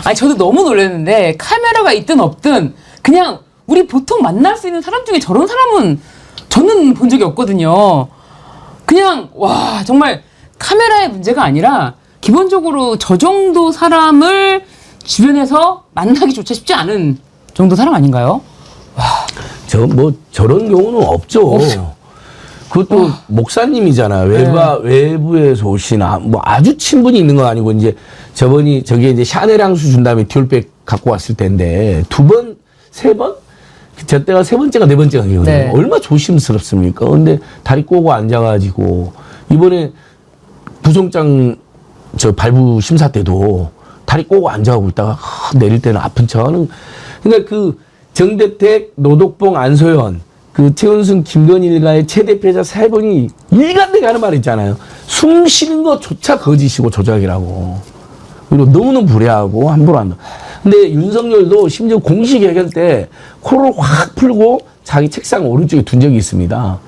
아니 저도 너무 놀랐는데 카메라가 있든 없든 그냥 우리 보통 만날 수 있는 사람 중에 저런 사람은 저는 본 적이 없거든요. 그냥 와 정말 카메라의 문제가 아니라 기본적으로 저 정도 사람을 주변에서 만나기조차 쉽지 않은 정도 사람 아닌가요? 저 뭐 저런 경우는 없죠. 그것도 목사님이잖아요. 외부에서 오신 뭐 아주 친분이 있는 건 아니고 이제 저게 이제 샤넬 향수 준 다음에 디올백 갖고 왔을 때인데 2번, 3번? 저 때가 3번째가 4번째가 기억나요. 네. 얼마나 조심스럽습니까? 근데 다리 꼬고 앉아가지고 이번에 구성장 저 발부 심사 때도 다리 꼬고 앉아가고 있다가 내릴 때는 아픈 척하는. 그러니까 그 정대택, 노덕봉, 안소연, 그 최은순, 김건희 일가의 최대표자 3분이 일관되게 하는 말 있잖아요. 숨 쉬는 것조차 거짓이고 조작이라고. 그리고 너무너무 불리하고 함부로 한다. 근데 윤석열도 심지어 공식 회견 때 코를 확 풀고 자기 책상 오른쪽에 둔 적이 있습니다.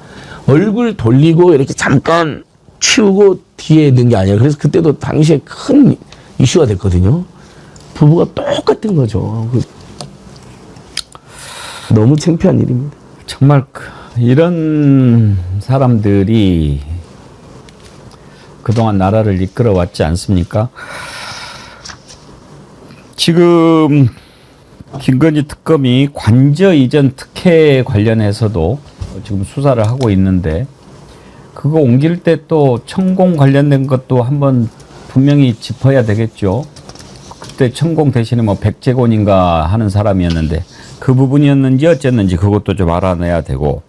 얼굴 돌리고 이렇게 잠깐 치우고 뒤에 있는 게 아니라 그래서 그때도 당시에 큰 이슈가 됐거든요. 부부가 똑같은 거죠. 너무 창피한 일입니다. 정말 이런 사람들이 그동안 나라를 이끌어왔지 않습니까? 지금 김건희 특검이 관저 이전 특혜 관련해서도 지금 수사를 하고 있는데 그거 옮길 때 또 천공 관련된 것도 한번 분명히 짚어야 되겠죠. 그때 천공 대신에 뭐 백재곤인가 하는 사람이었는데 그 부분이었는지 어쨌는지 그것도 좀 알아내야 되고.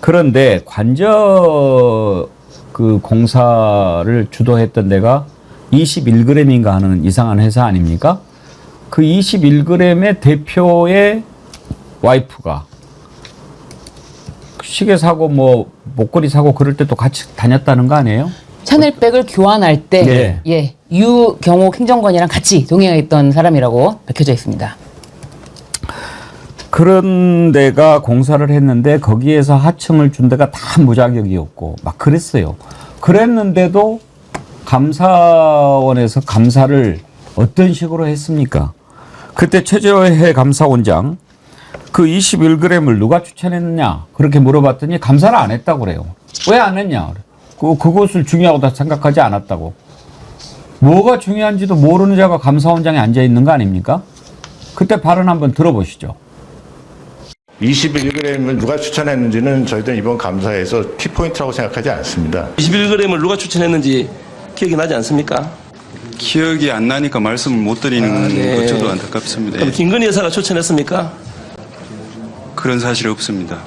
그런데 관저 그 공사를 주도했던 데가 21g인가 하는 이상한 회사 아닙니까? 그 21g의 대표의 와이프가 시계 사고 뭐 목걸이 사고 그럴 때 또 같이 다녔다는 거 아니에요? 샤넬백을 교환할 때 네. 예, 유경옥 행정관이랑 같이 동행했던 사람이라고 밝혀져 있습니다. 그런 데가 공사를 했는데 거기에서 하청을 준 데가 다 무자격이었고 막 그랬어요. 그랬는데도 감사원에서 감사를 어떤 식으로 했습니까? 그때 최재해 감사원장 그 21g을 누가 추천했느냐 그렇게 물어봤더니 감사를 안 했다고 그래요. 왜 안 했냐? 그것을 중요하다 생각하지 않았다고. 뭐가 중요한지도 모르는 자가 감사원장에 앉아 있는 거 아닙니까? 그때 발언 한번 들어보시죠. 21g을 누가 추천했는지는 저희들은 이번 감사에서 키포인트라고 생각하지 않습니다. 21g을 누가 추천했는지 기억이 나지 않습니까? 기억이 안 나니까 말씀을 못 드리는 네. 것 저도 안타깝습니다. 그럼 김건희 여사가 추천했습니까? 그런 사실이 없습니다.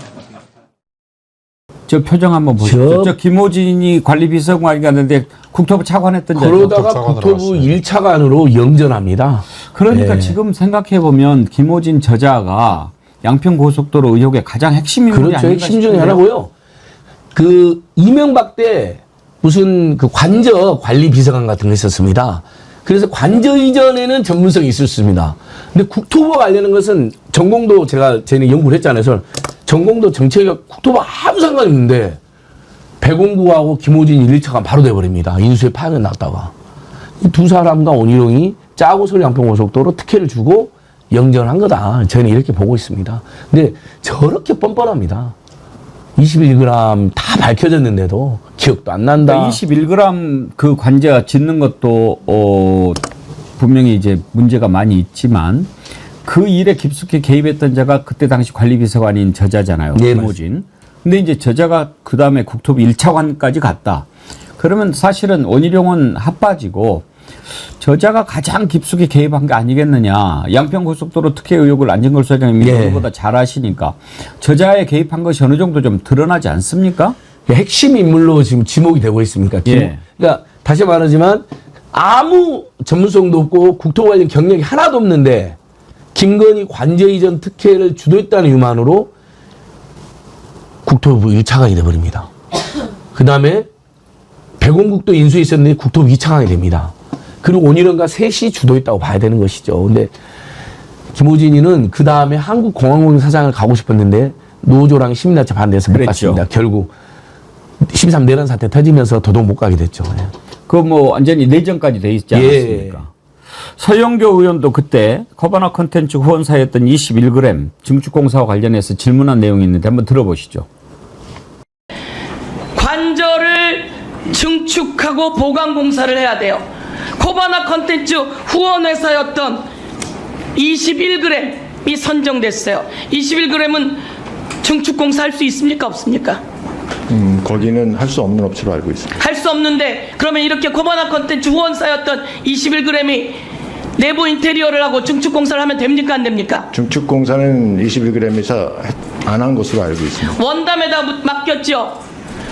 저 표정 한번 보십시오. 저 김호진이 관리비서관이 갔는데 국토부 차관했던 그러다가 국토부 1차관으로 영전합니다. 그러니까 네. 지금 생각해보면 김호진 저자가 양평고속도로 의혹의 가장 핵심 인물이 그렇죠. 아닌가 핵심 중에 싶은데요. 하나고요. 그 이명박 때 무슨 그 관저 관리 비서관 같은 거 있었습니다. 그래서 관저 이전에는 전문성이 있었습니다. 근데 국토부와 관련한 것은 전공도 저희는 연구를 했잖아요. 그래서 전공도 정책과 국토부 아무 상관이 없는데 배공구하고 김호진 1차관 바로 돼버립니다. 인수에 파견 났다가. 이 두 사람과 원희룡이 짜고 서울 양평고속도로 특혜를 주고 영전한 거다. 저는 이렇게 보고 있습니다. 근데 저렇게 뻔뻔합니다. 21g 다 밝혀졌는데도 기억도 안 난다. 그러니까 21g 그 관저 짓는 것도 분명히 이제 문제가 많이 있지만 그 일에 깊숙이 개입했던 자가 그때 당시 관리비서관인 저자잖아요. 네, 김호진. 근데 이제 저자가 그 다음에 국토부 1차관까지 갔다. 그러면 사실은 원희룡은 핫바지고 저자가 가장 깊숙이 개입한 게 아니겠느냐. 양평고속도로 특혜 의혹을 안진걸 소장님이 누구보다 잘 아시니까 저자의 개입한 것이 어느 정도 좀 드러나지 않습니까? 핵심 인물로 지금 지목이 되고 있습니까? 예. 그러니까 다시 말하지만 아무 전문성도 없고 국토부 관련 경력이 하나도 없는데 김건희 관저 이전 특혜를 주도했다는 유만으로 국토부 1차관이 돼버립니다. 그 다음에 배공국도 인수에 있었는데 국토부 2차관이 됩니다. 그리고 원희룡과 셋이 주도했다고 봐야 되는 것이죠. 근데 김호진이는 그 다음에 한국공항공사 사장을 가고 싶었는데 노조랑 시민단체 반대해서 못 갔습니다. 결국 13 내란 사태 터지면서 더더욱 못 가게 됐죠. 그 뭐 완전히 내전까지 돼 있지 않았습니까? 서영교 의원도 그때 코바나 콘텐츠 후원사였던 21g 증축공사와 관련해서 질문한 내용이 있는데 한번 들어보시죠. 관절을 증축하고 보강 공사를 해야 돼요. 코바나 콘텐츠 후원회사였던 21g이 선정됐어요. 21g은 증축 공사 할 수 있습니까? 없습니까? 거기는 할 수 없는 업체로 알고 있습니다. 할 수 없는데 그러면 이렇게 코바나 콘텐츠 후원사였던 21g이 내부 인테리어를 하고 증축 공사를 하면 됩니까? 안 됩니까? 증축 공사는 21g에서 안 한 것으로 알고 있습니다. 원담에다 맡겼죠.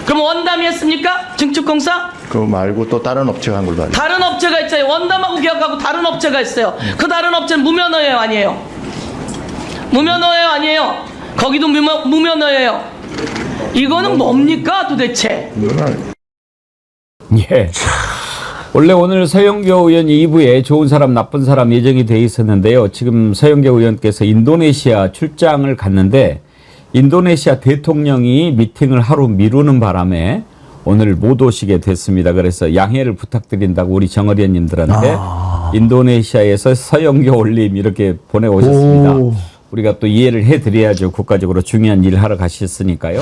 그럼 원담이 했습니까? 증축 공사? 그거 말고 또 다른 업체가 한 걸로 알고 있습니다. 다른 업체가 있어요. 원담하고 계약하고 다른 업체가 있어요. 그 다른 업체는 무면허예요, 아니에요? 무면허예요, 아니에요? 거기도 무면허예요. 이거는 뭡니까 도대체? 예. 원래 오늘 서영교 의원 2부에 좋은 사람 나쁜 사람 예정이 돼 있었는데요. 지금 서영교 의원께서 인도네시아 출장을 갔는데 인도네시아 대통령이 미팅을 하루 미루는 바람에 오늘 못 오시게 됐습니다. 그래서 양해를 부탁드린다고 우리 정을 의원님들한테 인도네시아에서 서영교 올림 이렇게 보내오셨습니다. 우리가 또 이해를 해드려야죠. 국가적으로 중요한 일을 하러 가셨으니까요.